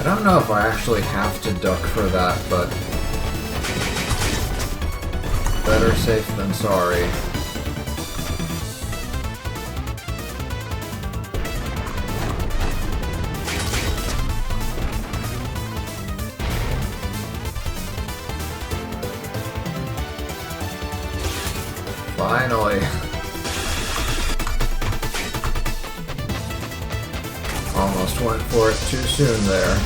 I don't know if I actually have to duck for that, but better safe than sorry. Finally. Almost went for it too soon there.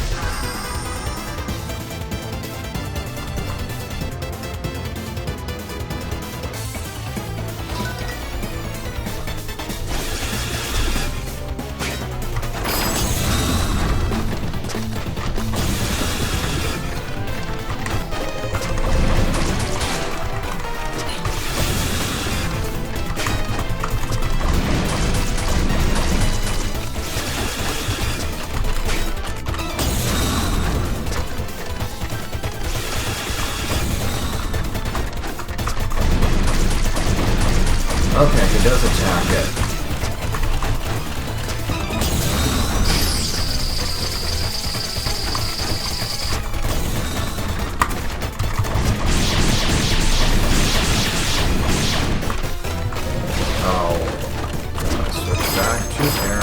Okay, he does attack it. Oh, gotta switch back to Aaron.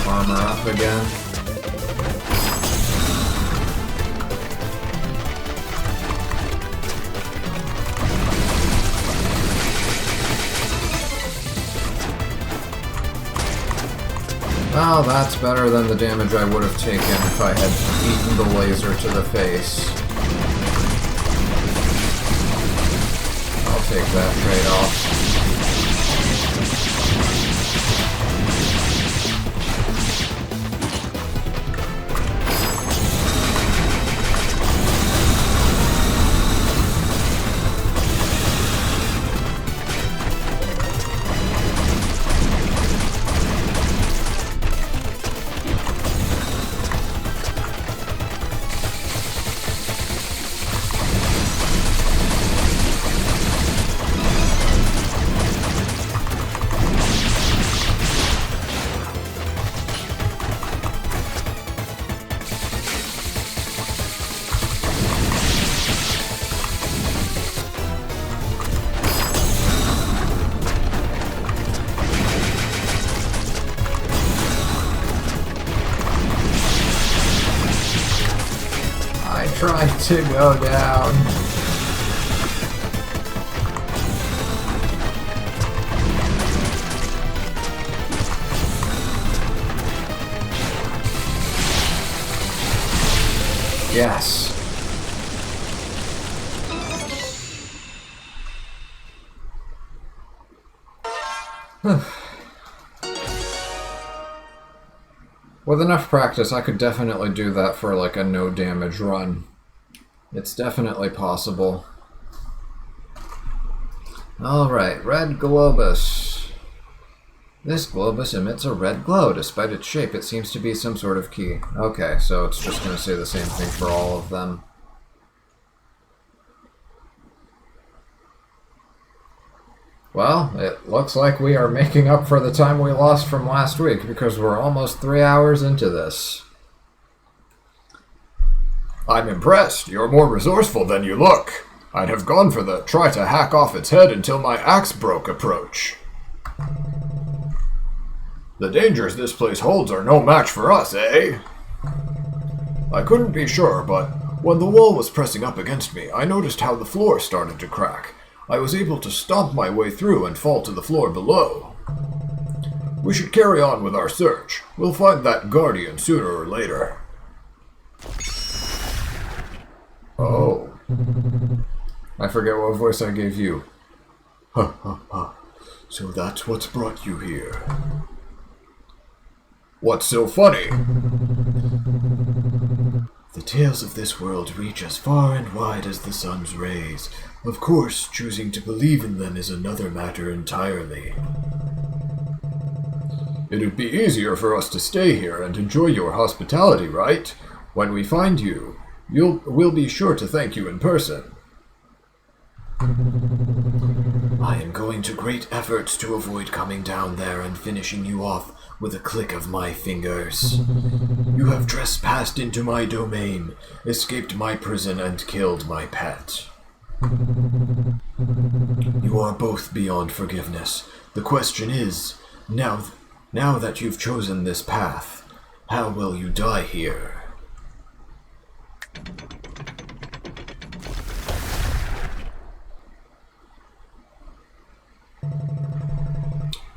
Armor up again. Well, that's better than the damage I would have taken if I had eaten the laser to the face. I'll take that trade-off. Tried to go down. Yes. With enough practice, I could definitely do that for like a no damage run. It's definitely possible. Alright, red globus. This globus emits a red glow. Despite its shape, it seems to be some sort of key. Okay, so it's just going to say the same thing for all of them. Well, it looks like we are making up for the time we lost from last week, because we're almost 3 hours into this. I'm impressed. You're more resourceful than you look. I'd have gone for the try to hack off its head until my axe broke approach. The dangers this place holds are no match for us, eh? I couldn't be sure, but when the wall was pressing up against me, I noticed how the floor started to crack. I was able to stomp my way through and fall to the floor below. We should carry on with our search. We'll find that guardian sooner or later. Oh. I forget what voice I gave you. Ha ha ha. So that's what's brought you here. What's so funny? The tales of this world reach as far and wide as the sun's rays. Of course, choosing to believe in them is another matter entirely. It'd be easier for us to stay here and enjoy your hospitality, right? When we find you, we'll be sure to thank you in person. I am going to great efforts to avoid coming down there and finishing you off with a click of my fingers. You have trespassed into my domain, escaped my prison, and killed my pet. You are both beyond forgiveness. The question is, now that you've chosen this path, how will you die here?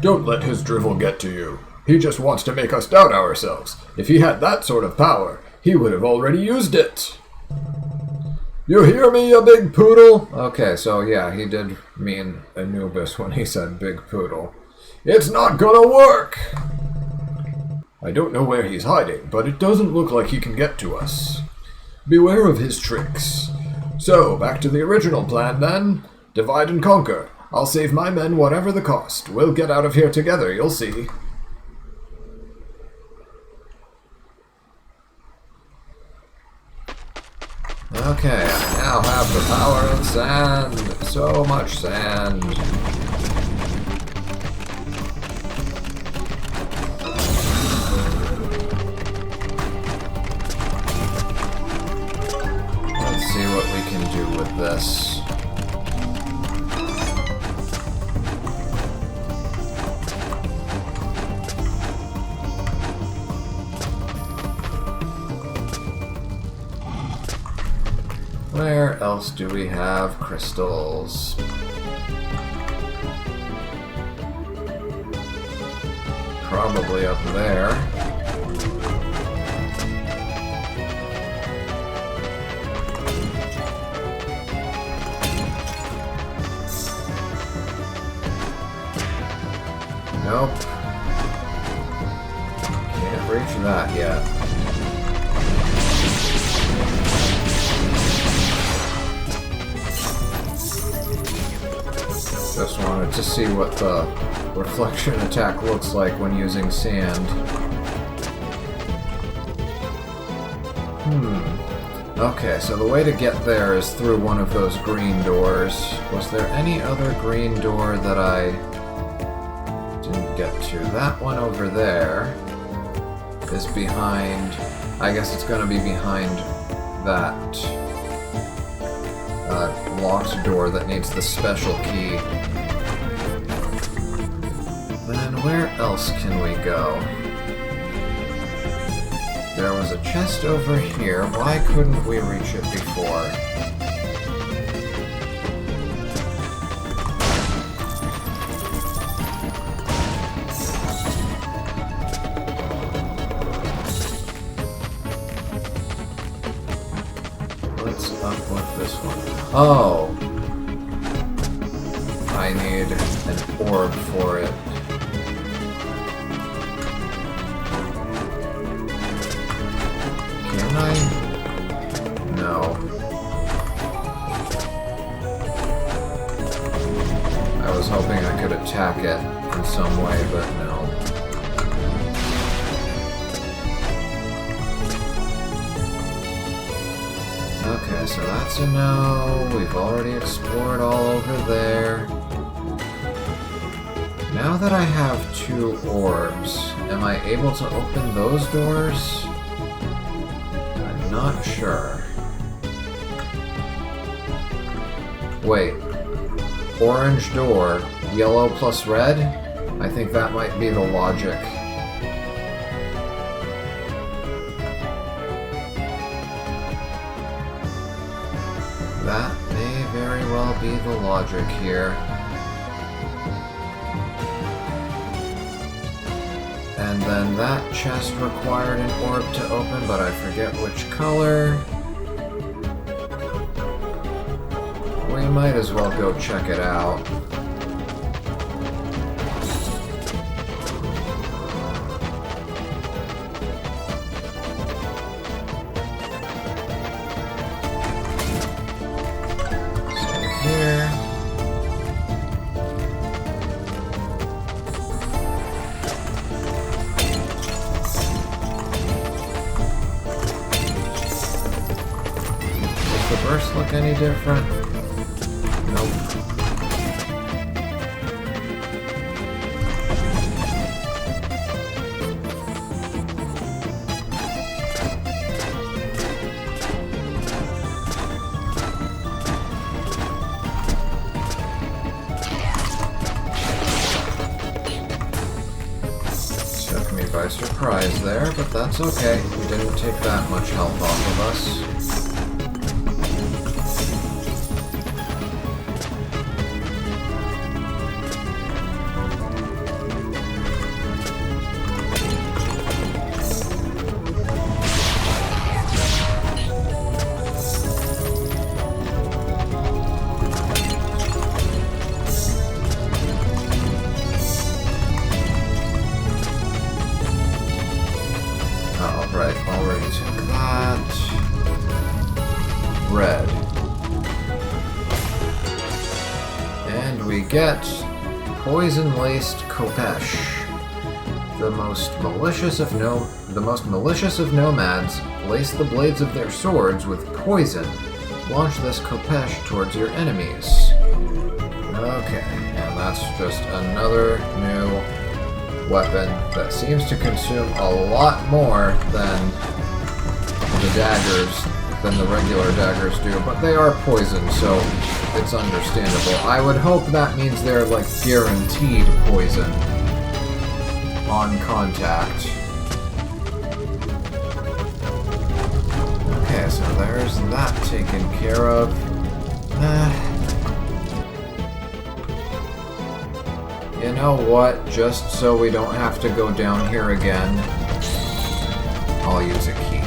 Don't let his drivel get to you. He just wants to make us doubt ourselves. If he had that sort of power, he would have already used it. You hear me, you big poodle? Okay, so yeah, he did mean Anubis when he said big poodle. It's not gonna work! I don't know where he's hiding, but it doesn't look like he can get to us. Beware of his tricks. So, back to the original plan then. Divide and conquer. I'll save my men whatever the cost. We'll get out of here together, you'll see. Okay, I now have the power of sand. So much sand. Let's see what we can do with this. Where else do we have crystals? Probably up there. Nope. Can't reach that yet. Just wanted to see what the reflection attack looks like when using sand. Okay, so the way to get there is through one of those green doors. Was there any other green door that I didn't get to? That one over there is behind... I guess it's going to be behind that locked door that needs the special key. Then where else can we go? There was a chest over here. Why couldn't we reach it before? What's up with this one? Oh! I need an orb for it. Can I? No. I was hoping I could attack it in some way, but no. Okay, so that's a no. We've already explored all over there. Now that I have 2 orbs, am I able to open those doors? I'm not sure. Wait. Orange door, yellow plus red? I think that might be the logic. That may very well be the logic here. And then that chest required an orb to open, but I forget which color. We might as well go check it out. Save here. Does the burst look any different? Nope. Took me by surprise there, but that's okay. We didn't take that much health off of us. Alright, already took that. Red. And we get poison-laced Kopesh. The most malicious of nomads lace the blades of their swords with poison. Launch this Kopesh towards your enemies. Okay, and that's just another new weapon that seems to consume a lot more than the daggers, than the regular daggers do, but they are poison, so it's understandable. I would hope that means they're like guaranteed poison on contact. Okay, so there's that taken care of. You know what? Just so we don't have to go down here again, I'll use a key.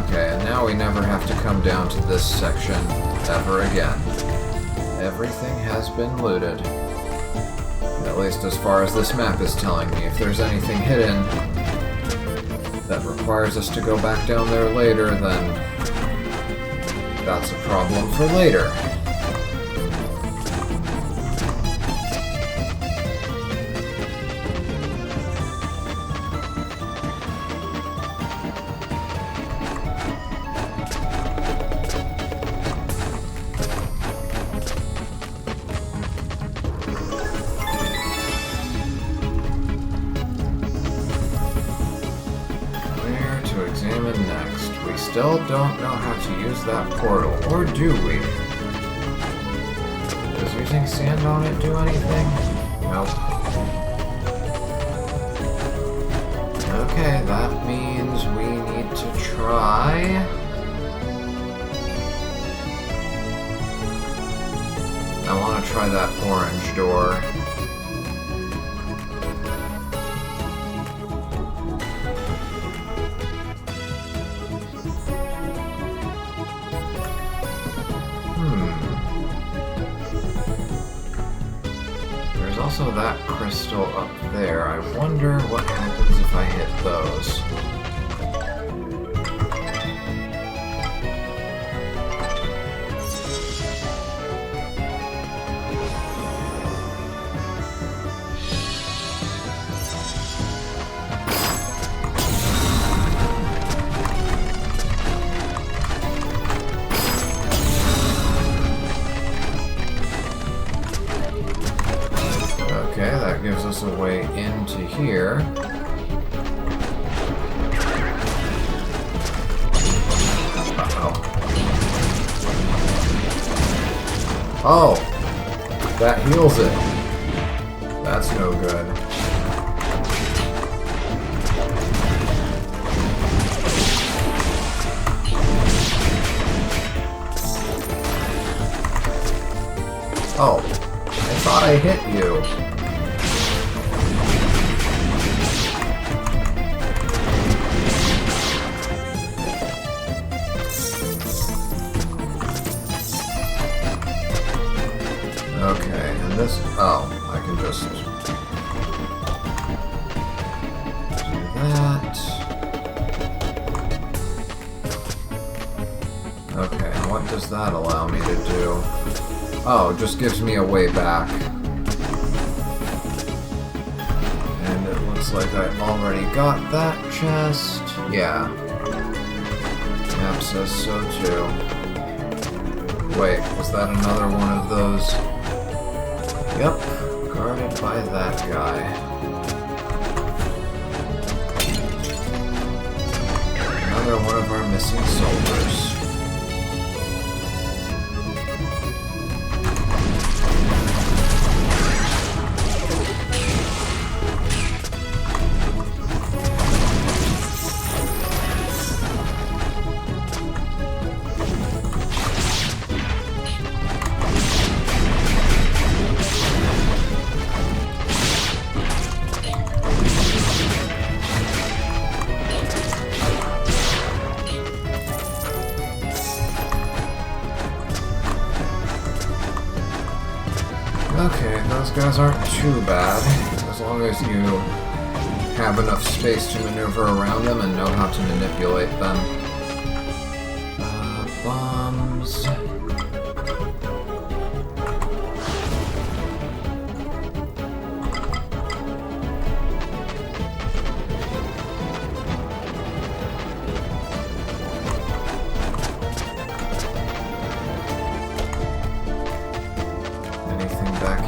Okay, and now we never have to come down to this section ever again. Everything has been looted. At least as far as this map is telling me. If there's anything hidden that requires us to go back down there later, then that's a problem for later. Examine next. We still don't know how to use that portal, or do we? Does using sand on it do anything? Nope. Okay, that means we need to try... I want to try that orange door. Also that crystal up there. I wonder what happens if I hit those. Okay, that gives us a way into here. Uh-oh. Oh! That heals it. That's no good. Oh. I thought I hit you. this... Oh, I can just... do that. Okay, what does that allow me to do? Oh, it just gives me a way back. And it looks like I already got that chest. Yeah. Map says so too. Wait, was that another one of those? Yep, guarded by that guy. Another one of our missing soldiers. Okay, those guys aren't too bad, as long as you have enough space to maneuver around them and know how to manipulate them. Bombs.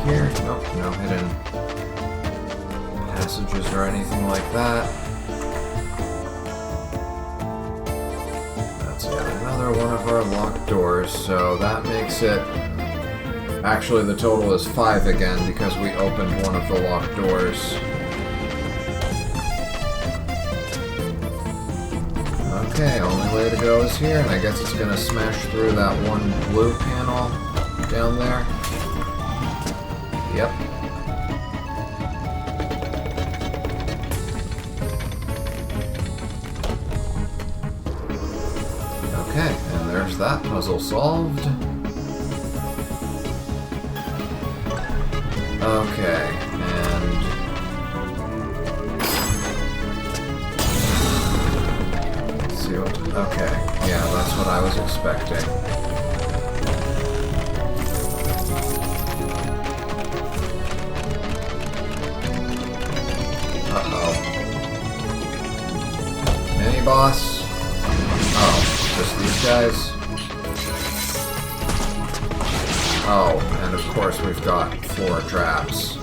Here? Nope, no hidden passages or anything like that. That's yet another one of our locked doors, so that makes it... Actually, the total is 5 again because we opened one of the locked doors. Okay, only way to go is here, and I guess it's gonna smash through that one blue panel down there. Yep. Okay, and there's that puzzle solved. Okay, and... let's see what... Okay, yeah, that's what I was expecting. Boss. Oh, just these guys? Oh, and of course we've got 4 traps.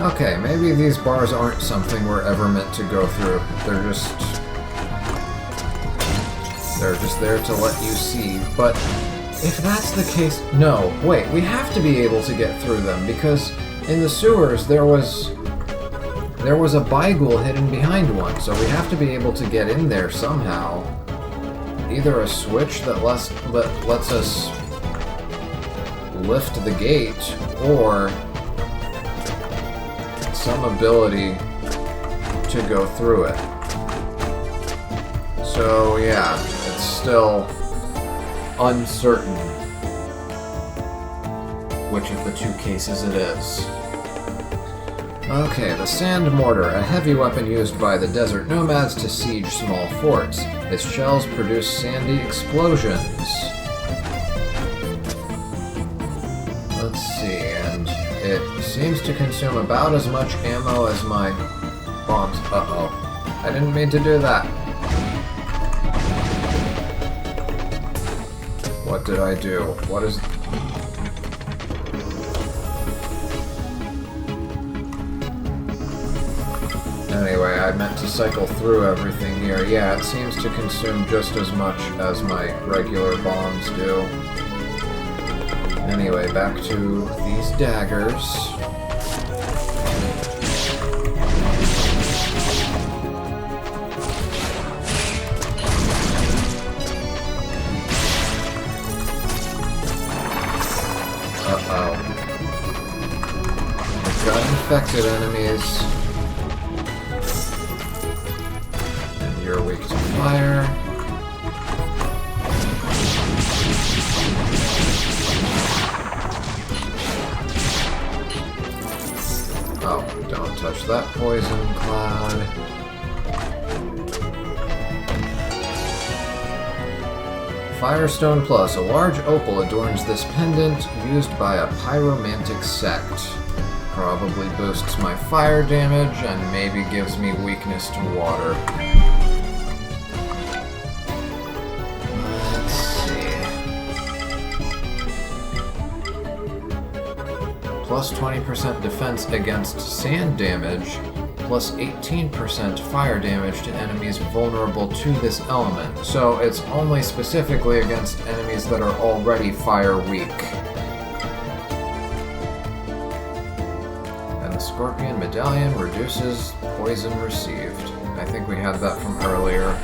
Okay, maybe these bars aren't something we're ever meant to go through. They're just there to let you see. But if that's the case... No, wait, we have to be able to get through them, because in the sewers there was a Byghoul hidden behind one, so we have to be able to get in there somehow. Either a switch that lets us lift the gate, or some ability to go through it. So yeah, it's still uncertain which of the 2 cases it is. Okay, the Sand Mortar, a heavy weapon used by the desert nomads to siege small forts. Its shells produce sandy explosions. Let's see, and it seems to consume about as much ammo as my bombs. Uh-oh. I didn't mean to do that. What did I do? What is... Anyway, I meant to cycle through everything here. Yeah, it seems to consume just as much as my regular bombs do. Anyway, back to these daggers. affected enemies. And you're weak to fire. Oh, don't touch that poison cloud. Firestone Plus. A large opal adorns this pendant used by a pyromantic sect. Probably boosts my fire damage and maybe gives me weakness to water. Let's see. Plus 20% defense against sand damage, plus 18% fire damage to enemies vulnerable to this element. So it's only specifically against enemies that are already fire weak. And the Scorpion Medallion reduces poison received. I think we had that from earlier.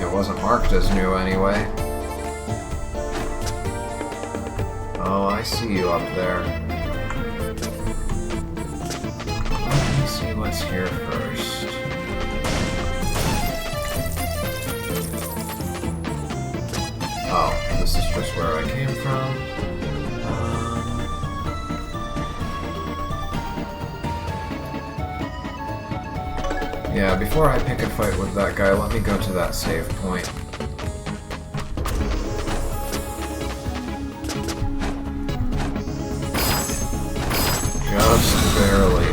It wasn't marked as new anyway. Oh, I see you up there. See what's here first. Oh, this is just where I came from. Yeah, before I pick a fight with that guy, let me go to that save point. Just barely.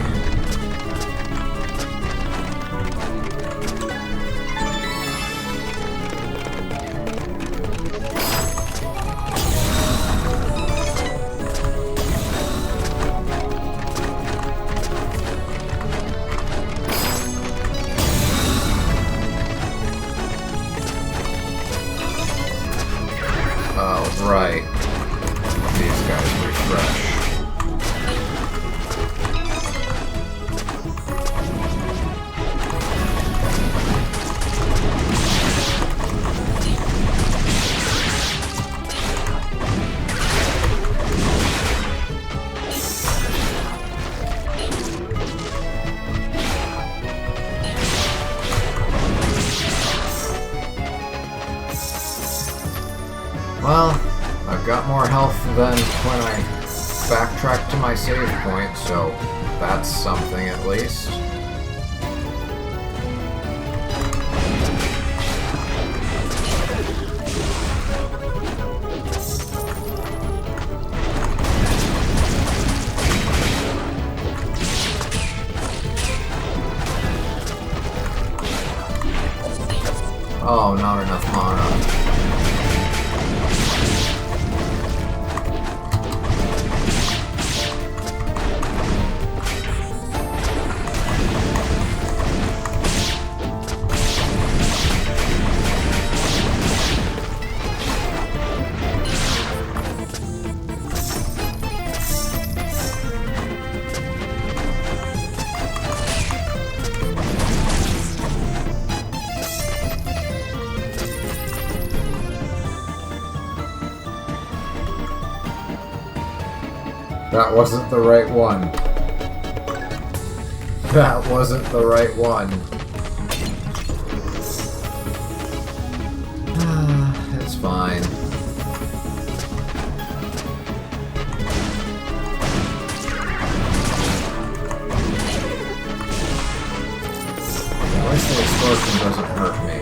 Right. These guys refresh. Well, I've got more health than when I backtracked to my save point, so that's something at least. Oh, not enough mana. That wasn't the right one. That wasn't the right one. It's fine. At least the explosion doesn't hurt me.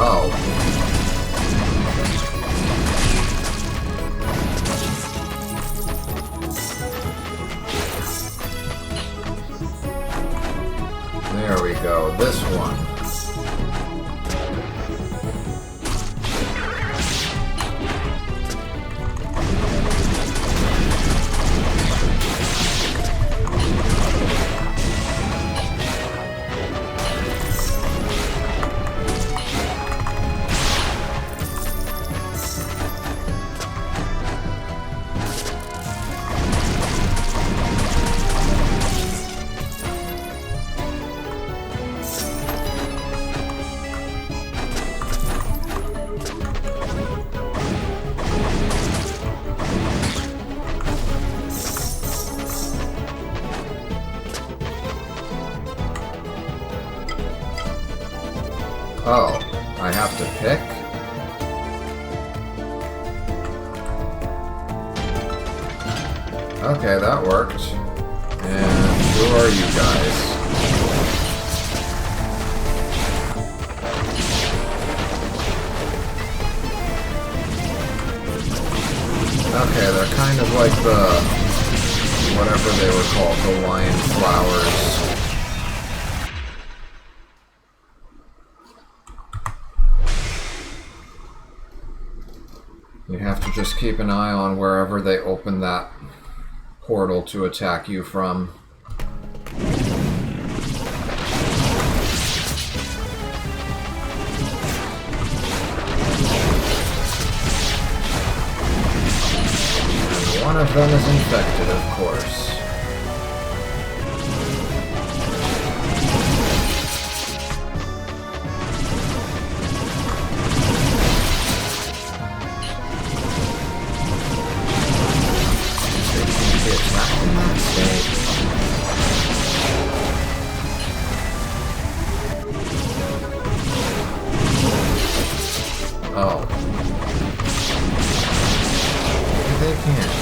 Oh. There we go, this one. Oh, I have to pick? Okay, that worked. And who are you guys? Okay, they're kind of like the... whatever they were called, the lion flowers. You have to just keep an eye on wherever they open that portal to attack you from. And one of them is infected, of course. Oh. Maybe they can't.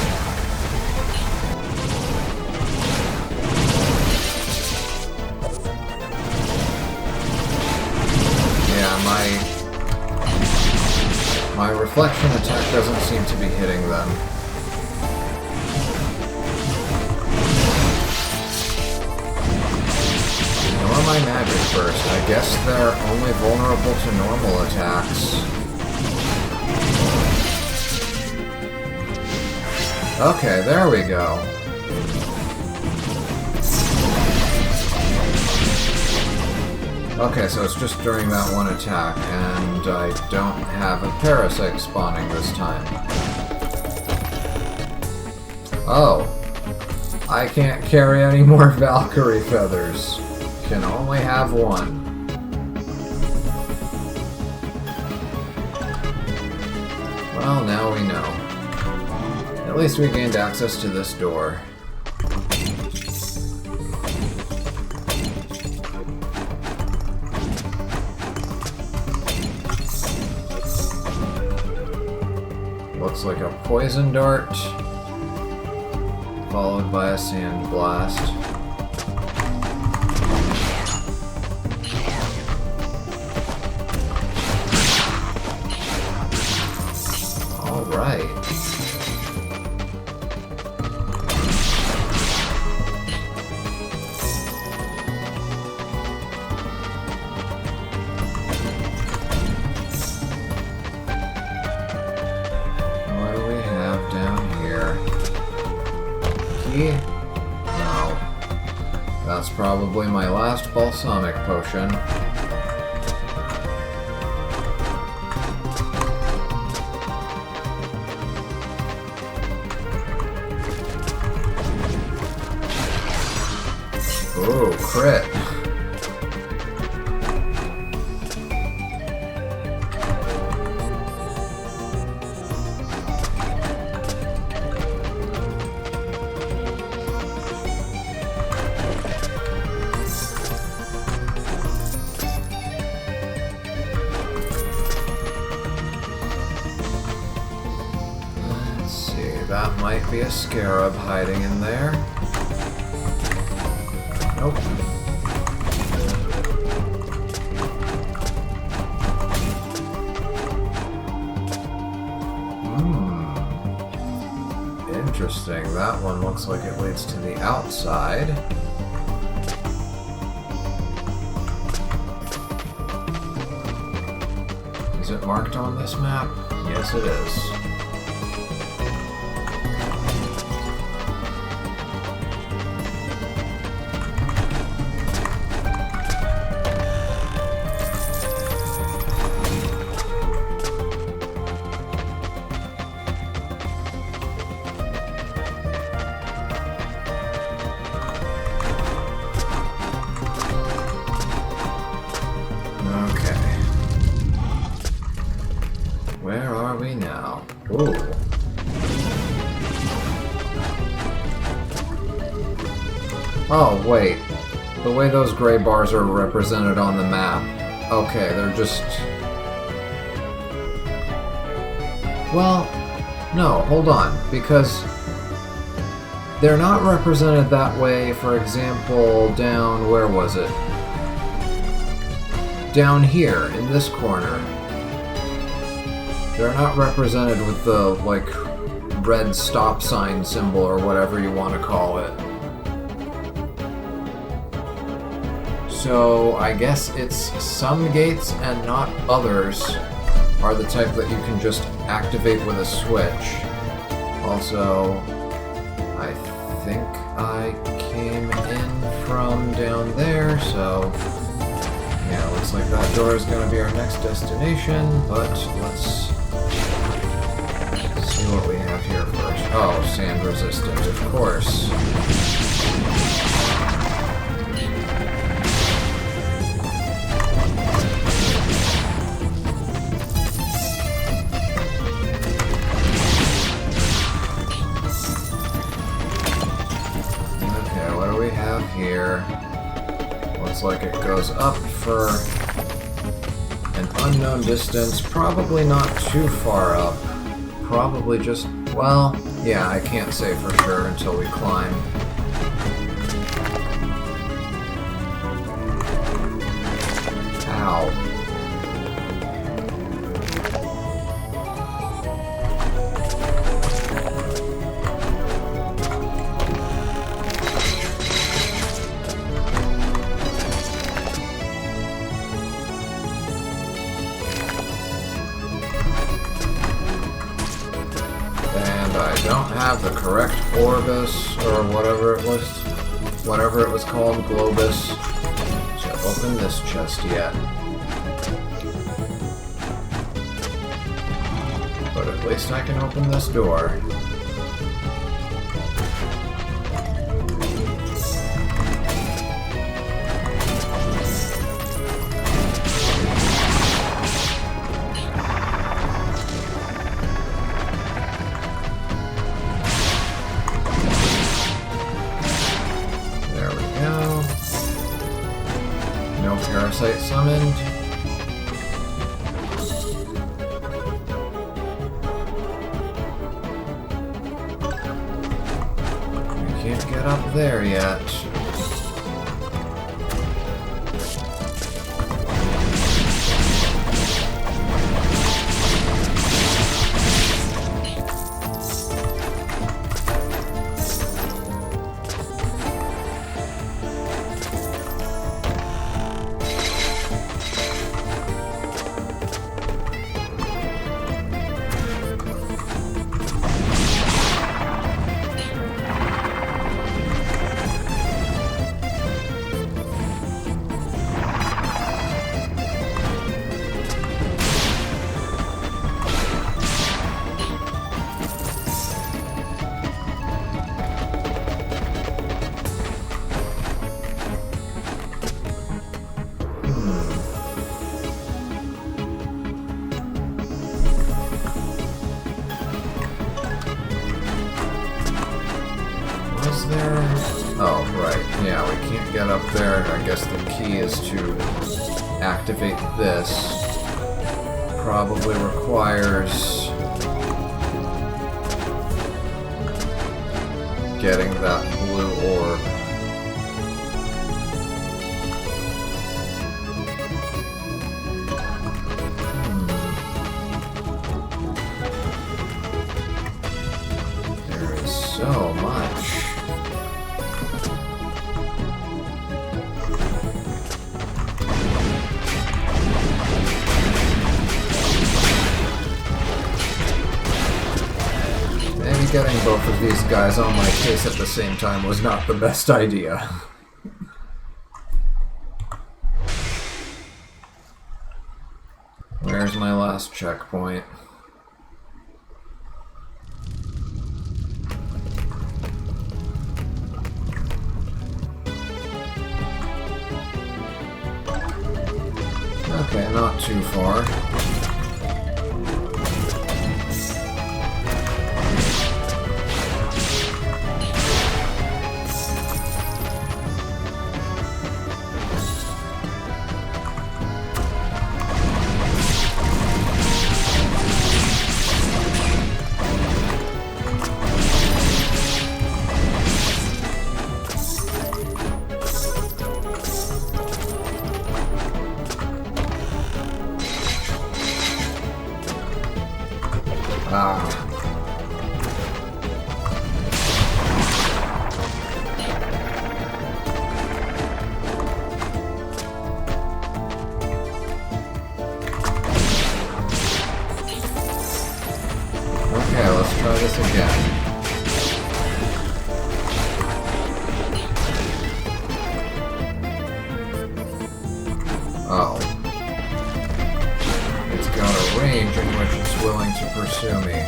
Yeah, my reflection attack doesn't seem to be hitting them. Ignore my magic first. I guess they're only vulnerable to normal attacks. Okay, there we go. Okay, so it's just during that one attack, and I don't have a parasite spawning this time. Oh. I can't carry any more Valkyrie feathers. Can only have one. Well, now we know. At least we gained access to this door. Looks like a poison dart, followed by a sand blast. All right. No. That's probably my last balsamic potion. Ooh, crit. That might be a scarab hiding in there. Nope. Interesting. That one looks like it leads to the outside. Is it marked on this map? Yes, it is. Where are we now? Ooh. Oh, wait. The way those gray bars are represented on the map, Okay, they're just... Well, no, hold on, because they're not represented that way, for example, down... where was it? Down here, in this corner. They're not represented with the, like, red stop sign symbol or whatever you want to call it. So I guess it's some gates and not others are the type that you can just activate with a switch. Also, I think I came in from down there, so yeah, looks like that door is going to be our next destination, but let's see what we have here first. Oh, sand resistant, of course. Okay, what do we have here? Looks like it goes up for an unknown distance, probably not too far up. Probably just, well, yeah, I can't say for sure until we climb. Ow. Don't have the correct Orbis, or whatever it was called, Globus, to open this chest yet. But at least I can open this door. Parasite summoned. We can't get up there yet. Oh, right. Yeah, we can't get up there. I guess the key is to activate this. Probably requires getting that blue orb. There is so much. Getting both of these guys on my case at the same time was not the best idea. Where's my last checkpoint? Okay, not too far. once again. Oh. It's got a range in which it's willing to pursue me.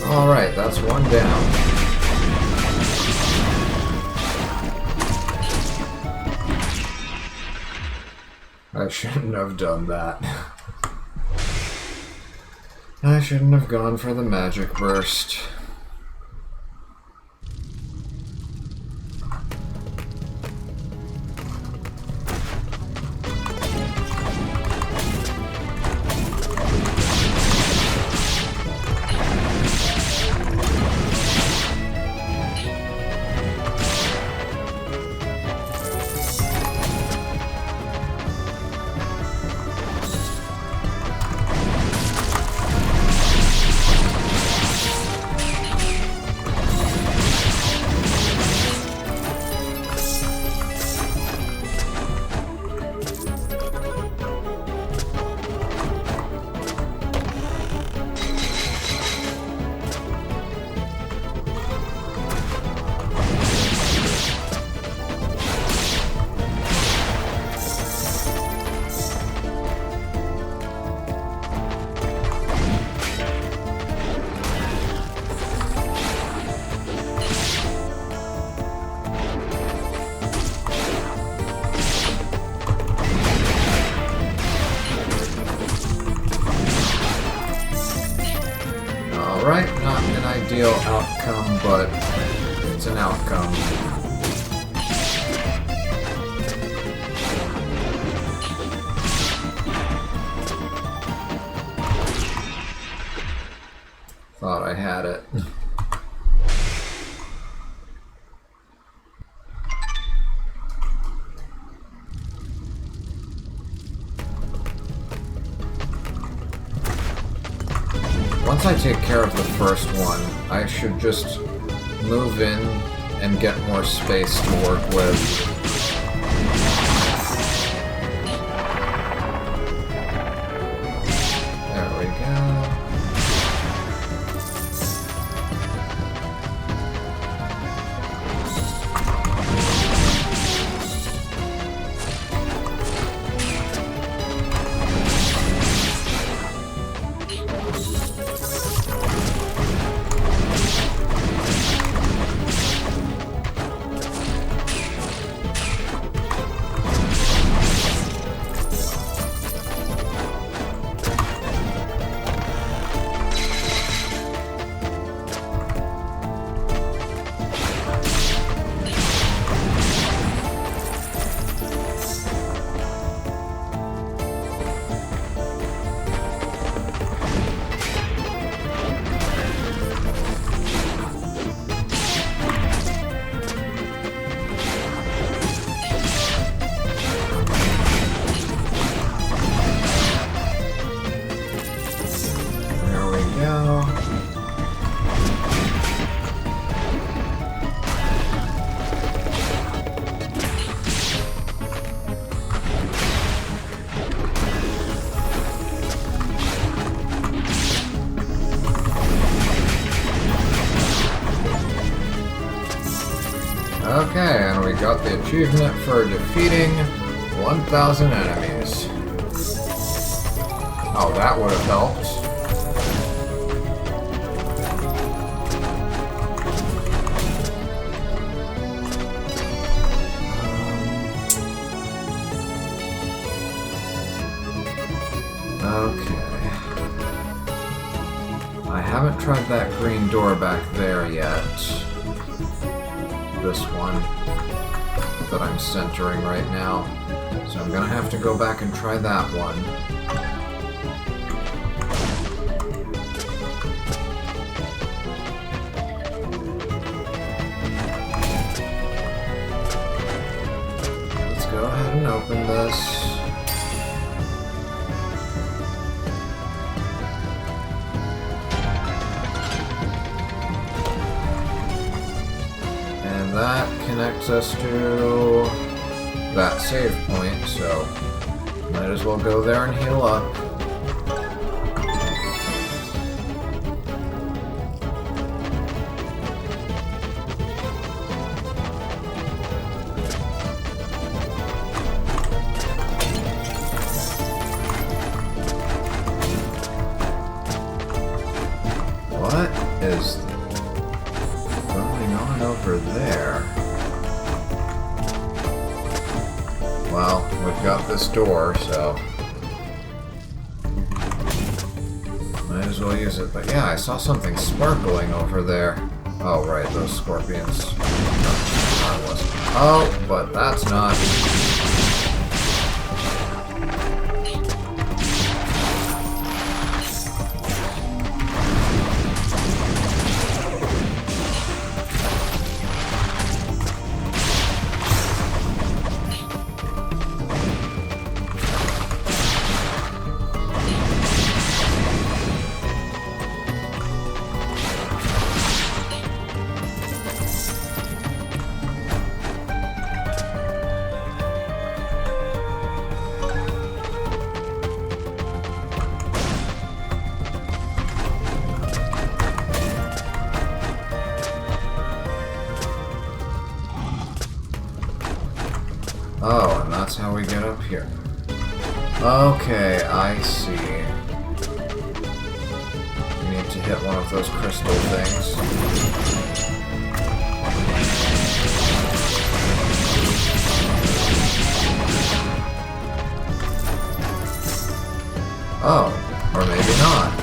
Alright, that's one down. I shouldn't have done that. I shouldn't have gone for the magic burst. Alright, not an ideal outcome, but it's an outcome. Thought I had it. Once I take care of the first one, I should just move in and get more space to work with. There we go. Okay, and we got the achievement for defeating 1,000 enemies. Oh, that would have helped. Okay. I haven't tried that green door back there yet. This one that I'm centering right now. So I'm gonna have to go back and try that one. Let's go ahead and open this. That connects us to that save point, so might as well go there and heal up. is going on over there? Well, we've got this door, so might as well use it. But yeah, I saw something sparkling over there. Oh, right, those scorpions. Harmless. Oh, but that's not. Oh, and that's how we get up here. Okay, I see. We need to hit one of those crystal things. Oh, or maybe not.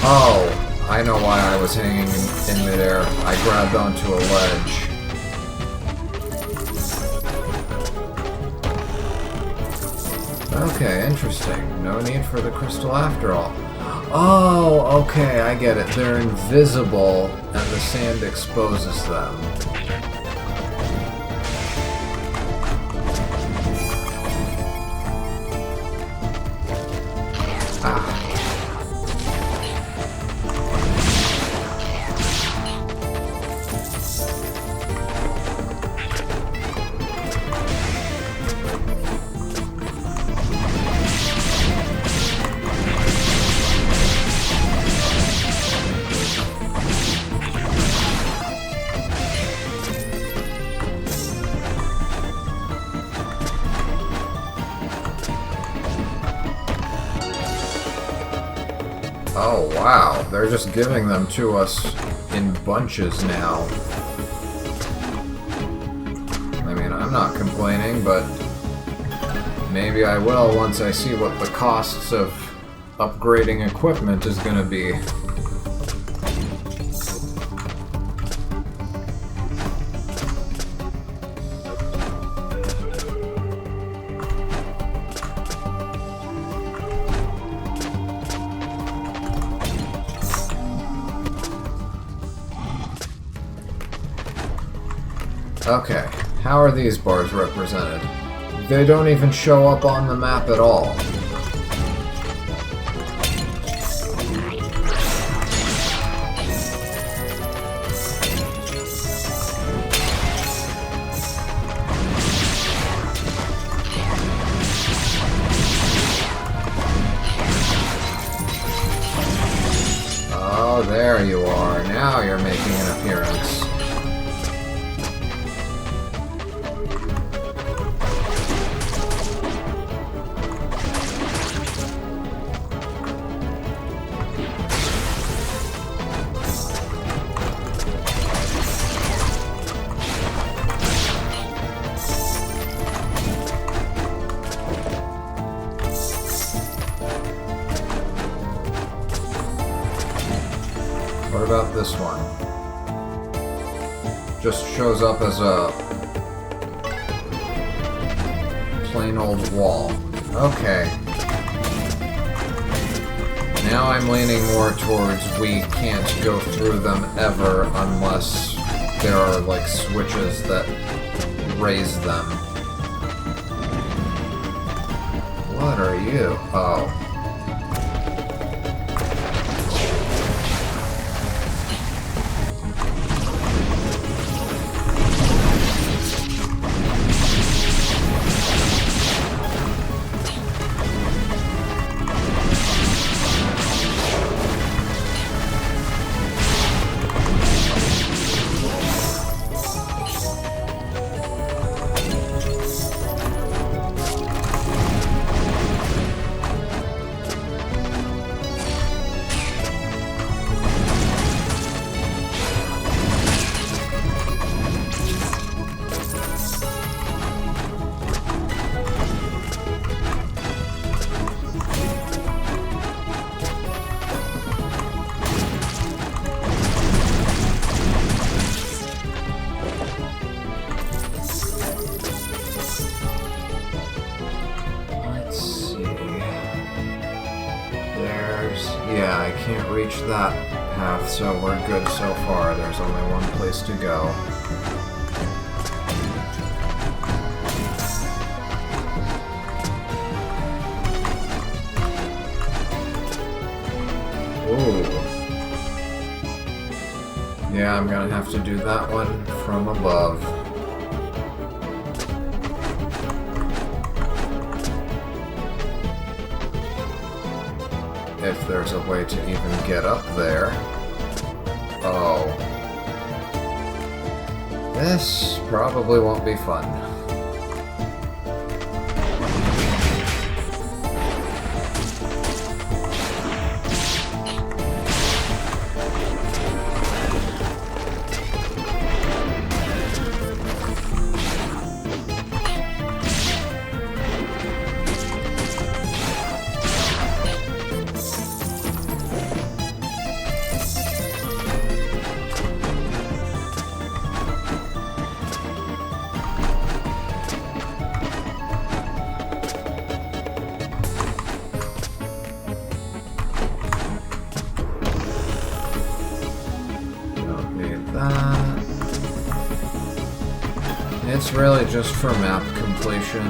Oh, I know why I was hanging in midair. I grabbed onto a ledge. Okay, interesting. No need for the crystal after all. Oh, okay, I get it. They're invisible, and the sand exposes them. Ah. Oh wow, they're just giving them to us in bunches now. I mean, I'm not complaining, but maybe I will once I see what the costs of upgrading equipment is gonna be. Okay, how are these bars represented? They don't even show up on the map at all. Oh, there you are. Now you're making an appearance. What about this one? Just shows up as a plain old wall. Okay. Now I'm leaning more towards we can't go through them ever unless there are like switches that raise them. What are you? Oh. Yeah, I can't reach that path, so we're good so far. There's only one place to go. Ooh. Yeah, I'm gonna have to do that one from above. If there's a way to even get up there. Oh. This probably won't be fun. It's really just for map completion.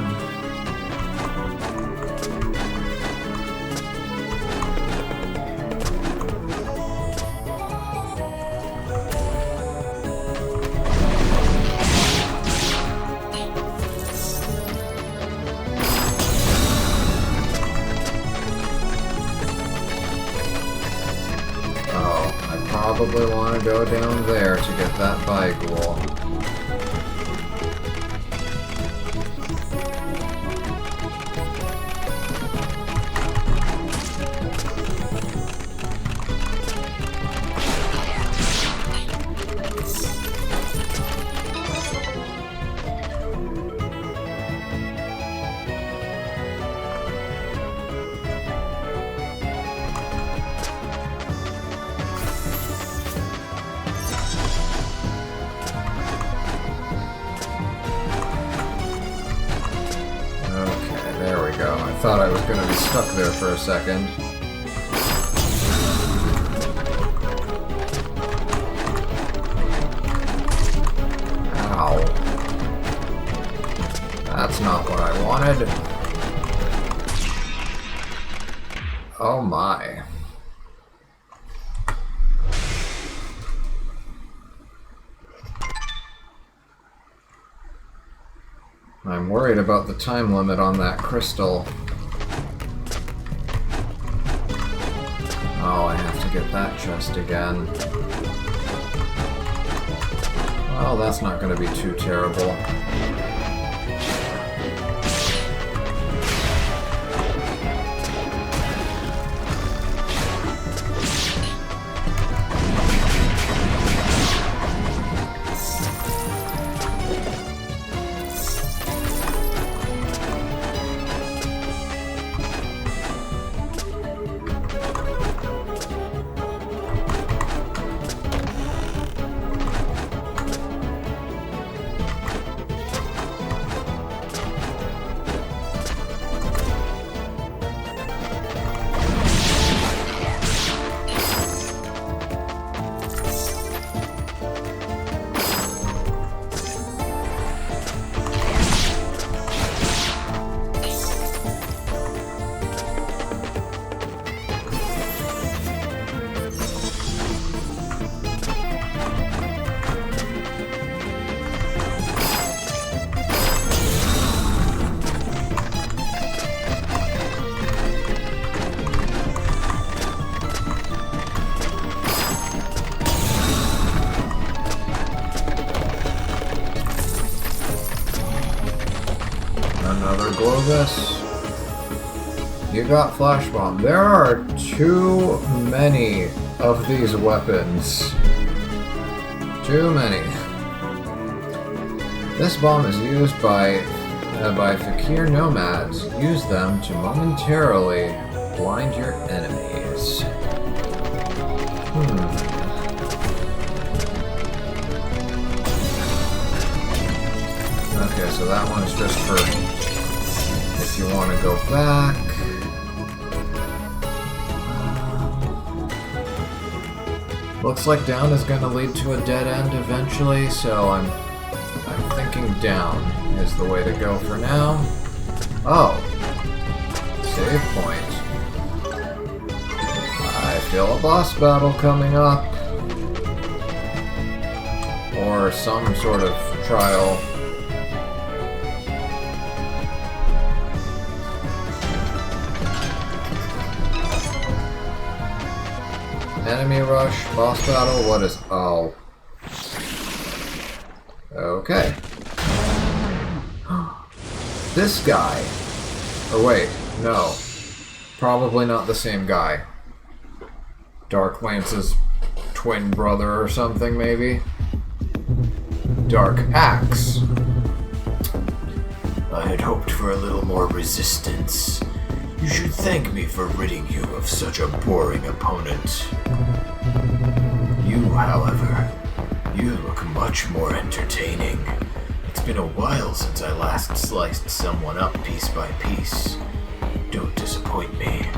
Oh, I probably want to go down there to get that Byghoul. I thought I was going to be stuck there for a second. Ow. That's not what I wanted. Oh my. I'm worried about the time limit on that crystal. Oh, I have to get that chest again. Well, that's not going to be too terrible. Another Globus. You got Flash Bomb. There are too many of these weapons. Too many. This bomb is used by Fakir nomads. Use them to momentarily blind your enemies. Okay, so that one is just for if you want to go back. Looks like down is going to lead to a dead end eventually, so I'm thinking down is the way to go for now. Oh. Save point. I feel a boss battle coming up. Or some sort of trial. Enemy rush, boss battle, what is... oh. Okay. This guy. Or wait, no. Probably not the same guy. Dark Lance's twin brother or something, maybe? Dark Axe. I had hoped for a little more resistance. You should thank me for ridding you of such a boring opponent. You, however, you look much more entertaining. It's been a while since I last sliced someone up piece by piece. Don't disappoint me.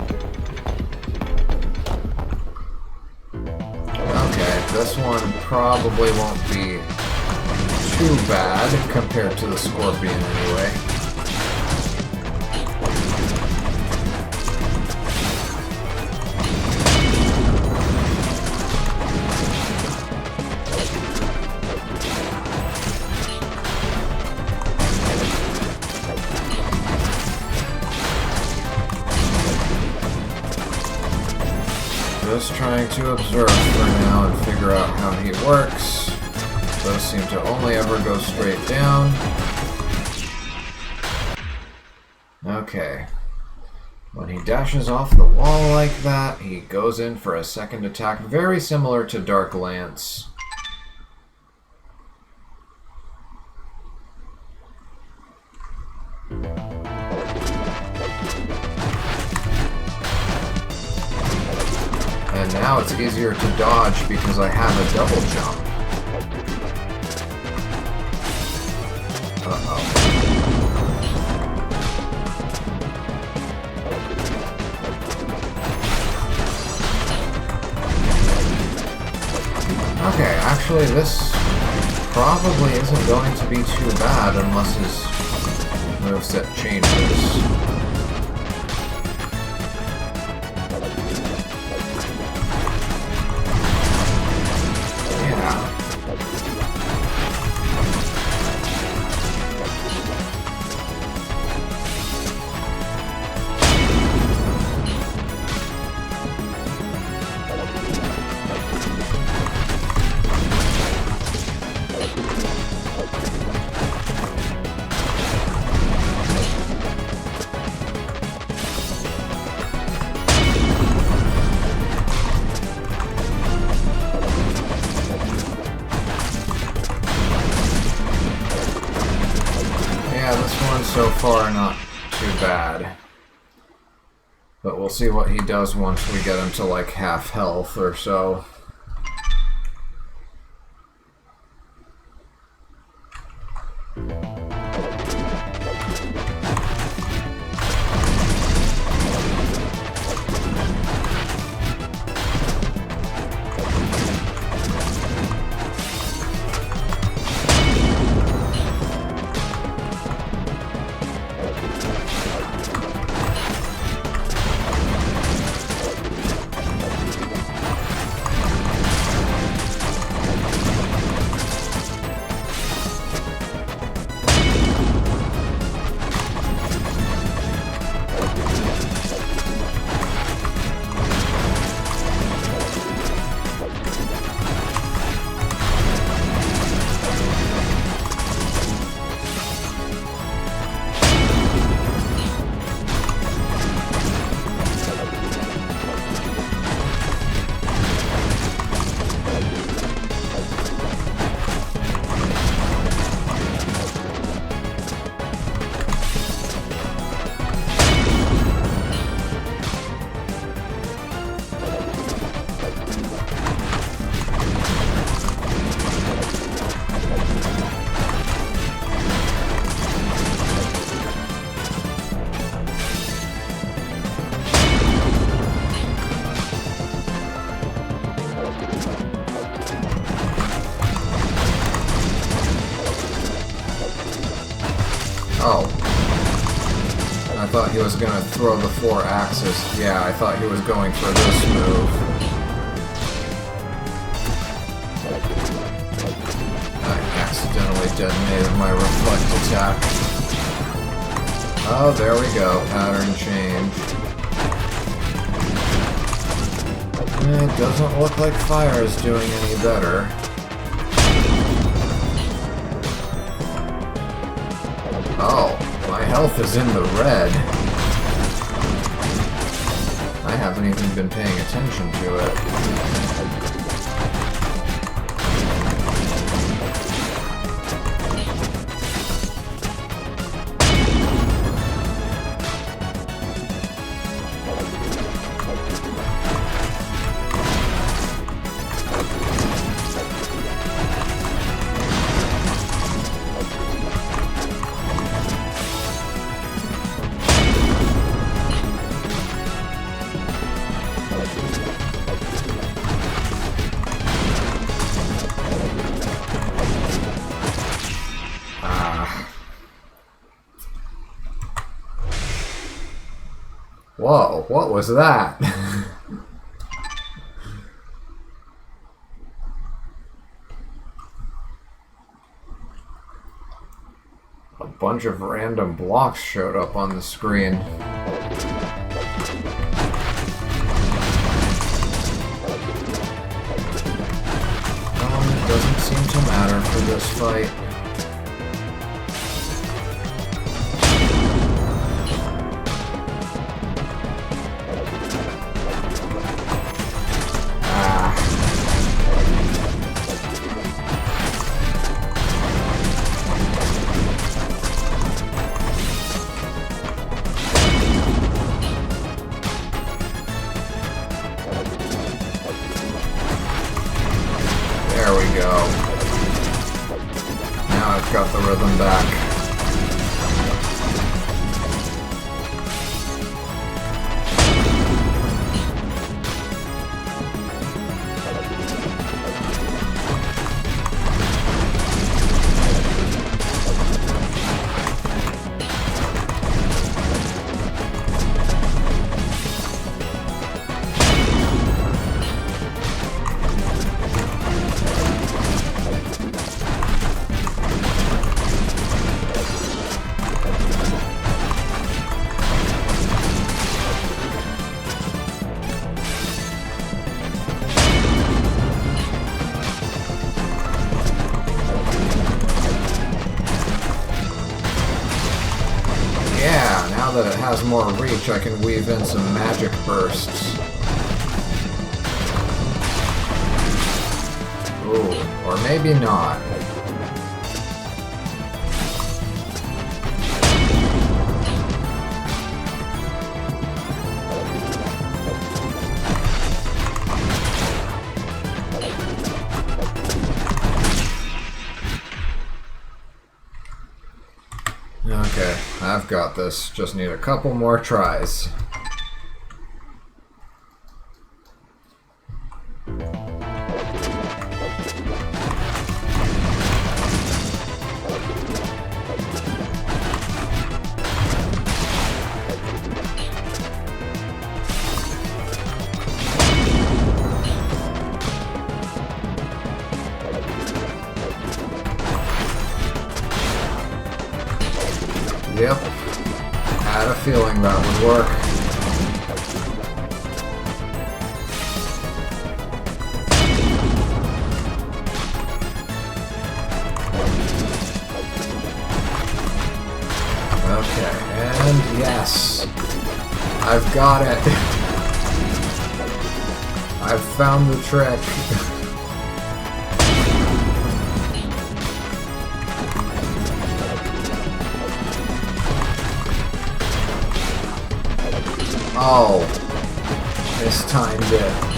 Okay, this one probably won't be too bad compared to the Scorpion anyway. Just trying to observe for now and figure out how he works. Those seem to only ever go straight down. Okay. When he dashes off the wall like that, he goes in for a second attack, very similar to Dark Lance. And now it's easier to dodge because I have a double jump. Uh-oh. Okay, actually this probably isn't going to be too bad unless his moveset changes. So far, not too bad. But we'll see what he does once we get him to like half health or so. was gonna throw the 4 axes. Yeah, I thought he was going for this move. I accidentally detonated my reflect attack. Oh, there we go. Pattern change. It doesn't look like fire is doing any better. Oh, my health is in the red. I haven't even been paying attention to it. Whoa, what was that? A bunch of random blocks showed up on the screen. It doesn't seem to matter for this fight. There we go. Now I've got the rhythm back. Now that it has more reach, I can weave in some magic bursts. Ooh, or maybe not. Okay, I've got this. Just need a couple more tries. Yep. Had a feeling that would work. Okay, and yes. I've got it. I've found the trick. Oh, mistimed it.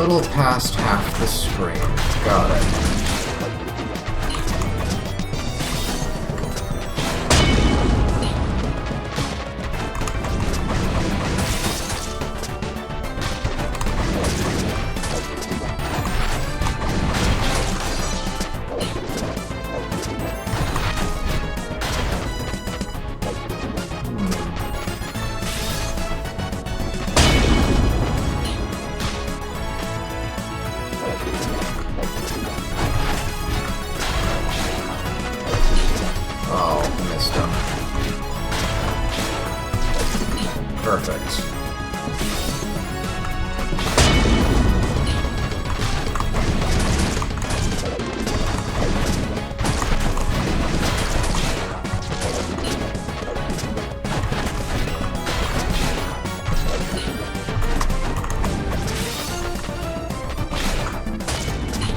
little past half the screen. Got it. Perfect.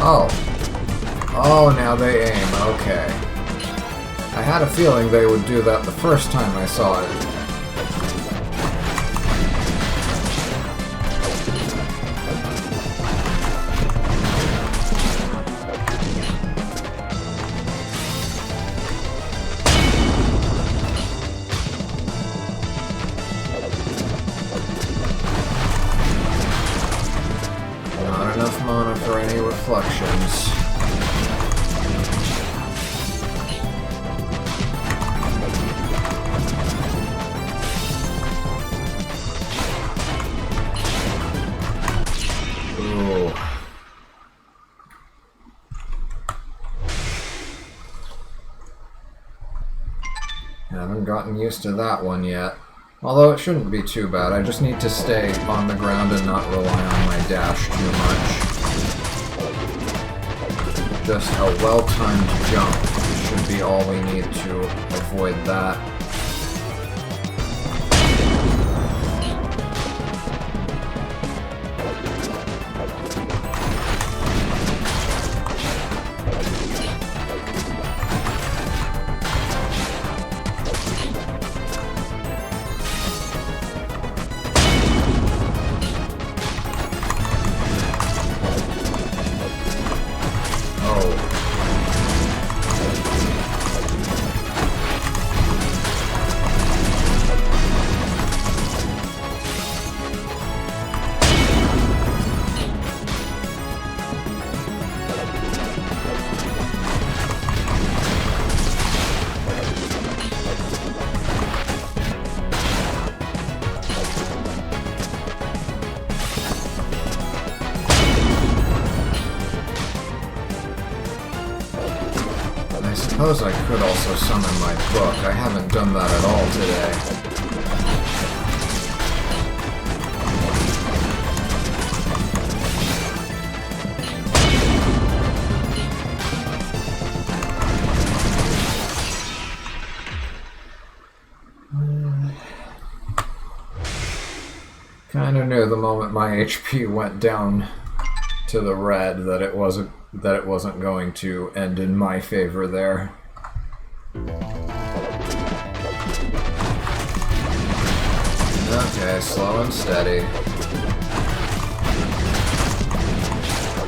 Oh. Oh, now they aim. Okay. I had a feeling they would do that the first time I saw it. Not enough mana for any reflections. Ooh. Haven't gotten used to that one yet. Although it shouldn't be too bad, I just need to stay on the ground and not rely on my dash too much. Just a well-timed jump should be all we need to avoid that. I suppose I could also summon my book. I haven't done that at all today. Kinda knew the moment my HP went down to the red that it wasn't going to end in my favor there. Okay, slow and steady.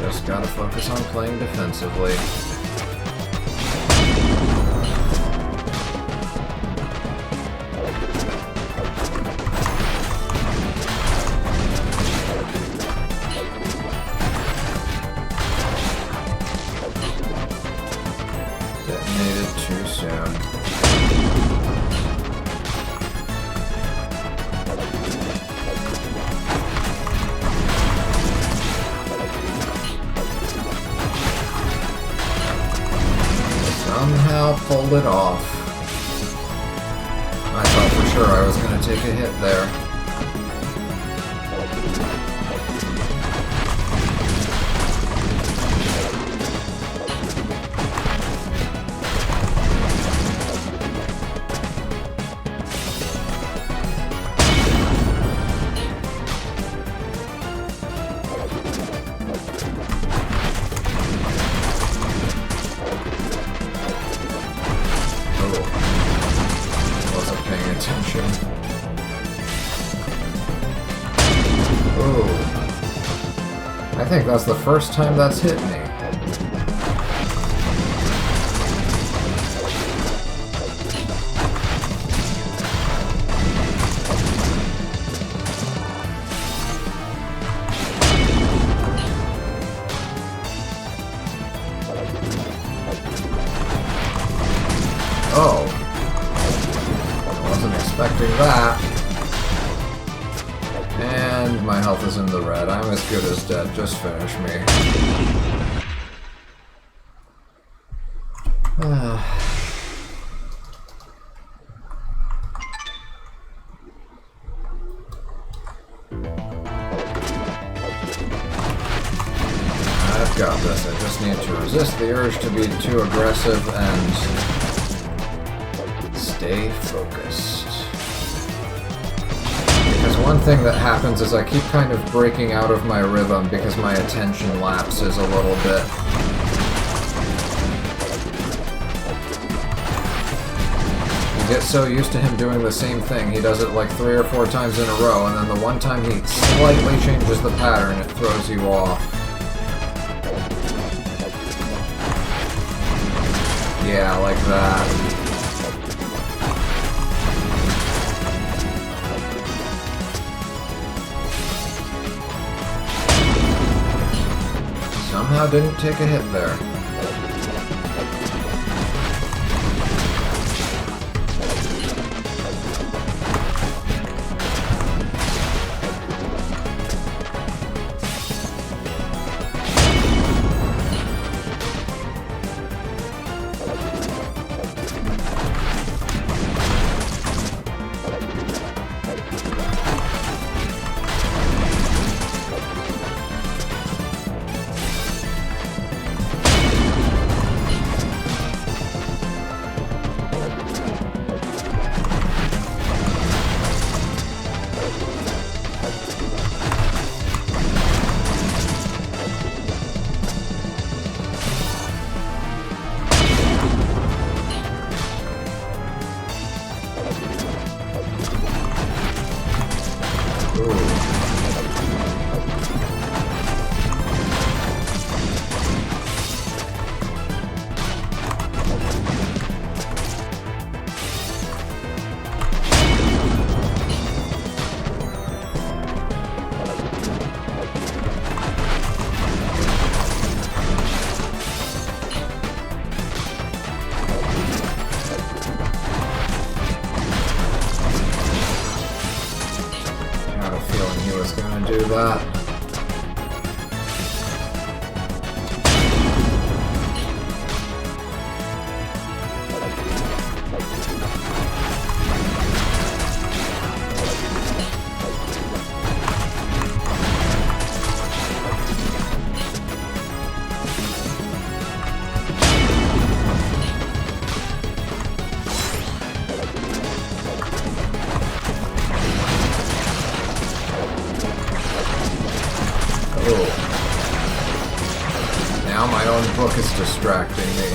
Just gotta focus on playing defensively. Detonated too soon. Somehow pulled it off. I thought for sure I was going to take a hit there. think that's the first time that's hit me. Oh. I wasn't expecting that. And my health is in the red. I'm as good as dead. Just finish me. I've got this. I just need to resist the urge to be too aggressive and stay focused. Because one thing that happens is I keep kind of breaking out of my rhythm because my attention lapses a little bit. You get so used to him doing the same thing, he does it like 3 or 4 times in a row, and then the one time he slightly changes the pattern, it throws you off. Yeah, like that. Somehow didn't take a hit there. Do that. Now my own book is distracting me.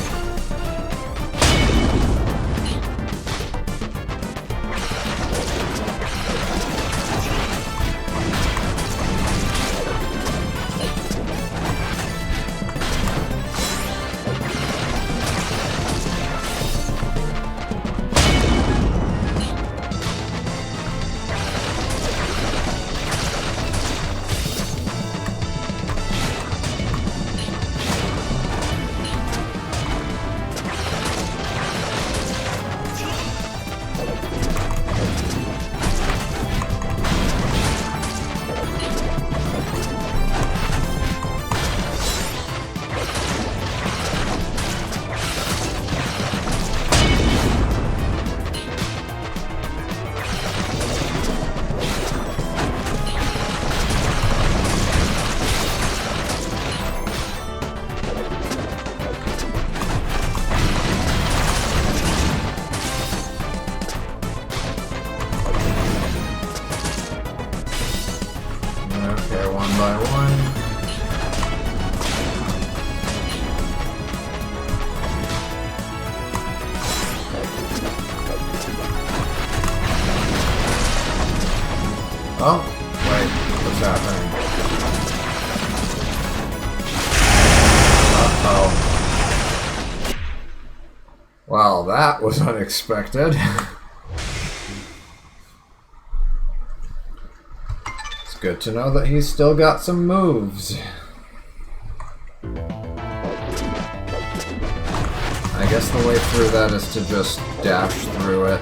By one. Oh, wait, what's happening? Well, that was unexpected. It's good to know that he's still got some moves. I guess the way through that is to just dash through it.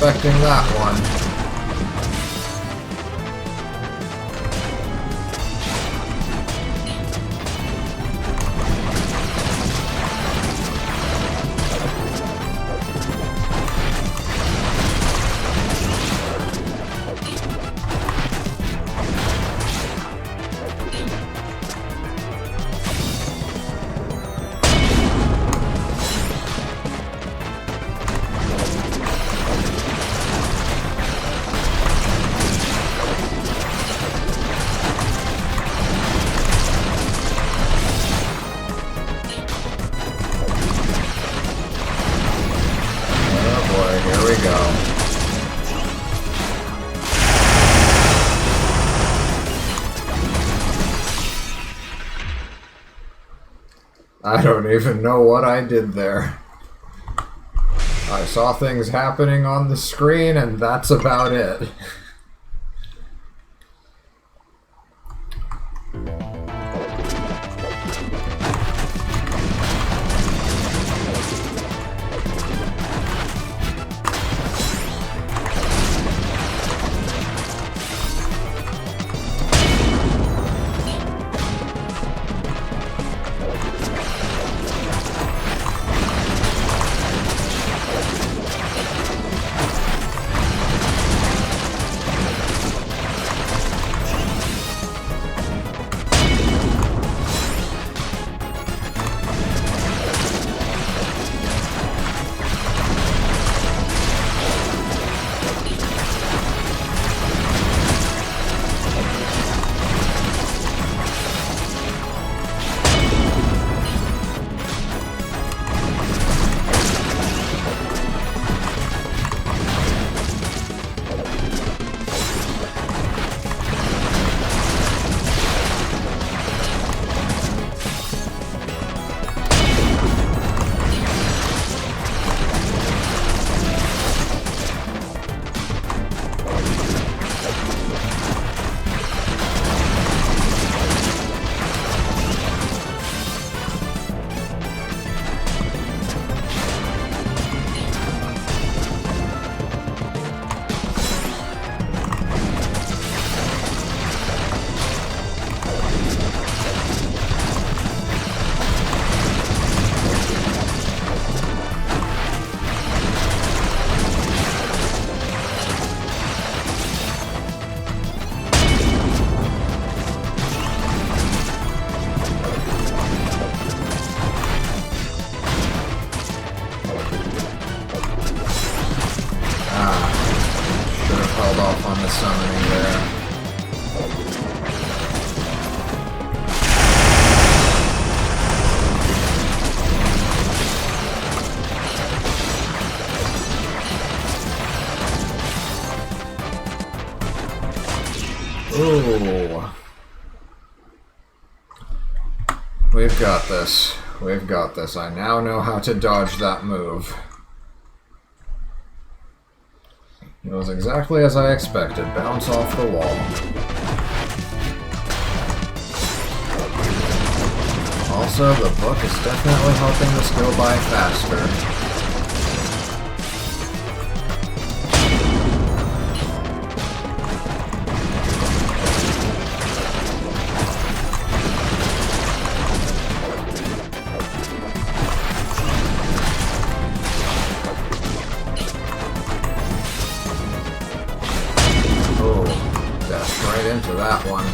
Expecting that one. I don't even know what I did there. I saw things happening on the screen and that's about it. Ooh. We've got this. We've got this. I now know how to dodge that move. It was exactly as I expected. Bounce off the wall. Also, the book is definitely helping this go by faster. Into that one.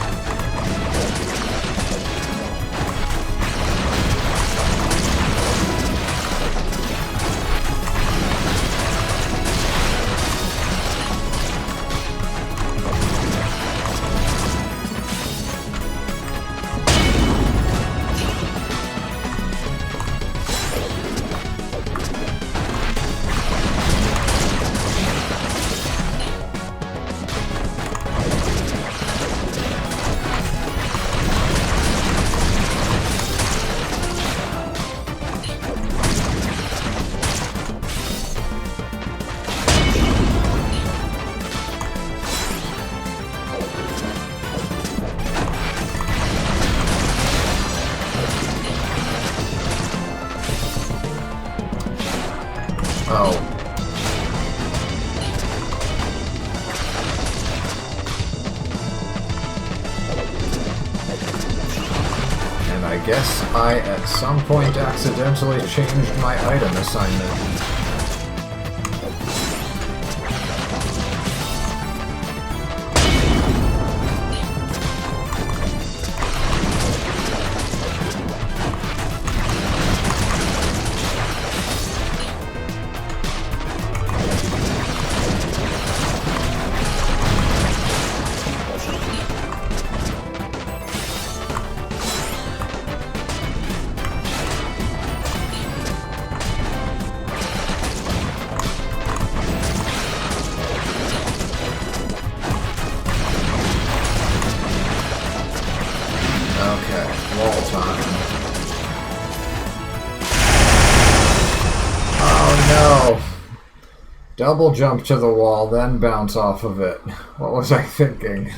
Oh. And I guess I, at some point, accidentally changed my item assignment. Wall time. Oh no! Double jump to the wall, then bounce off of it. What was I thinking?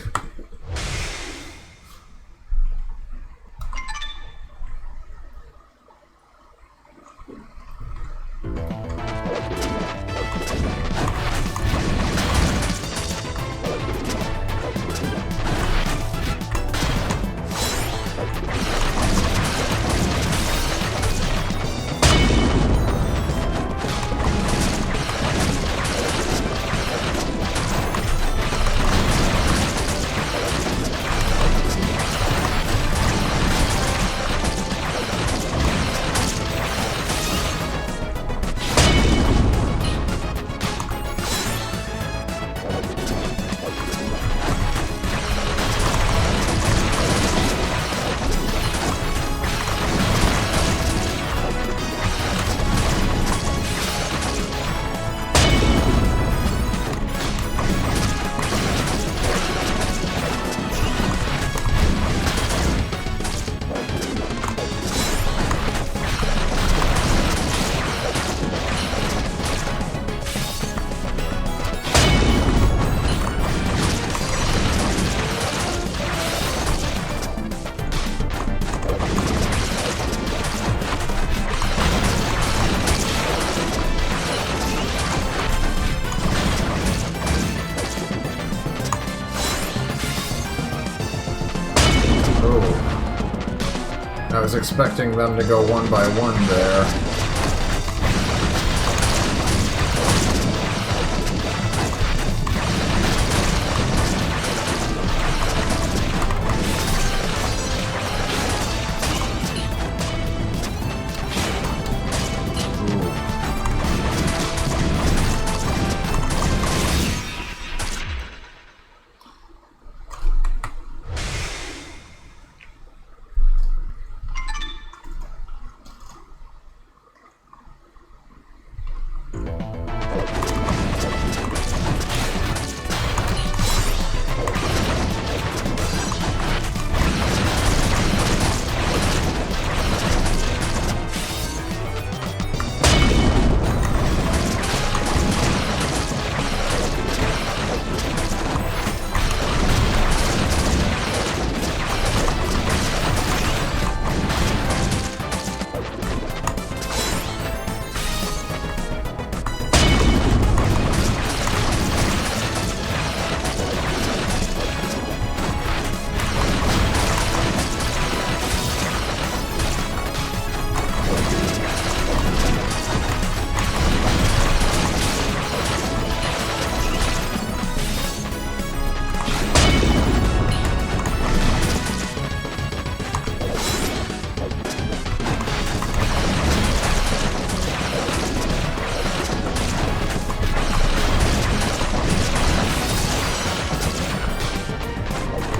I was expecting them to go one by one there.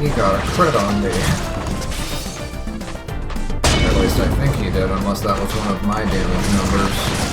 He got a crit on me. At least I think he did, unless that was one of my damage numbers.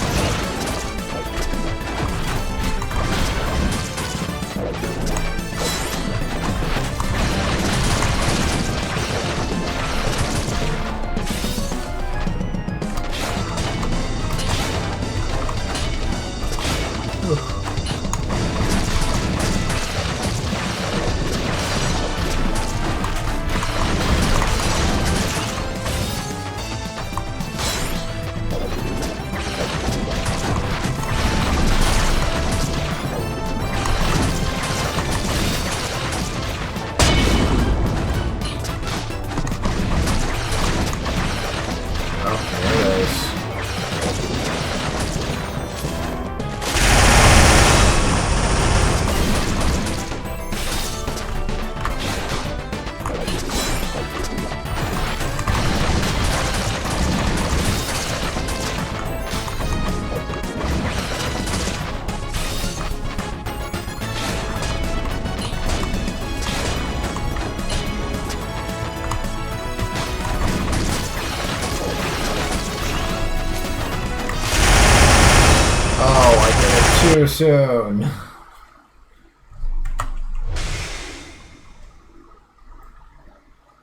Too soon.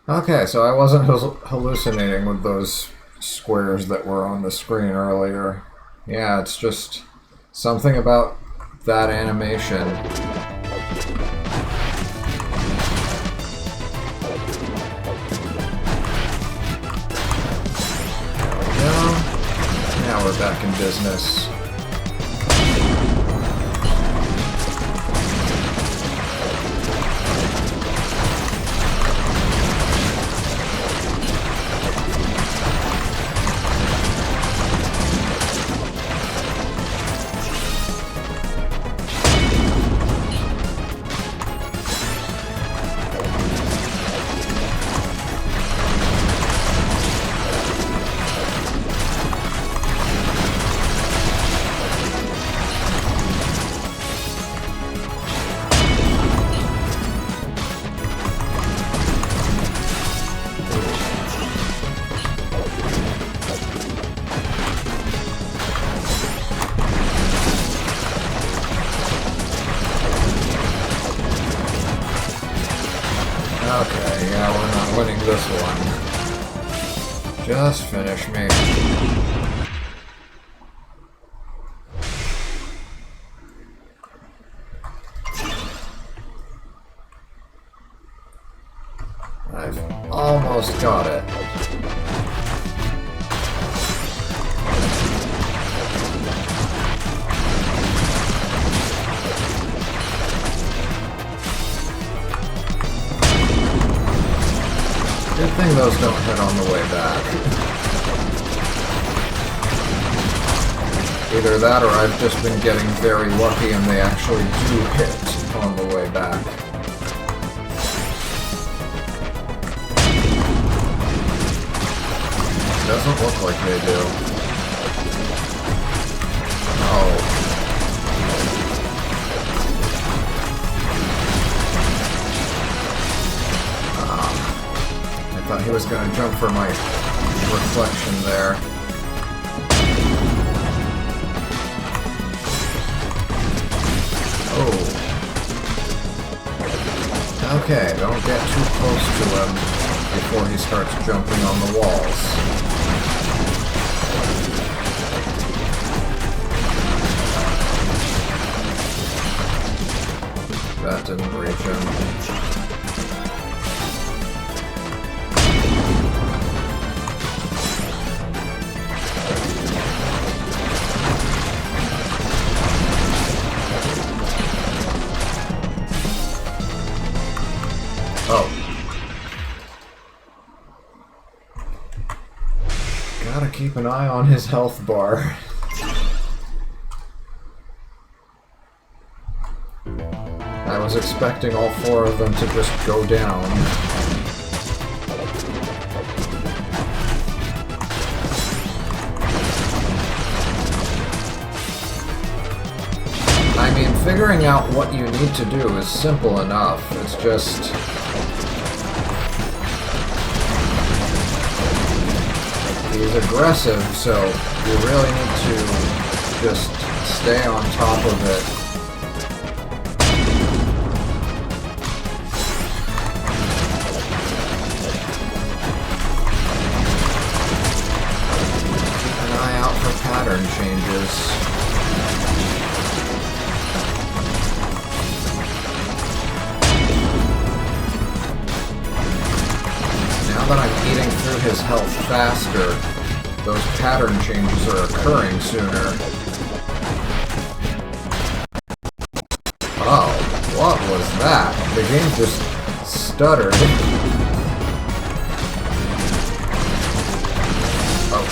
Okay, so I wasn't hallucinating with those squares that were on the screen earlier. Yeah, it's just something about that animation. There we go. Now we're back in business. Okay, yeah, we're not winning this one. Just finish me. I've almost got it. Good thing those don't hit on the way back. Either that or I've just been getting very lucky and they actually do hit on the way back. Doesn't look like they do. Oh. I thought he was going to jump for my reflection there. Oh. Okay, don't get too close to him before he starts jumping on the walls. That didn't reach him. Oh. Gotta keep an eye on his health bar. I was expecting all four of them to just go down. I mean, figuring out what you need to do is simple enough. It's just he's aggressive, so you really need to just stay on top of it. Keep an eye out for pattern changes. Now that I'm eating through his health faster, those pattern changes are occurring sooner. Oh, what was that? The game just stuttered. Oh.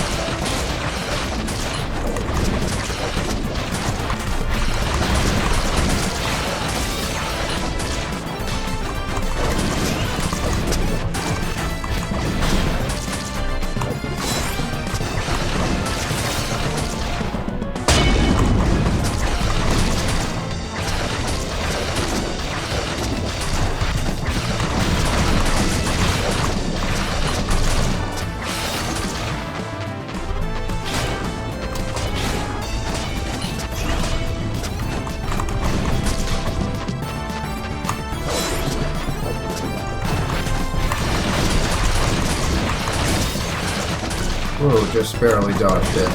Ooh, just barely dodged it.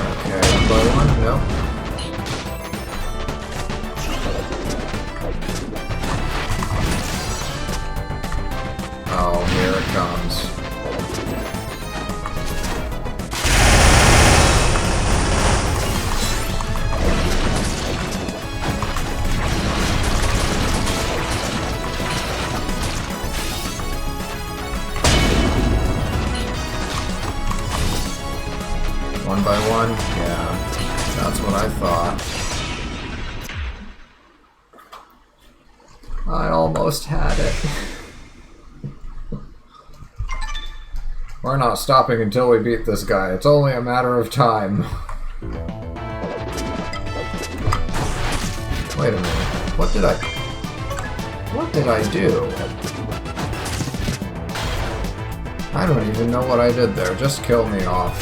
Okay, one by one? Nope. Oh, here it comes. One by one? Yeah, that's what I thought. I almost had it. We're not stopping until we beat this guy. It's only a matter of time. Wait a minute. What did I do? I don't even know what I did there. Just kill me off.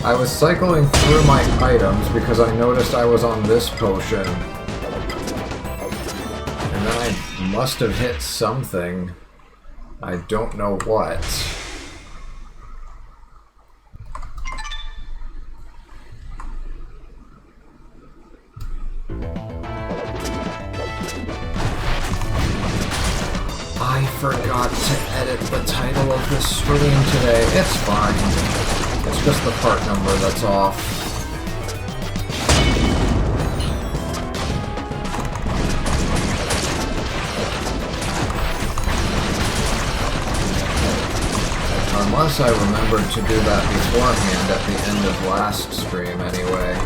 I was cycling through my items because I noticed I was on this potion. And then I must have hit something. I don't know what. I forgot to edit the title of this stream today. It's fine. It's just the part number that's off. Unless I remembered to do that beforehand at the end of last stream anyway.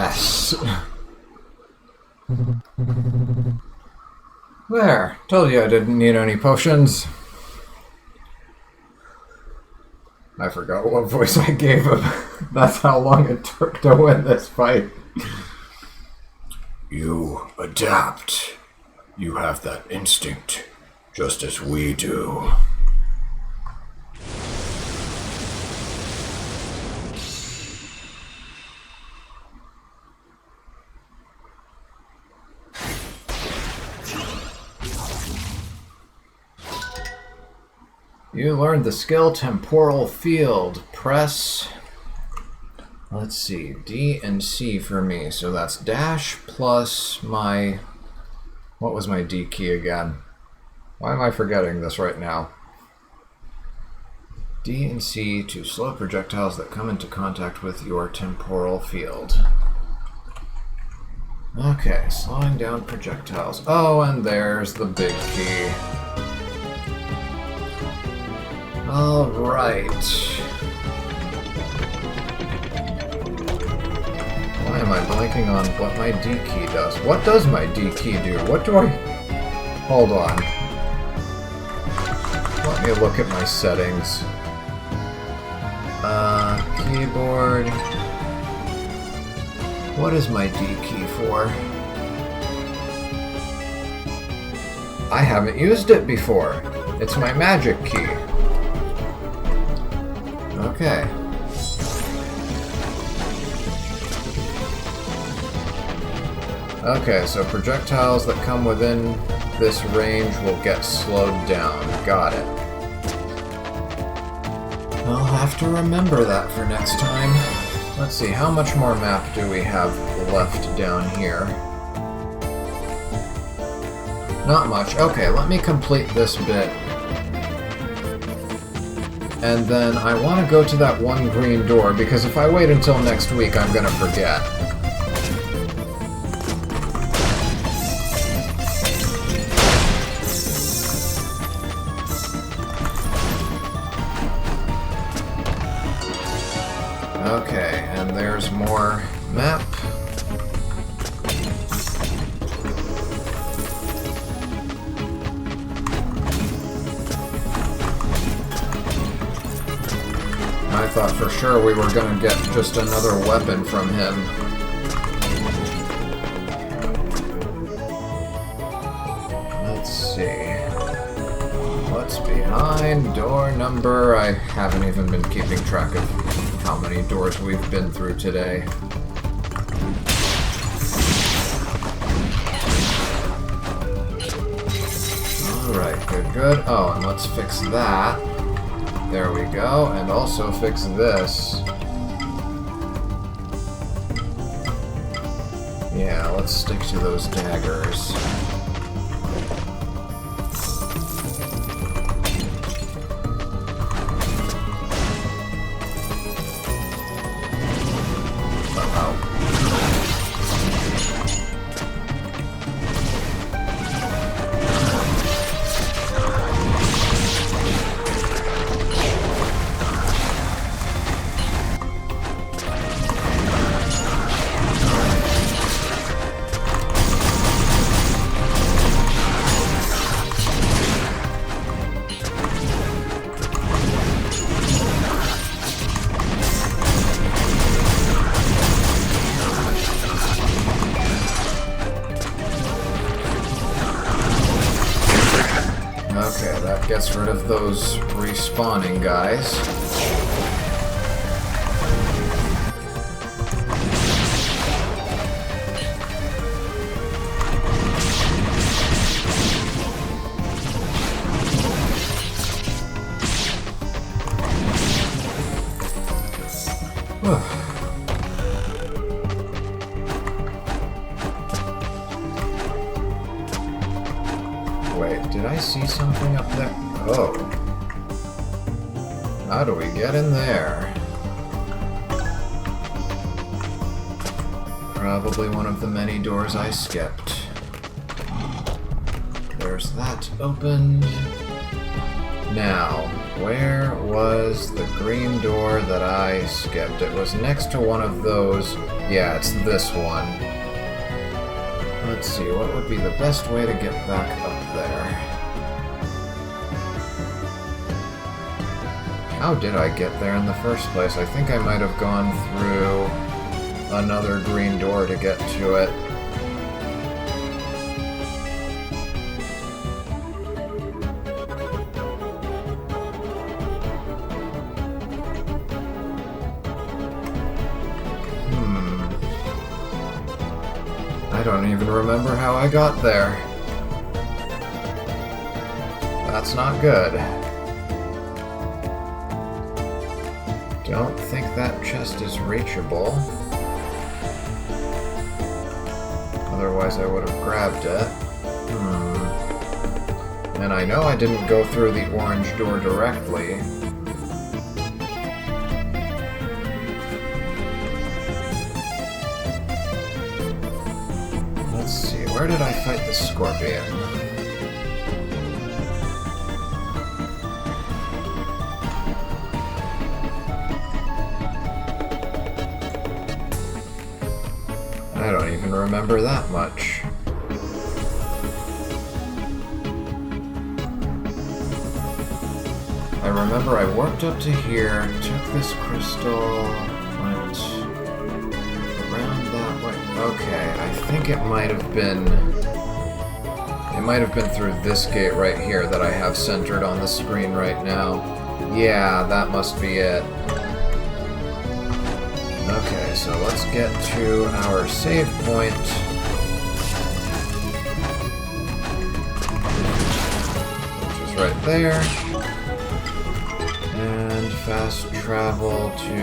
Yes. There. Told you I didn't need any potions. I forgot what voice I gave him. That's how long it took to win this fight. You adapt. You have that instinct, just as we do. You learned the skill Temporal Field. Press, let's see, D and C for me. So that's dash plus my, what was my D key again? Why am I forgetting this right now? D and C to slow projectiles that come into contact with your temporal field. Okay, slowing down projectiles. Oh, and there's the big key. Alright. Why am I blanking on what my D key does? What does my D key do? What do I... Hold on. Let me look at my settings. Keyboard... What is my D key for? I haven't used it before. It's my magic key. Okay. Okay, so projectiles that come within this range will get slowed down. Got it. I'll have to remember that for next time. Let's see, how much more map do we have left down here? Not much. Okay, let me complete this bit. And then I want to go to that one green door, because if I wait until next week, I'm gonna forget. Okay, and there's more map. I thought for sure we were gonna get just another weapon from him. Let's see. What's behind door number? I haven't even been keeping track of how many doors we've been through today. Alright, good, good. Oh, and let's fix that. There we go, and also fix this. Yeah, let's stick to those daggers. Okay, that gets rid of those respawning guys. Wait, did I see something up there? Oh. How do we get in there? Probably one of the many doors I skipped. There's that opened. Now, Where was the green door that I skipped? It was next to one of those. Yeah, it's this one. Let's see, what would be the best way to get back up there? How did I get there in the first place? I think I might have gone through another green door to get to it. I don't even remember how I got there. That's not good. Don't think that chest is reachable. Otherwise I would have grabbed it. And I know I didn't go through the orange door directly. Let's see, where did I fight the scorpion? I don't even remember that much. I remember I warped up to here, took this crystal, went around that way. Okay, I think it might have been through this gate right here that I have centered on the screen right now. Yeah, that must be it. Okay, so let's get to our save point. Which is right there. And fast travel to...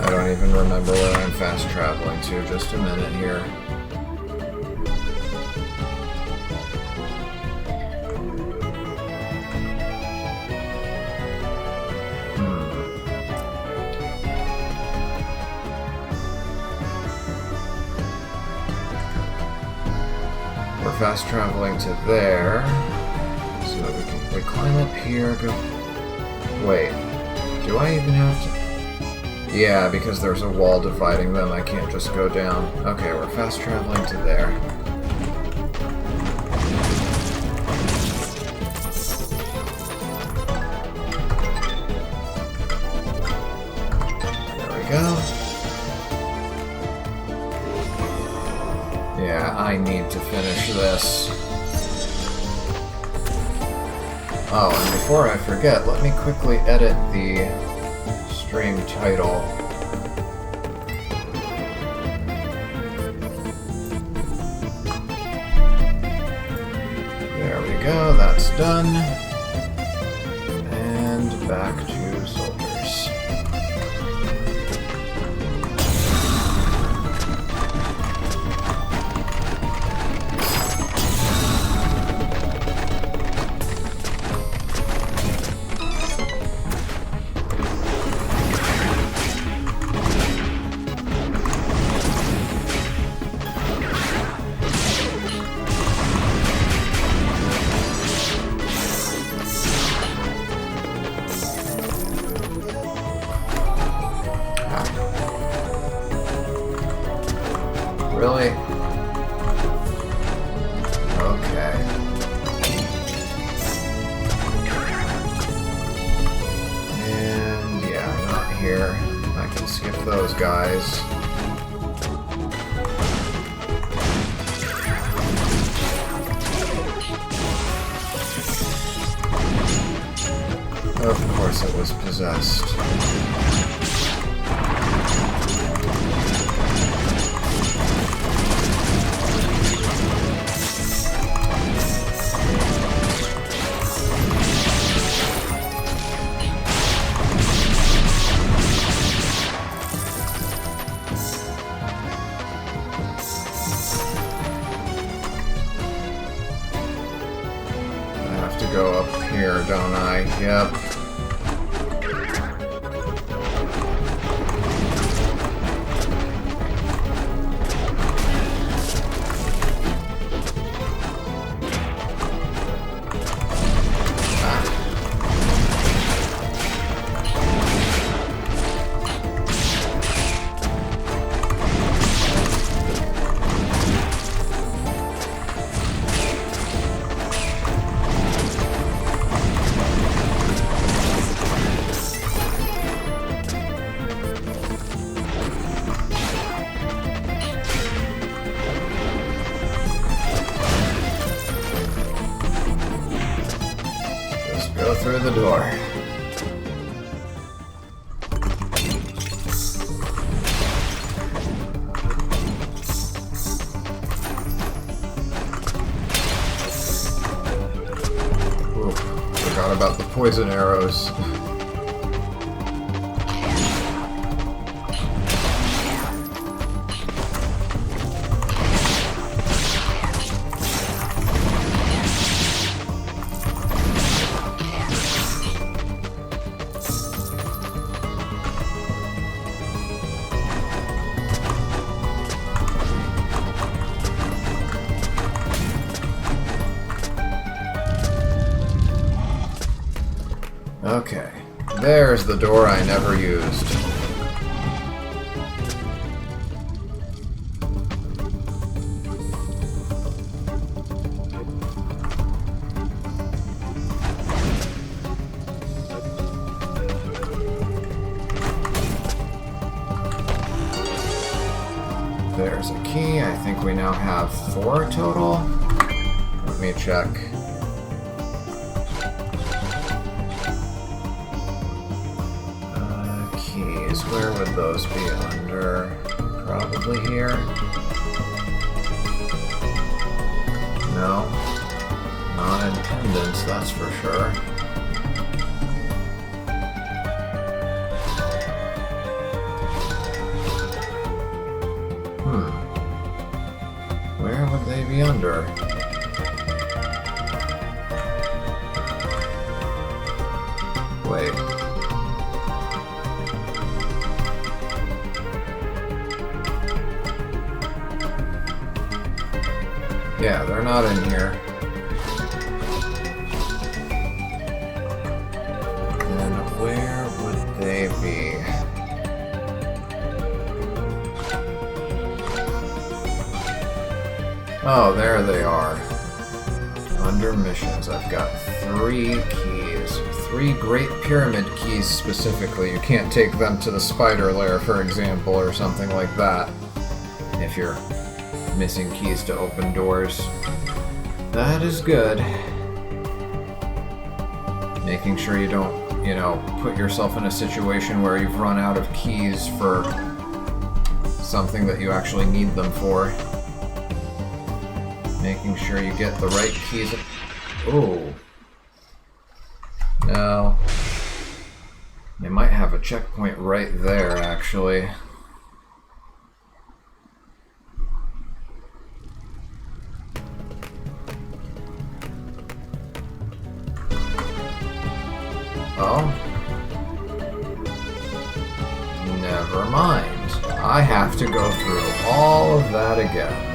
I don't even remember where I'm fast traveling to. Just a minute here. We're fast traveling to there. So that we climb up here, go... Wait. Do I even have to... Yeah, because there's a wall dividing them, I can't just go down. Okay, we're fast traveling to there. There we go. Yeah, I need to finish this. Oh, and before I forget, let me quickly edit the stream title. There we go, that's done. And back to Souldiers. Really? Okay. And yeah, not here. I can skip those guys. Of course it was possessed. Go up here, don't I? Yep. the door. Ooh, forgot about the poison arrows. Okay, there's the door I never used. There's a key. I think we now have 4 total. Let me check. Keys. Where would those be under? Probably here. No. Not in pendants, that's for sure. Where would they be under? Wait. Yeah, they're not in here. And where would they be? Oh, there they are. Under missions, I've got 3 keys. 3 Great Pyramid keys specifically. You can't take them to the spider lair, for example, or something like that. If you're missing keys to open doors. That is good. Making sure you don't, you know, put yourself in a situation where you've run out of keys for something that you actually need them for. Making sure you get the right keys. Ooh. No. They might have a checkpoint right there, actually. Oh. Never mind. I have to go through all of that again.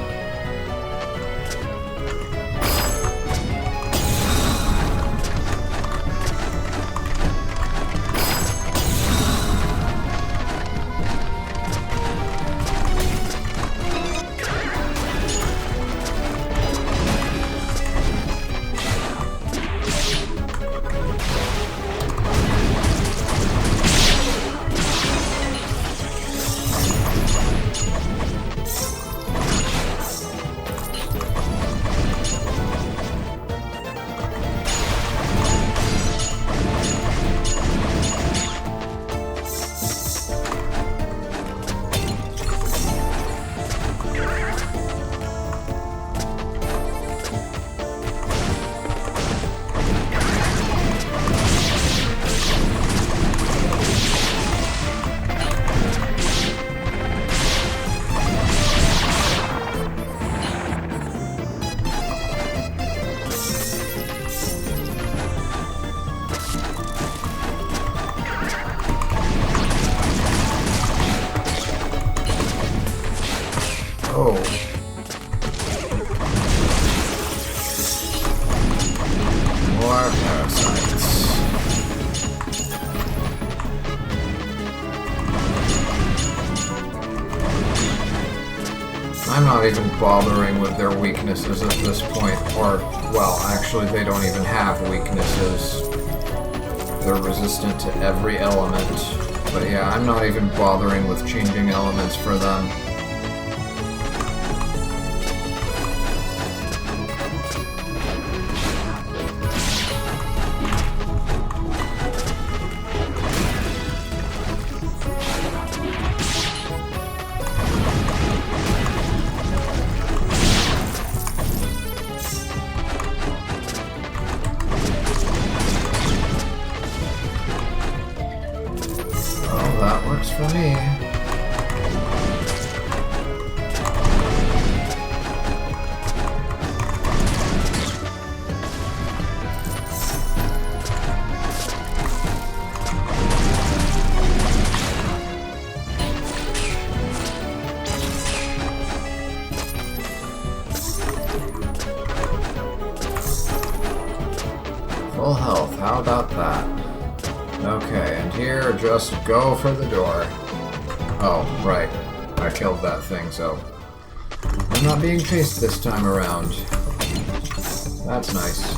Oh. More parasites. I'm not even bothering with their weaknesses at this point, or, well, actually they don't even have weaknesses. They're resistant to every element. But yeah, I'm not even bothering with changing elements for them. for me. Full health, how about that? Okay, and here, just go for the door. Oh, right. I killed that thing, so I'm not being chased this time around. That's nice.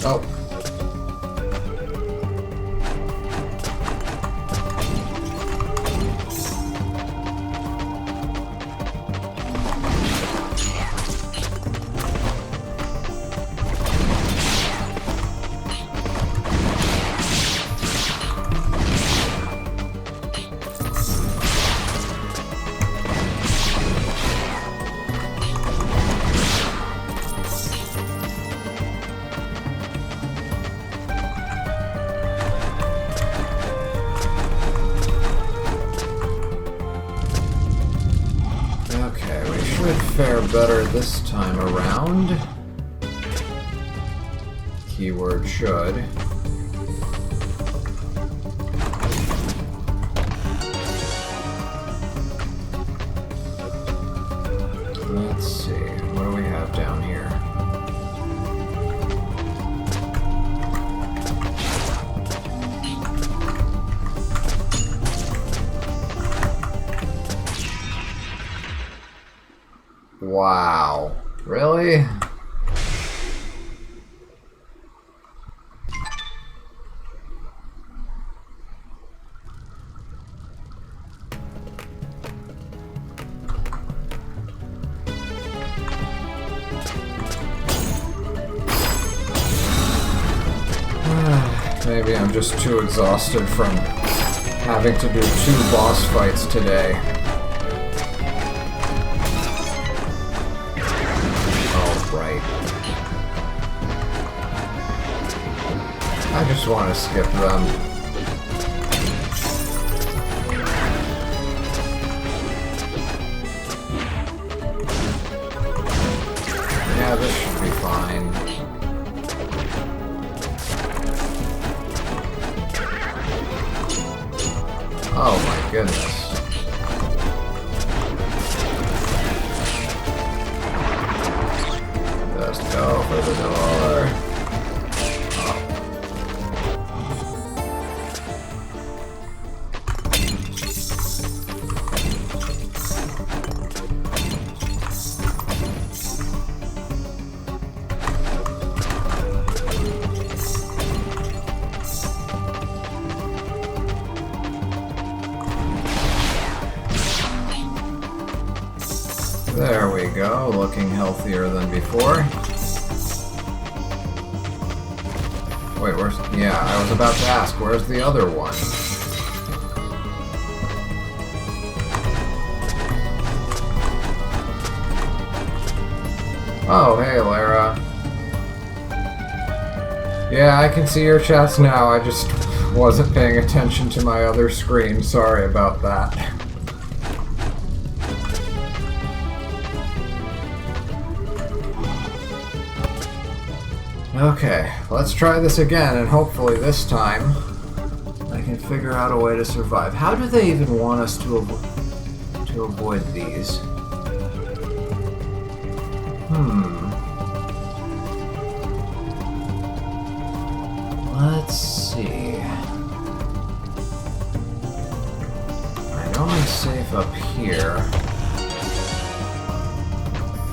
Oh. Fare better this time around. Keyword should. Let's see, what do we have down here? Wow. Really? Maybe I'm just too exhausted from having to do 2 boss fights today. I just want to skip them. Yeah, this should be fine. Oh my goodness. Just go for the door. There we go, looking healthier than before. Wait, where's... Yeah, I was about to ask, where's the other one? Oh, hey, Lara. Yeah, I can see your chats now, I just wasn't paying attention to my other screen. Sorry about that. Okay, let's try this again, and hopefully this time I can figure out a way to survive. How do they even want us to avoid these? Let's see. I know I'm safe up here.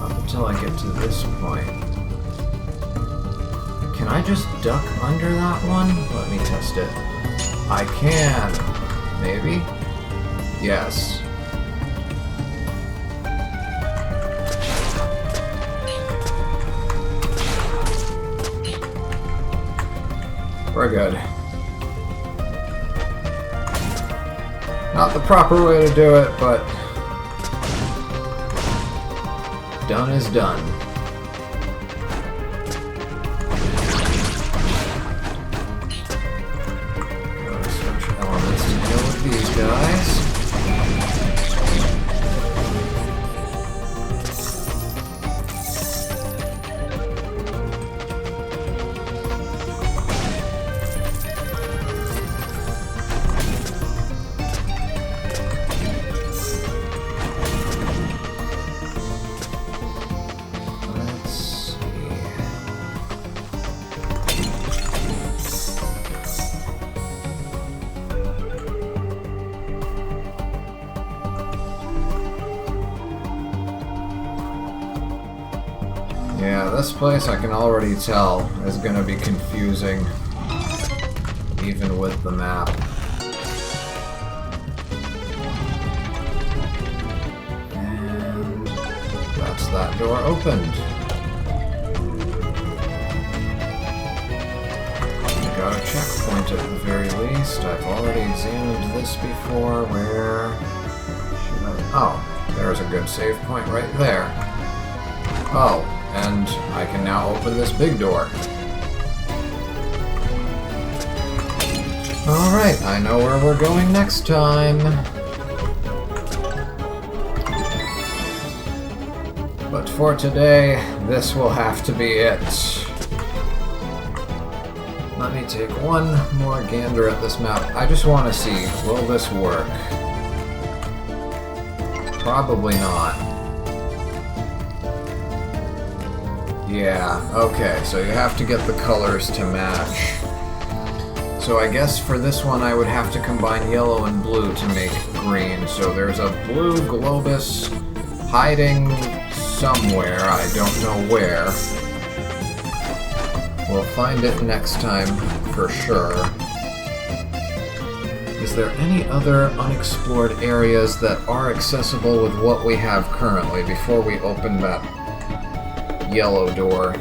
Up until I get to this point. Can I just duck under that one? Let me test it. I can. Maybe? Yes. We're good. Not the proper way to do it, but done is done. Yeah, this place I can already tell is gonna be confusing, even with the map. And that's that door opened. We got a checkpoint at the very least. I've already examined this before. Where should I... Oh, there's a good save point right there. Oh, and I can now open this big door. Alright, I know where we're going next time. But for today, this will have to be it. Let me take one more gander at this map. I just want to see, will this work? Probably not. Yeah, okay, so you have to get the colors to match. So I guess for this one I would have to combine yellow and blue to make green. So there's a blue globus hiding somewhere, I don't know where. We'll find it next time for sure. Is there any other unexplored areas that are accessible with what we have currently before we open that yellow door?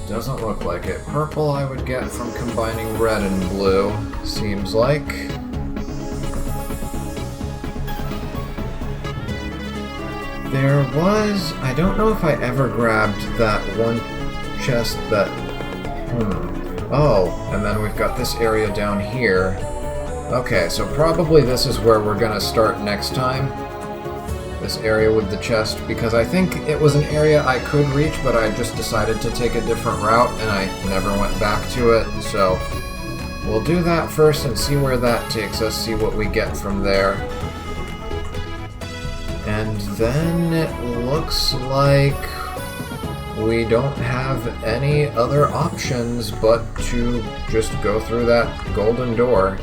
Doesn't look like it. Purple I would get from combining red and blue, seems like. There was... I don't know if I ever grabbed that one chest that... Oh, and then we've got this area down here. Okay, so probably this is where we're gonna start next time. This area with the chest, because I think it was an area I could reach, but I just decided to take a different route, and I never went back to it, so we'll do that first and see where that takes us, see what we get from there. And then it looks like we don't have any other options but to just go through that golden door.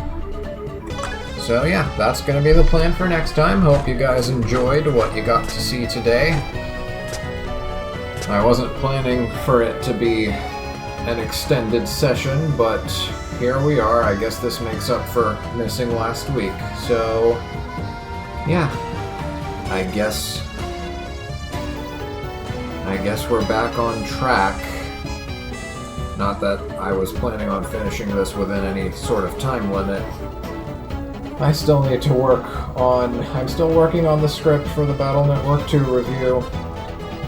So yeah, that's going to be the plan for next time. Hope you guys enjoyed what you got to see today. I wasn't planning for it to be an extended session, but here we are. I guess this makes up for missing last week. So yeah, I guess we're back on track. Not that I was planning on finishing this within any sort of time limit. I still need to I'm still working on the script for the Battle Network 2 review.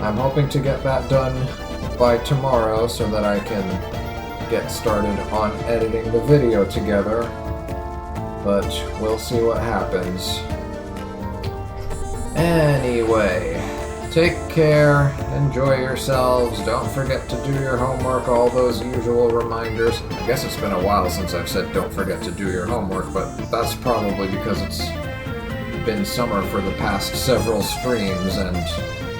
I'm hoping to get that done by tomorrow so that I can get started on editing the video together. But we'll see what happens. Anyway, take care, enjoy yourselves, don't forget to do your homework, all those usual reminders. I guess it's been a while since I've said don't forget to do your homework, but that's probably because it's been summer for the past several streams and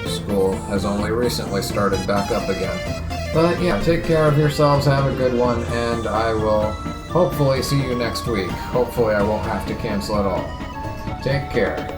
school has only recently started back up again. But yeah, take care of yourselves, have a good one, and I will hopefully see you next week. Hopefully I won't have to cancel at all. Take care.